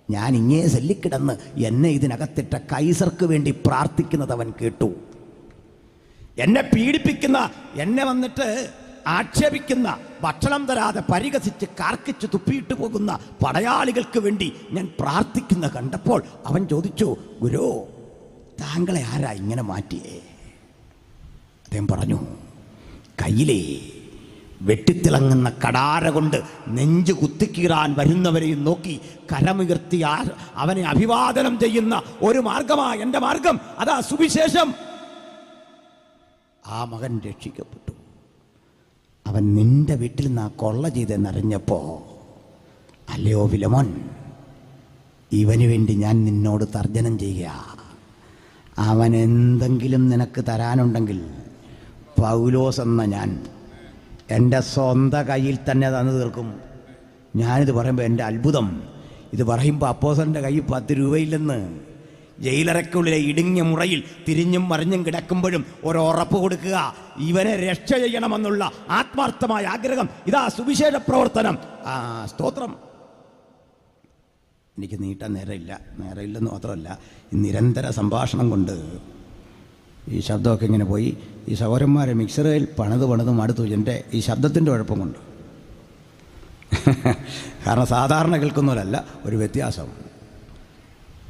ഞാൻ ഇങ്ങേ സെല്ലിക്കിടന്ന് എന്നെ ഇതിനകത്തിട്ട കൈസർക്ക് വേണ്ടി പ്രാർത്ഥിക്കുന്നത് അവൻ കേട്ടു. എന്നെ പീഡിപ്പിക്കുന്ന, എന്നെ വന്നിട്ട് ആക്ഷേപിക്കുന്ന, ഭക്ഷണം തരാതെ പരിഹസിച്ച് കാർക്കിച്ച് തുപ്പിയിട്ട് പോകുന്ന പടയാളികൾക്ക് വേണ്ടി ഞാൻ പ്രാർത്ഥിക്കുന്ന കണ്ടപ്പോൾ അവൻ ചോദിച്ചു, ഗുരു, താങ്കളെ ആരാ ഇങ്ങനെ മാറ്റിയേ? അദ്ദേഹം പറഞ്ഞു, കയ്യിലെ വെട്ടിത്തിളങ്ങുന്ന കടാര കൊണ്ട് നെഞ്ചു കുത്തിക്കീറാൻ വരുന്നവരെയും നോക്കി കരമുയർത്തി അവനെ അഭിവാദനം ചെയ്യുന്ന ഒരു മാർഗമാണ് എൻ്റെ മാർഗം. അതാ സുവിശേഷം. ആ മകൻ രക്ഷിക്കപ്പെട്ടു. അവൻ നിന്റെ വീട്ടിൽ നിന്ന് കൊള്ള ചെയ്തെന്നറിഞ്ഞപ്പോ, അല്ലയോ ഫിലമോൻ, ഇവന് വേണ്ടി ഞാൻ നിന്നോട് തർജ്ജനം ചെയ്യുക. അവൻ എന്തെങ്കിലും നിനക്ക് തരാനുണ്ടെങ്കിൽ പൗലോസ് എന്ന ഞാൻ എൻ്റെ സ്വന്തം കയ്യിൽ തന്നെ തന്നു തീർക്കും. ഞാനിത് പറയുമ്പോൾ എൻ്റെ അത്ഭുതം, ഇത് പറയുമ്പോൾ അപ്പോസ്തലൻ്റെ കയ്യിൽ 10 രൂപയില്ലെന്ന്. ജയിലറയ്ക്കുള്ളിലെ ഇടുങ്ങിയ മുറയിൽ തിരിഞ്ഞും മറിഞ്ഞും കിടക്കുമ്പോഴും ഒരുറപ്പ് കൊടുക്കുക, ഇവനെ രക്ഷ ചെയ്യണമെന്നുള്ള ആത്മാർത്ഥമായ ആഗ്രഹം. ഇതാ സുവിശേഷ പ്രവർത്തനം. സ്തോത്രം. എനിക്ക് നീട്ടാൻ നേരമില്ലെന്ന് മാത്രമല്ല, നിരന്തര സംഭാഷണം കൊണ്ട് ഈ ശബ്ദമൊക്കെ ഇങ്ങനെ പോയി. ഈ സഹോദരന്മാരെ മിക്സറിൽ പണിത് മടുത്തു എൻ്റെ ഈ ശബ്ദത്തിൻ്റെ കുഴപ്പം കൊണ്ട്. കാരണം സാധാരണ കേൾക്കുന്നവരല്ല, ഒരു വ്യത്യാസം.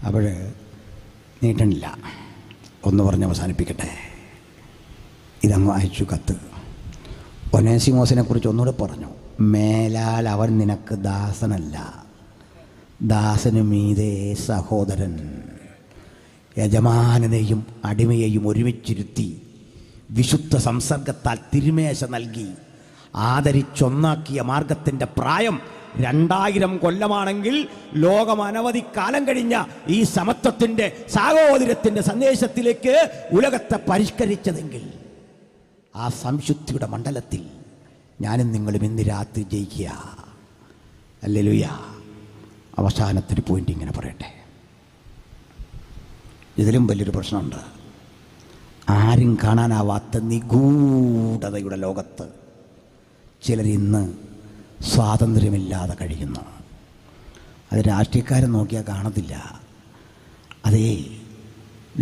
അപ്പോൾ നീട്ടണില്ല, ഒന്ന് പറഞ്ഞ് അവസാനിപ്പിക്കട്ടെ. ഇതങ്ങ് അയച്ചു കത്ത്. ഒനേസിമോസിനെ കുറിച്ച് ഒന്നുകൂടെ പറഞ്ഞു, മേലാൽ അവൻ നിനക്ക് ദാസനല്ല, ദാസന് മീതേ സഹോദരൻ. യജമാനനെയും അടിമയെയും ഒരുമിച്ചിരുത്തി വിശുദ്ധ സംസർഗത്താൽ തിരുമേശ നൽകി ആദരിച്ചൊന്നാക്കിയ മാർഗത്തിൻ്റെ പ്രായം 2000 കൊല്ലമാണെങ്കിൽ ലോകം അനവധി കാലം കഴിഞ്ഞ ഈ സമത്വത്തിൻ്റെ, സാഹോദര്യത്തിൻ്റെ സന്ദേശത്തിലേക്ക് ഉലകത്തെ പരിഷ്കരിച്ചതെങ്കിൽ ആ സംശുദ്ധിയുടെ മണ്ഡലത്തിൽ ഞാനും നിങ്ങളും ഇന്ന് രാത്രി ജയിക്കുക. ഹല്ലേലൂയ. അവസാനത്തിന് പോയിന്റ് ഇങ്ങനെ പറയട്ടെ. ഇതിലും വലിയൊരു പ്രശ്നമുണ്ട്. ആരും കാണാനാവാത്ത നിഗൂഢതയുടെ ലോകത്ത് ചിലരിന്ന് സ്വാതന്ത്ര്യമില്ലാതെ കഴിയുന്നു. അത് രാഷ്ട്രീയക്കാരെ നോക്കിയാൽ കാണത്തില്ല, അതേ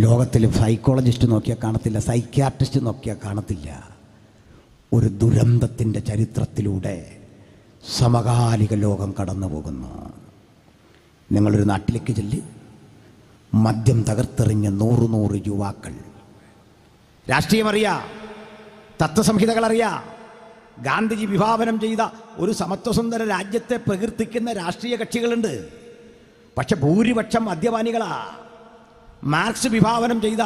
ലോകത്തിൽ സൈക്കോളജിസ്റ്റ് നോക്കിയാൽ കാണത്തില്ല, സൈക്യാട്രിസ്റ്റ് നോക്കിയാൽ കാണത്തില്ല. ഒരു ദുരന്തത്തിൻ്റെ ചരിത്രത്തിലൂടെ സമകാലിക ലോകം കടന്നു പോകുന്നു. നിങ്ങളൊരു നാട്ടിലേക്ക് ചെല്ല്, മദ്യം തകർത്തെറിഞ്ഞ 100 യുവാക്കൾ. രാഷ്ട്രീയമറിയാ, തത്വസംഹിതകളറിയാ, ഗാന്ധിജി വിഭാവനം ചെയ്ത ഒരു സമത്വസുന്ദര രാജ്യത്തെ പ്രകീർത്തിക്കുന്ന രാഷ്ട്രീയ കക്ഷികളുണ്ട്. പക്ഷെ ഭൂരിപക്ഷം മദ്യപാനികളാ. മാർക്സ് വിഭാവനം ചെയ്ത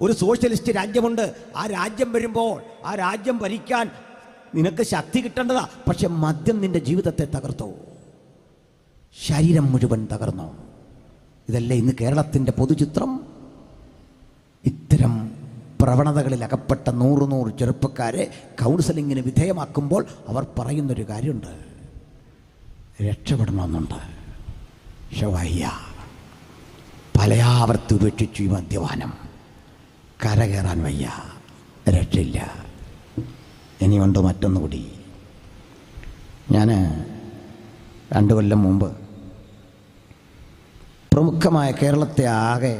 ഒരു സോഷ്യലിസ്റ്റ് രാജ്യമുണ്ട്. ആ രാജ്യം വരുമ്പോൾ ആ രാജ്യം ഭരിക്കാൻ നിനക്ക് ശക്തി കിട്ടേണ്ടതാ. പക്ഷെ മദ്യം നിന്റെ ജീവിതത്തെ തകർത്തോ, ശരീരം മുഴുവൻ തകർന്നോ. ഇതല്ലേ ഇന്ന് കേരളത്തിൻ്റെ പൊതുചിത്രം? ഇത്തരം പ്രവണതകളിൽ അകപ്പെട്ട 100 ചെറുപ്പക്കാരെ കൗൺസിലിങ്ങിന് വിധേയമാക്കുമ്പോൾ അവർ പറയുന്നൊരു കാര്യമുണ്ട്, രക്ഷപ്പെടണമെന്നുണ്ട്. പക്ഷെ വയ്യ, പലയാവർത്തി ഉപേക്ഷിച്ചു ഈ മദ്യപാനം, കരകയറാൻ വയ്യ, രക്ഷയില്ല. ഇനിയുണ്ട് മറ്റൊന്നുകൂടി. ഞാൻ 2 കൊല്ലം മുമ്പ് പ്രമുഖമായ കേരളത്തെ ആകെ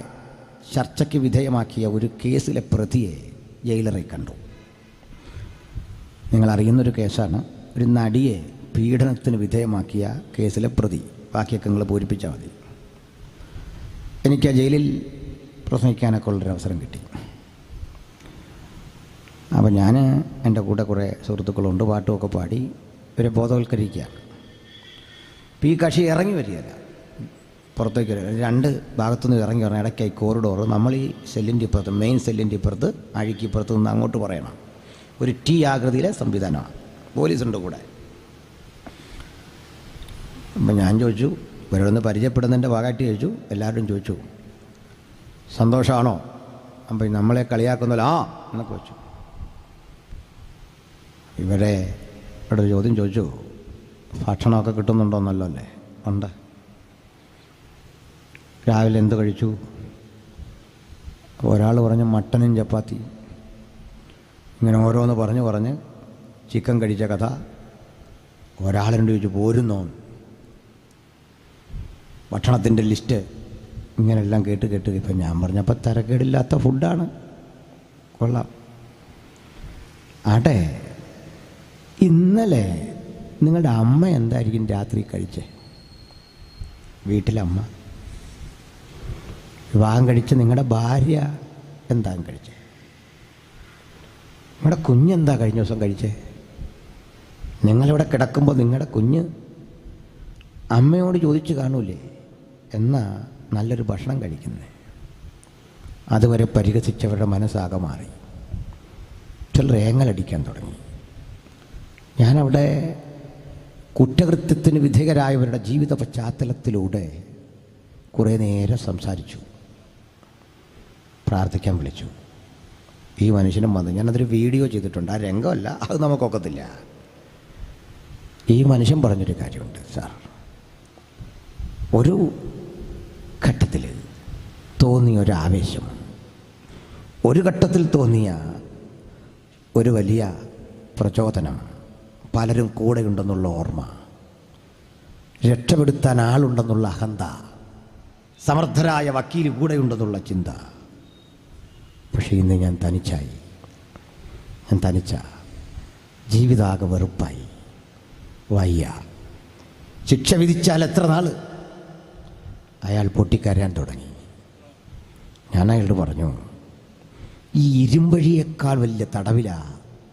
ചർച്ചയ്ക്ക് വിധേയമാക്കിയ ഒരു കേസിലെ പ്രതിയെ ജയിലറിൽ കണ്ടു. നിങ്ങളറിയുന്നൊരു കേസാണ്. ഒരു നടിയെ പീഡനത്തിന് വിധേയമാക്കിയ കേസിലെ പ്രതി. ബാക്കിയൊക്കെ നിങ്ങൾ പൂരിപ്പിച്ചാൽ മതി. എനിക്ക് ആ ജയിലിൽ പ്രസംഗിക്കാനൊക്കെ ഉള്ളൊരവസരം കിട്ടി. അപ്പോൾ ഞാൻ എൻ്റെ കൂടെ കുറേ സുഹൃത്തുക്കളുണ്ട്, പാട്ടുമൊക്കെ പാടി ഇവരെ ബോധവൽക്കരിക്കുക. അപ്പോൾ ഈ കക്ഷി ഇറങ്ങി വരികയല്ല, പുറത്തേക്ക് വരിക. 2 ഭാഗത്തുനിന്ന് ഇറങ്ങി വരണം. ഇടയ്ക്കായി കോറിഡോർ. നമ്മൾ ഈ സെല്ലിൻ്റെ ഇപ്പുറത്ത്, മെയിൻ സെല്ലിൻ്റെ ഇപ്പുറത്ത്, അഴിക്കിപ്പുറത്ത് നിന്ന് അങ്ങോട്ട് പറയണം. ഒരു T ആകൃതിയിലെ സംവിധാനമാണ്. പോലീസുണ്ട് കൂടെ. അപ്പം ഞാൻ ചോദിച്ചു, ഇവരോടൊന്ന് പരിചയപ്പെടുന്നതിൻ്റെ ഭാഗമായിട്ട് ചോദിച്ചു. എല്ലാവരും ചോദിച്ചു, സന്തോഷമാണോ? അപ്പം നമ്മളെ കളിയാക്കുന്നല്ലോ ആ എന്നൊക്കെ വെച്ചു. ഇവിടെ ഒരു ചോദ്യം ചോദിച്ചു, ഭക്ഷണമൊക്കെ കിട്ടുന്നുണ്ടോന്നല്ലോ? അല്ലേ, ഉണ്ട്. രാവിലെ എന്ത് കഴിച്ചു? ഒരാൾ പറഞ്ഞു മട്ടനും ചപ്പാത്തി. ഇങ്ങനെ ഓരോന്ന് പറഞ്ഞ് ചിക്കൻ കഴിച്ച കഥ. ഒരാളെന്ന് ചോദിച്ചു, പോരുന്നോ? ഭക്ഷണത്തിൻ്റെ ലിസ്റ്റ് ഇങ്ങനെല്ലാം കേട്ട് ഇപ്പം ഞാൻ പറഞ്ഞപ്പോൾ തരക്കേടില്ലാത്ത ഫുഡാണ്, കൊള്ളാം. ആട്ടെ, ഇന്നലെ നിങ്ങളുടെ അമ്മ എന്തായിരിക്കും രാത്രി കഴിച്ചേ? വീട്ടിലെ അമ്മ. വിവാഹം കഴിച്ച് നിങ്ങളുടെ ഭാര്യ എന്താ കഴിച്ചേ? നിങ്ങളുടെ കുഞ്ഞെന്താ കഴിഞ്ഞ ദിവസം കഴിച്ചേ? നിങ്ങളിവിടെ കിടക്കുമ്പോൾ നിങ്ങളുടെ കുഞ്ഞ് അമ്മയോട് ചോദിച്ചു കാണൂലേ എന്നാ നല്ലൊരു ഭക്ഷണം കഴിക്കുന്നത്? അതുവരെ പരിഹസിച്ചവരുടെ മനസ്സാകെ മാറി. ചിലർ ഏങ്ങലടിക്കാൻ തുടങ്ങി. ഞാനവിടെ കുറ്റകൃത്യത്തിന് വിധേയരായവരുടെ ജീവിത പശ്ചാത്തലത്തിലൂടെ കുറേ നേരം സംസാരിച്ചു, പ്രാർത്ഥിക്കാൻ വിളിച്ചു. ഈ മനുഷ്യനും വന്നു. ഞാനതൊരു വീഡിയോ ചെയ്തിട്ടുണ്ട്. ആ രംഗമല്ല, അത് നമുക്കൊക്കത്തില്ല. ഈ മനുഷ്യൻ പറഞ്ഞൊരു കാര്യമുണ്ട്, സാർ. ഒരു ഘട്ടത്തിൽ തോന്നിയ ഒരു ആവേശം, ഒരു ഘട്ടത്തിൽ തോന്നിയ ഒരു വലിയ പ്രചോദനം, പലരും കൂടെയുണ്ടെന്നുള്ള ഓർമ്മ, രക്ഷപ്പെടുത്താൻ ആളുണ്ടെന്നുള്ള അഹന്ത, സമർത്ഥരായ വക്കീൽ കൂടെയുണ്ടെന്നുള്ള ചിന്ത. പക്ഷേ ഇന്ന് ഞാൻ തനിച്ചായി. ഞാൻ തനിച്ച, ജീവിതാകെ വെറുപ്പായി, വയ്യ. ശിക്ഷ വിധിച്ചാൽ എത്ര നാൾ? അയാൾ പൊട്ടിക്കരയാൻ തുടങ്ങി. ഞാൻ അയാളോട് പറഞ്ഞു, ഈ ഇരുമ്പഴിയേക്കാൾ വലിയ തടവിലാ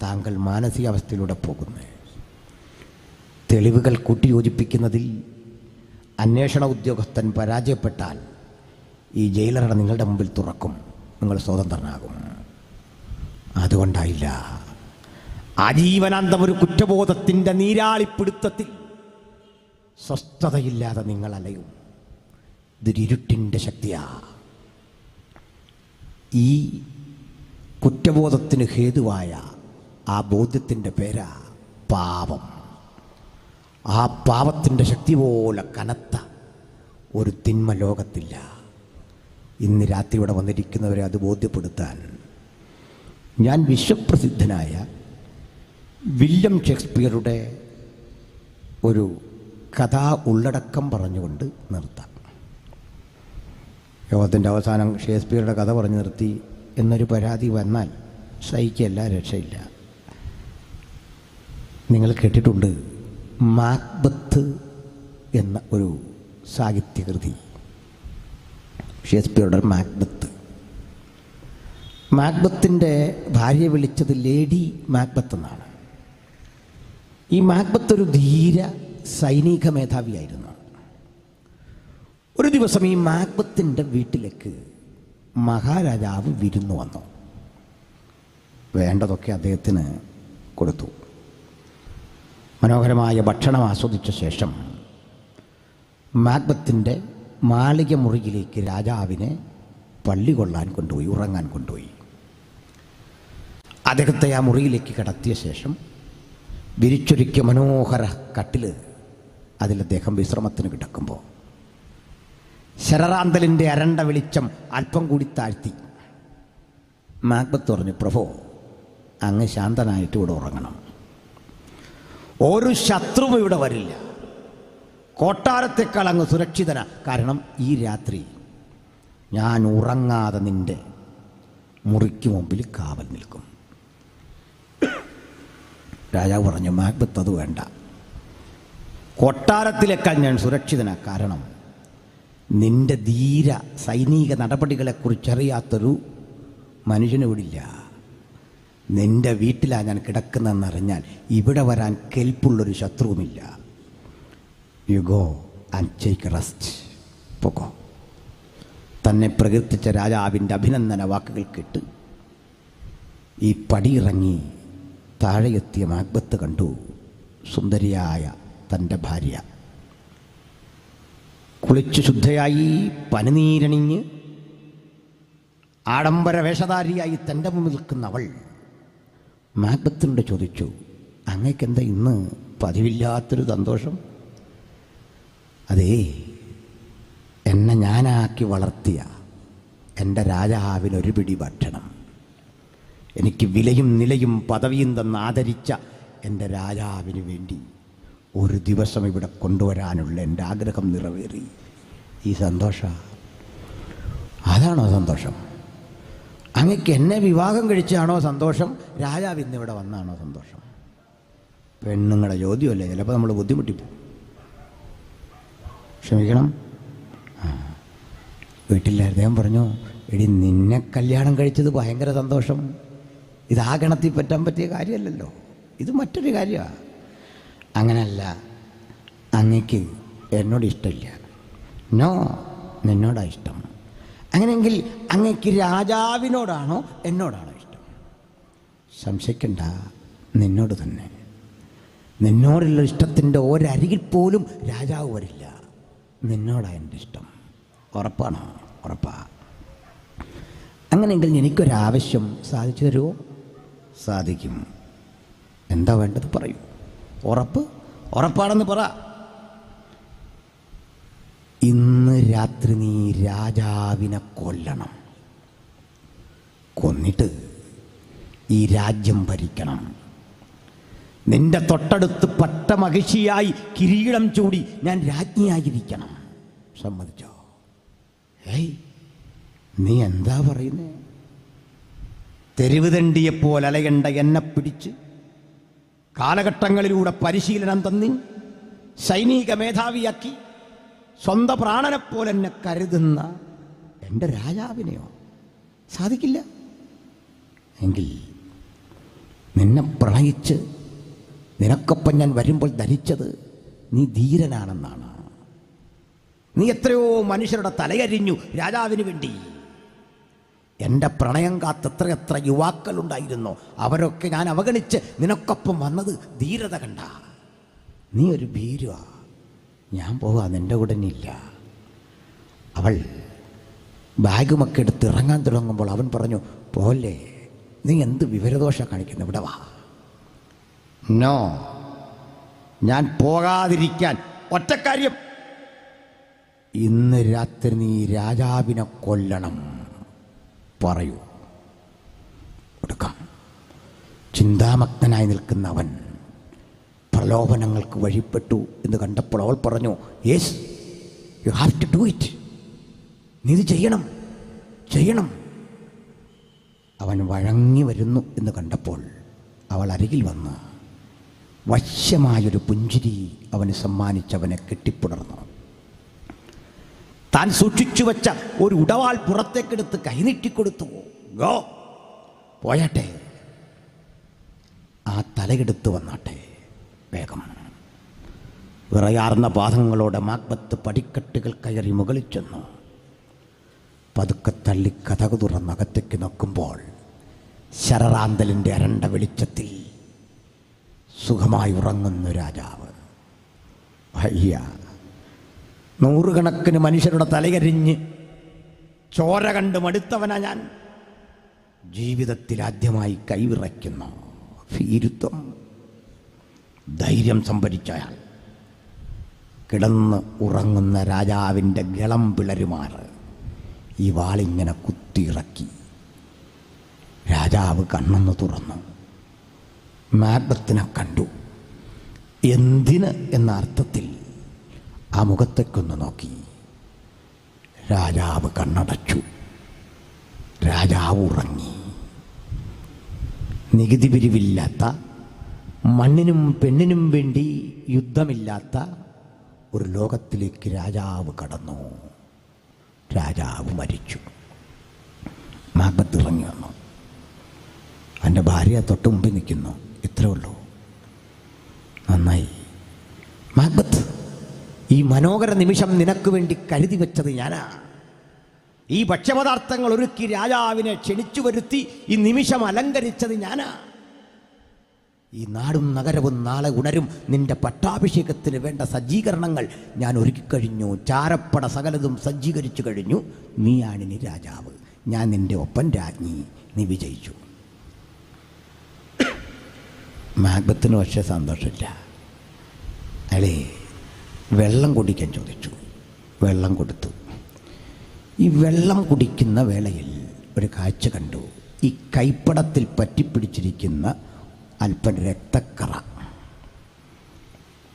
താങ്കൾ മാനസികാവസ്ഥയിലൂടെ പോകുന്നത്. തെളിവുകൾ കൂട്ടിയോജിപ്പിക്കുന്നതിൽ അന്വേഷണ ഉദ്യോഗസ്ഥൻ പരാജയപ്പെട്ടാൽ ഈ ജയിലറ നിങ്ങളുടെ മുമ്പിൽ തുറക്കും, നിങ്ങൾ സ്വതന്ത്രനാകും. അതുകൊണ്ടായില്ല, ആജീവനാന്തം ഒരു കുറ്റബോധത്തിൻ്റെ നീരാളിപ്പിടുത്തത്തിൽ സ്വസ്ഥതയില്ലാതെ നിങ്ങൾ അലയും. ഇതൊരിരുട്ടിൻ്റെ ശക്തിയാ. ഈ കുറ്റബോധത്തിന് ഹേതുവായ ആ ബോധ്യത്തിൻ്റെ പേരാ പാപം. ആ പാപത്തിൻ്റെ ശക്തി പോലെ കനത്ത ഒരു തിന്മ ലോകത്തില്ല. ഇന്ന് രാത്രി ഇവിടെ വന്നിരിക്കുന്നവരെ അത് ബോധ്യപ്പെടുത്താൻ ഞാൻ വിശ്വപ്രസിദ്ധനായ വില്യം ഷേക്സ്പിയറുടെ ഒരു കഥാ ഉള്ളടക്കം പറഞ്ഞുകൊണ്ട് നിർത്താം. യോഗത്തിൻ്റെ അവസാനം ഷേക്സ്പിയറുടെ കഥ പറഞ്ഞു നിർത്തി എന്നൊരു പരാതി വന്നാൽ സഹിക്കല്ല, രക്ഷയില്ല. നിങ്ങൾ കേട്ടിട്ടുണ്ട് മാക്ബത്ത് എന്ന ഒരു സാഹിത്യകൃതി. ഷേക്സ്പിയറുടെ മാക്ബത്ത്. മാക്ബത്തിൻ്റെ ഭാര്യ വിളിച്ചത് ലേഡി മാക്ബത്ത് എന്നാണ്. ഈ മാക്ബത്ത് ഒരു ധീര സൈനിക മേധാവിയായിരുന്നു. ഒരു ദിവസം ഈ മാക്ബത്തിൻ്റെ വീട്ടിലേക്ക് മഹാരാജാവ് വിരുന്നു വന്നു. വേണ്ടതൊക്കെ അദ്ദേഹത്തിന് കൊടുത്തു. മനോഹരമായ ഭക്ഷണം ആസ്വദിച്ച ശേഷം മാക്ബത്തിൻ്റെ മാളിക മുറിയിലേക്ക് രാജാവിനെ പള്ളി കൊള്ളാൻ കൊണ്ടുപോയി, ഉറങ്ങാൻ കൊണ്ടുപോയി. അദ്ദേഹത്തെ ആ മുറിയിലേക്ക് കടത്തിയ ശേഷം വിരിച്ചൊരുക്കിയ മനോഹര കട്ടിൽ, അതിൽ അദ്ദേഹം വിശ്രമത്തിന് കിടക്കുമ്പോൾ ശരറാന്തലിൻ്റെ അരണ്ട വെളിച്ചം അല്പം കൂടി താഴ്ത്തി മാക്ബത്ത് പറഞ്ഞു, പ്രഭോ, അങ്ങ് ശാന്തനായിട്ട് ഇവിടെ ഉറങ്ങണം. ഒരു ശത്രുവും ഇവിടെ വരില്ല. കൊട്ടാരത്തെക്കാൾ അങ്ങ് സുരക്ഷിതനാ. കാരണം ഈ രാത്രി ഞാൻ ഉറങ്ങാതെ നിന്റെ മുറിക്ക് മുമ്പിൽ കാവൽ നിൽക്കും. രാജാവ് പറഞ്ഞു, മാക്ബത്ത്, അത് വേണ്ട. കൊട്ടാരത്തിലേക്കാൾ ഞാൻ സുരക്ഷിതനാ. കാരണം നിന്റെ ധീര സൈനിക നടപടികളെക്കുറിച്ചറിയാത്തൊരു മനുഷ്യനിവിടില്ല. നിന്റെ വീട്ടിലാണ് ഞാൻ കിടക്കുന്നതെന്നറിഞ്ഞാൽ ഇവിടെ വരാൻ കെൽപ്പുള്ളൊരു ശത്രുവുമില്ല. You go and take rest. പോകോ. തന്നെ പ്രകീർത്തിച്ച രാജാവിൻ്റെ അഭിനന്ദന വാക്കുകൾ കേട്ട് ഈ പടിയിറങ്ങി താഴെയെത്തിയ മാക്ബത്ത് കണ്ടു സുന്ദരിയായ തൻ്റെ ഭാര്യ. കുളിച്ച് ശുദ്ധയായി പനിനീരണിഞ്ഞ് ആഡംബര വേഷധാരിയായി തൻ്റെ മുമ്പിൽ നിൽക്കുന്ന അവൾ മാക്ബത്തിനോട് ചോദിച്ചു, അങ്ങേക്കെന്താ ഇന്ന് പതിവില്ലാത്തൊരു സന്തോഷം? അതേ, എന്നെ ഞാനാക്കി വളർത്തിയ എൻ്റെ രാജാവിനൊരു പിടി ഭക്ഷണം, എനിക്ക് വിലയും നിലയും പദവിയും തന്ന് ആദരിച്ച എൻ്റെ രാജാവിന് വേണ്ടി ഒരു ദിവസം ഇവിടെ കൊണ്ടുവരാനുള്ള എൻ്റെ ആഗ്രഹം നിറവേറി. ഈ സന്തോഷം, അതാണോ സന്തോഷം? അങ്ങക്ക് എന്നെ വിവാഹം കഴിച്ചാണോ സന്തോഷം? രാജാവ് ഇന്നിവിടെ വന്നാണോ സന്തോഷം? പെണ്ണുങ്ങളുടെ ചോദ്യമല്ലേ, ചിലപ്പോൾ നമ്മൾ ബുദ്ധിമുട്ടിപ്പോകും. ക്ഷമിക്കണം. വീട്ടിൽ അദ്ദേഹം പറഞ്ഞു, എടി, നിന്നെ കല്യാണം കഴിച്ചത് ഭയങ്കര സന്തോഷം. ഇത് ആ ഗണത്തിൽ പറ്റാൻ പറ്റിയ കാര്യമല്ലല്ലോ, ഇത് മറ്റൊരു കാര്യമാണ്. അങ്ങനല്ല, അങ്ങക്ക് എന്നോട് ഇഷ്ടമില്ല. നോ, നിന്നോടാണ് ഇഷ്ടം. അങ്ങനെയെങ്കിൽ അങ്ങക്ക് രാജാവിനോടാണോ എന്നോടാണോ ഇഷ്ടം? സംശയിക്കണ്ട, നിന്നോട് തന്നെ. നിന്നോടുള്ള ഇഷ്ടത്തിൻ്റെ ഒരരികിൽ പോലും രാജാവ് വരില്ല. നിന്നോടാണ് എൻ്റെ ഇഷ്ടം. ഉറപ്പാണോ? ഉറപ്പാ. അങ്ങനെയെങ്കിൽ എനിക്കൊരാവശ്യം സാധിച്ചു തരുമോ? സാധിക്കും. എന്താ വേണ്ടത് പറയൂ. ഉറപ്പ്? ഉറപ്പാണെന്ന് പറ. ഇന്ന് രാത്രി നീ രാജാവിനെ കൊല്ലണം. കൊന്നിട്ട് ഈ രാജ്യം ഭരിക്കണം. നിന്റെ തൊട്ടടുത്ത് പട്ടമഹിഷിയായി കിരീടം ചൂടി ഞാൻ രാജ്ഞിയായിരിക്കണം. സമ്മതിച്ചോ? ഏയ്, നീ എന്താ പറയുന്നേ? തെരുവ് തണ്ടിയെപ്പോലെ അലയണ്ട എന്നെ പിടിച്ച് കാലഘട്ടങ്ങളിലൂടെ പരിശീലനം തന്നി സൈനിക മേധാവിയാക്കി സ്വന്തം പ്രാണനെപ്പോലെ എന്നെ കരുതുന്ന എൻ്റെ രാജാവിനെയോ? സാധിക്കില്ല. എങ്കിൽ നിന്നെ പ്രണയിച്ച് നിനക്കൊപ്പം ഞാൻ വരുമ്പോൾ ധരിച്ചത് നീ ധീരനാണെന്നാണ്. നീ എത്രയോ മനുഷ്യരുടെ തലയരിഞ്ഞു രാജാവിന് വേണ്ടി. എൻ്റെ പ്രണയം കാത്തെത്രയെത്ര യുവാക്കളുണ്ടായിരുന്നു. അവരൊക്കെ ഞാൻ അവഗണിച്ച് നിനക്കൊപ്പം വന്നത് ധീരത കണ്ട. നീ ഒരു ഭീരുവാ. ഞാൻ പോകാം, നിൻ്റെ കൂടെ ഇല്ല. അവൾ ബാഗുമൊക്കെ എടുത്ത് ഇറങ്ങാൻ തുടങ്ങുമ്പോൾ അവൻ പറഞ്ഞു, പോലെ, നീ എന്ത് വിവരദോഷം കാണിക്കുന്നു, ഇവിടെ വാ. നോ, ഞാൻ പോകാതിരിക്കാൻ ഒറ്റക്കാര്യം. ഇന്ന് രാത്രി നീ രാജാവിനെ കൊല്ലണം. പറയൂ. കൊടുക്കാം. ചിന്താമഗ്നനായി നിൽക്കുന്ന അവൻ പ്രലോഭനങ്ങൾക്ക് വഴിപ്പെട്ടു എന്ന് കണ്ടപ്പോൾ അവൾ പറഞ്ഞു, yes, you have to do it. നീ ഇത് ചെയ്യണം, ചെയ്യണം. അവൻ വഴങ്ങി വരുന്നു എന്ന് കണ്ടപ്പോൾ അവൾ അരികിൽ വന്ന് വശ്യമായൊരു പുഞ്ചിരി അവന് സമ്മാനിച്ചവനെ കെട്ടിപ്പുണർന്നു. താൻ സൂക്ഷിച്ചു വെച്ച ഒരു ഉടവാൾ പുറത്തേക്കെടുത്ത് കൈനീട്ടിക്കൊടുത്തു. ഗോ, പോയട്ടെ, ആ തലയെടുത്ത് വന്നാട്ടെ വേഗം. വിറയാർന്ന പാദങ്ങളോടെ മാക്ബത്ത് പടിക്കെട്ടുകൾ കയറി മുകളിൽ ചെന്നു. പതുക്കെ തള്ളി കതകു തുറന്നകത്തേക്ക് നോക്കുമ്പോൾ ശരറാന്തലിൻ്റെ അരണ്ട വെളിച്ചത്തിൽ സുഖമായി ഉറങ്ങുന്നു രാജാവ്. അയ്യ, നൂറുകണക്കിന് മനുഷ്യരുടെ തലകരിഞ്ഞ് ചോര കണ്ട് മടുത്തവനാ ഞാൻ. ജീവിതത്തിൽ ആദ്യമായി കൈവിറയ്ക്കുന്നു ഭീരുത്വം. ധൈര്യം സംഭരിച്ചയാൾ കിടന്ന് ഉറങ്ങുന്ന രാജാവിൻ്റെ ഗളം പിളരുമാറ് ഈ വാളിങ്ങനെ കുത്തിയിറക്കി. രാജാവ് കണ്ണൊന്ന് തുറന്നു. മാക്ബത്തിനെ കണ്ടു. എന്തിന് എന്ന അർത്ഥത്തിൽ ആ മുഖത്തേക്കൊന്ന് നോക്കി. രാജാവ് കണ്ണടച്ചു. രാജാവ് ഉറങ്ങി. നികുതി പിരിവില്ലാത്ത, മണ്ണിനും പെണ്ണിനും വേണ്ടി യുദ്ധമില്ലാത്ത ഒരു ലോകത്തിലേക്ക് രാജാവ് കടന്നു. രാജാവ് മരിച്ചു. മാക്ബത്ത് ഇറങ്ങി വന്നു. എൻ്റെ ഭാര്യ തൊട്ട് മുമ്പിൽ നിൽക്കുന്നു. ഇത്രേ ഉള്ളൂ. നന്നായി മാക്ബത്ത്, ഈ മനോഹര നിമിഷം നിനക്ക് വേണ്ടി കരുതി വെച്ചത് ഞാനാ. ഈ ഭക്ഷ്യപദാർത്ഥങ്ങൾ ഒരുക്കി രാജാവിനെ ക്ഷണിച്ചു വരുത്തി ഈ നിമിഷം അലങ്കരിച്ചത് ഞാനാ. ഈ നാടും നഗരവും നാളെ ഉണരും. നിന്റെ പട്ടാഭിഷേകത്തിന് വേണ്ട സജ്ജീകരണങ്ങൾ ഞാൻ ഒരുക്കിക്കഴിഞ്ഞു. ചാരപ്പട സകലതും സജ്ജീകരിച്ചു കഴിഞ്ഞു. നീയാണിനി രാജാവ്. ഞാൻ നിന്റെ ഒപ്പം രാജ്ഞി. നീ വിജയിച്ചു. മാക്ബത്തിന് പക്ഷേ സന്തോഷമില്ല. അല്ലേ, വെള്ളം കുടിക്കാൻ ചോദിച്ചു. വെള്ളം കൊടുത്തു. ഈ വെള്ളം കുടിക്കുന്ന വേളയിൽ ഒരു കാഴ്ച കണ്ടു. ഈ കൈപ്പടത്തിൽ പറ്റിപ്പിടിച്ചിരിക്കുന്ന അല്പം രക്തക്കറ.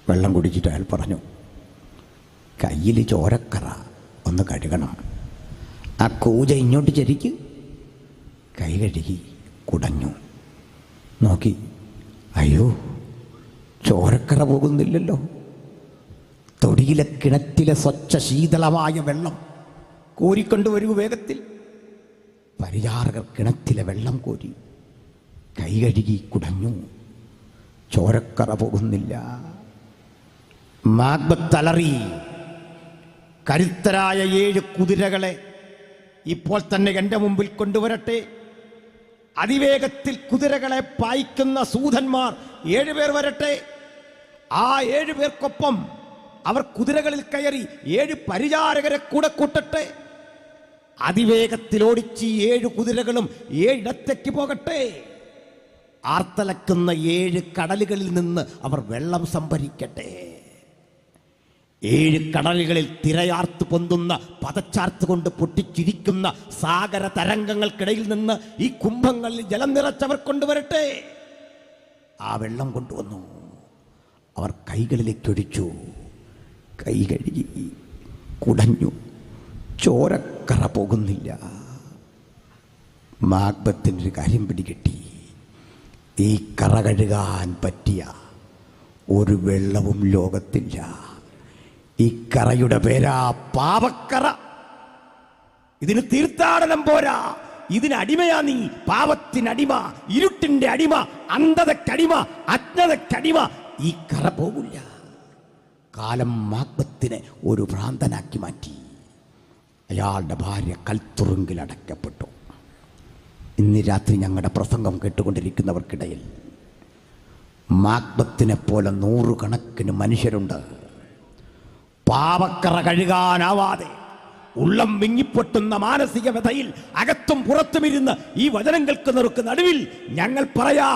വെള്ളം കുടിച്ചിട്ട് അയാൾ പറഞ്ഞു, കയ്യിൽ ചോരക്കറ, ഒന്ന് കഴുകണം. ആ കൂജ ഇങ്ങോട്ട് ചരിക്ക്. കൈ കഴുകി കുടഞ്ഞു. നോക്കി, അയ്യോ, ചോരക്കറ പോകുന്നില്ലല്ലോ. തൊടിയിലെ കിണറ്റിലെ സ്വച്ഛ ശീതളമായ വെള്ളം കോരിക്കൊണ്ടുവരൂ വേഗത്തിൽ. പരിചാരകർ കിണറ്റിലെ വെള്ളം കോരി കൈ കഴുകി കുടഞ്ഞു. ചോരക്കറ പോകുന്നില്ല. മാക്ബത്ത് അലറി. കരുത്തരായ 7 കുതിരകളെ ഇപ്പോൾ തന്നെ എൻ്റെ മുമ്പിൽ കൊണ്ടുവരട്ടെ. അതിവേഗത്തിൽ കുതിരകളെ പായിക്കുന്ന സൂതന്മാർ 7 പേർ വരട്ടെ. ആ 7 പേർക്കൊപ്പം അവർ കുതിരകളിൽ കയറി 7 പരിചാരകരെ കൂടെ കൂട്ടട്ടെ. അതിവേഗത്തിൽ ഓടിച്ച് 7 കുതിരകളും 7 ഇടത്തേക്ക് പോകട്ടെ. ആർത്തലക്കുന്ന 7 കടലുകളിൽ നിന്ന് അവർ വെള്ളം സംഭരിക്കട്ടെ. 7 കടലുകളിൽ തിരയാർത്ത് പൊന്തുന്ന, പതച്ചാർത്ത് കൊണ്ട് പൊട്ടിച്ചിരിക്കുന്ന സാഗര തരംഗങ്ങൾക്കിടയിൽ നിന്ന് ഈ കുംഭങ്ങളിൽ ജലം നിറച്ചവർ കൊണ്ടുവരട്ടെ. ആ വെള്ളം കൊണ്ടുവന്നു. അവർ കൈകളിലേക്ക് ഒഴിച്ചു. കൈ കഴുകി കുടഞ്ഞു. ചോരക്കറ പോകുന്നില്ല. മാക്ബത്തിൻ്റെ ഒരു കാര്യം പിടികിട്ടി. ഈ കറ കഴുകാൻ പറ്റിയ ഒരു വെള്ളവും ലോകത്തില്ല. ഈ കറയുടെ പേരാ പാപക്കറ. ഇതിന് തീർത്ഥാടനം പോരാ. ഇതിനടിമയാ നീ. പാപത്തിനടിമ, ഇരുട്ടിന്റെ അടിമ, അന്ധതക്കടിമ, അജ്ഞതക്കടിമ. ഈ കറ പോകില്ല. കാലം മാക്ബത്തിനെ ഒരു ഭ്രാന്തനാക്കി മാറ്റി. അയാളുടെ ഭാര്യ കൽത്തുറുങ്കിൽ അടയ്ക്കപ്പെട്ടു. ഇന്ന് രാത്രി ഞങ്ങളുടെ പ്രസംഗം കേട്ടുകൊണ്ടിരിക്കുന്നവർക്കിടയിൽ മാക്ബത്തിനെ പോലെ 100 കണക്കിന് മനുഷ്യരുണ്ട്. പാപക്കറ കഴുകാനാവാതെ ഉള്ളം വിങ്ങിപ്പൊട്ടുന്ന മാനസിക വ്യഥയിൽ അകത്തും പുറത്തുമിരുന്ന് ഈ വചനം കേൾക്കുന്നവർക്ക് നടുവിൽ ഞങ്ങൾ പറയാ,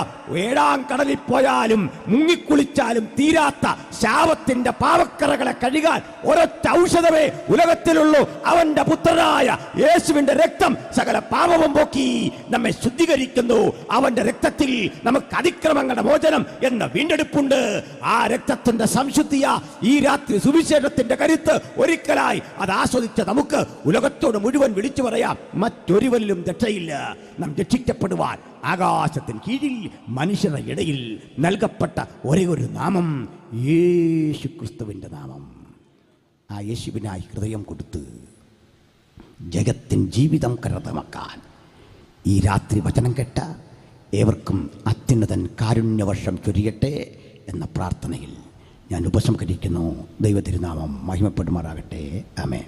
7-ാം കടലിൽ പോയാലും മുങ്ങിക്കുളിച്ചാലും തീരാത്ത ശാപത്തിന്റെ പാവക്കറകളെ കഴുകാൻ ഒരൊറ്റ ഔഷധമേ ഉലകത്തിലുള്ളൂ. അവന്റെ പുത്രനായ യേശുവിന്റെ രക്തം സകല പാപവും പോക്കി നമ്മെ ശുദ്ധീകരിക്കുന്നു. അവന്റെ രക്തത്തിൽ നമുക്ക് അതിക്രമങ്ങളുടെ മോചനം എന്ന വീണ്ടെടുപ്പുണ്ട്. ആ രക്തത്തിന്റെ സംശുദ്ധിയ ഈ രാത്രി സുവിശേഷത്തിന്റെ കരുത്ത് ഒരിക്കലായി അത് ആസ്വദിച്ച നമുക്ക് ഉലകത്തോട് മുഴുവൻ വിളിച്ചു പറയാം, മറ്റൊരുവനിലും രക്ഷയില്ല. നാം രക്ഷിക്കപ്പെടുവാൻ ആകാശത്തിന് കീഴിൽ മനുഷ്യരുടെ ഇടയിൽ നൽകപ്പെട്ട ഒരേ ഒരു നാമം യേശു ക്രിസ്തുവിൻ്റെ നാമം. ആ യേശുവിനായി ഹൃദയം കൊടുത്ത് ജഗത്തിൻ ജീവിതം കരതമാക്കാൻ ഈ രാത്രി വചനം കേട്ട ഏവർക്കും അത്യുന്നതൻ കാരുണ്യവർഷം ചൊരിയട്ടെ എന്ന പ്രാർത്ഥനയിൽ ഞാൻ ഉപസംഹരിക്കുന്നു. ദൈവ തിരുനാമം മഹിമപ്പെടുമാറാകട്ടെ. ആമേൻ.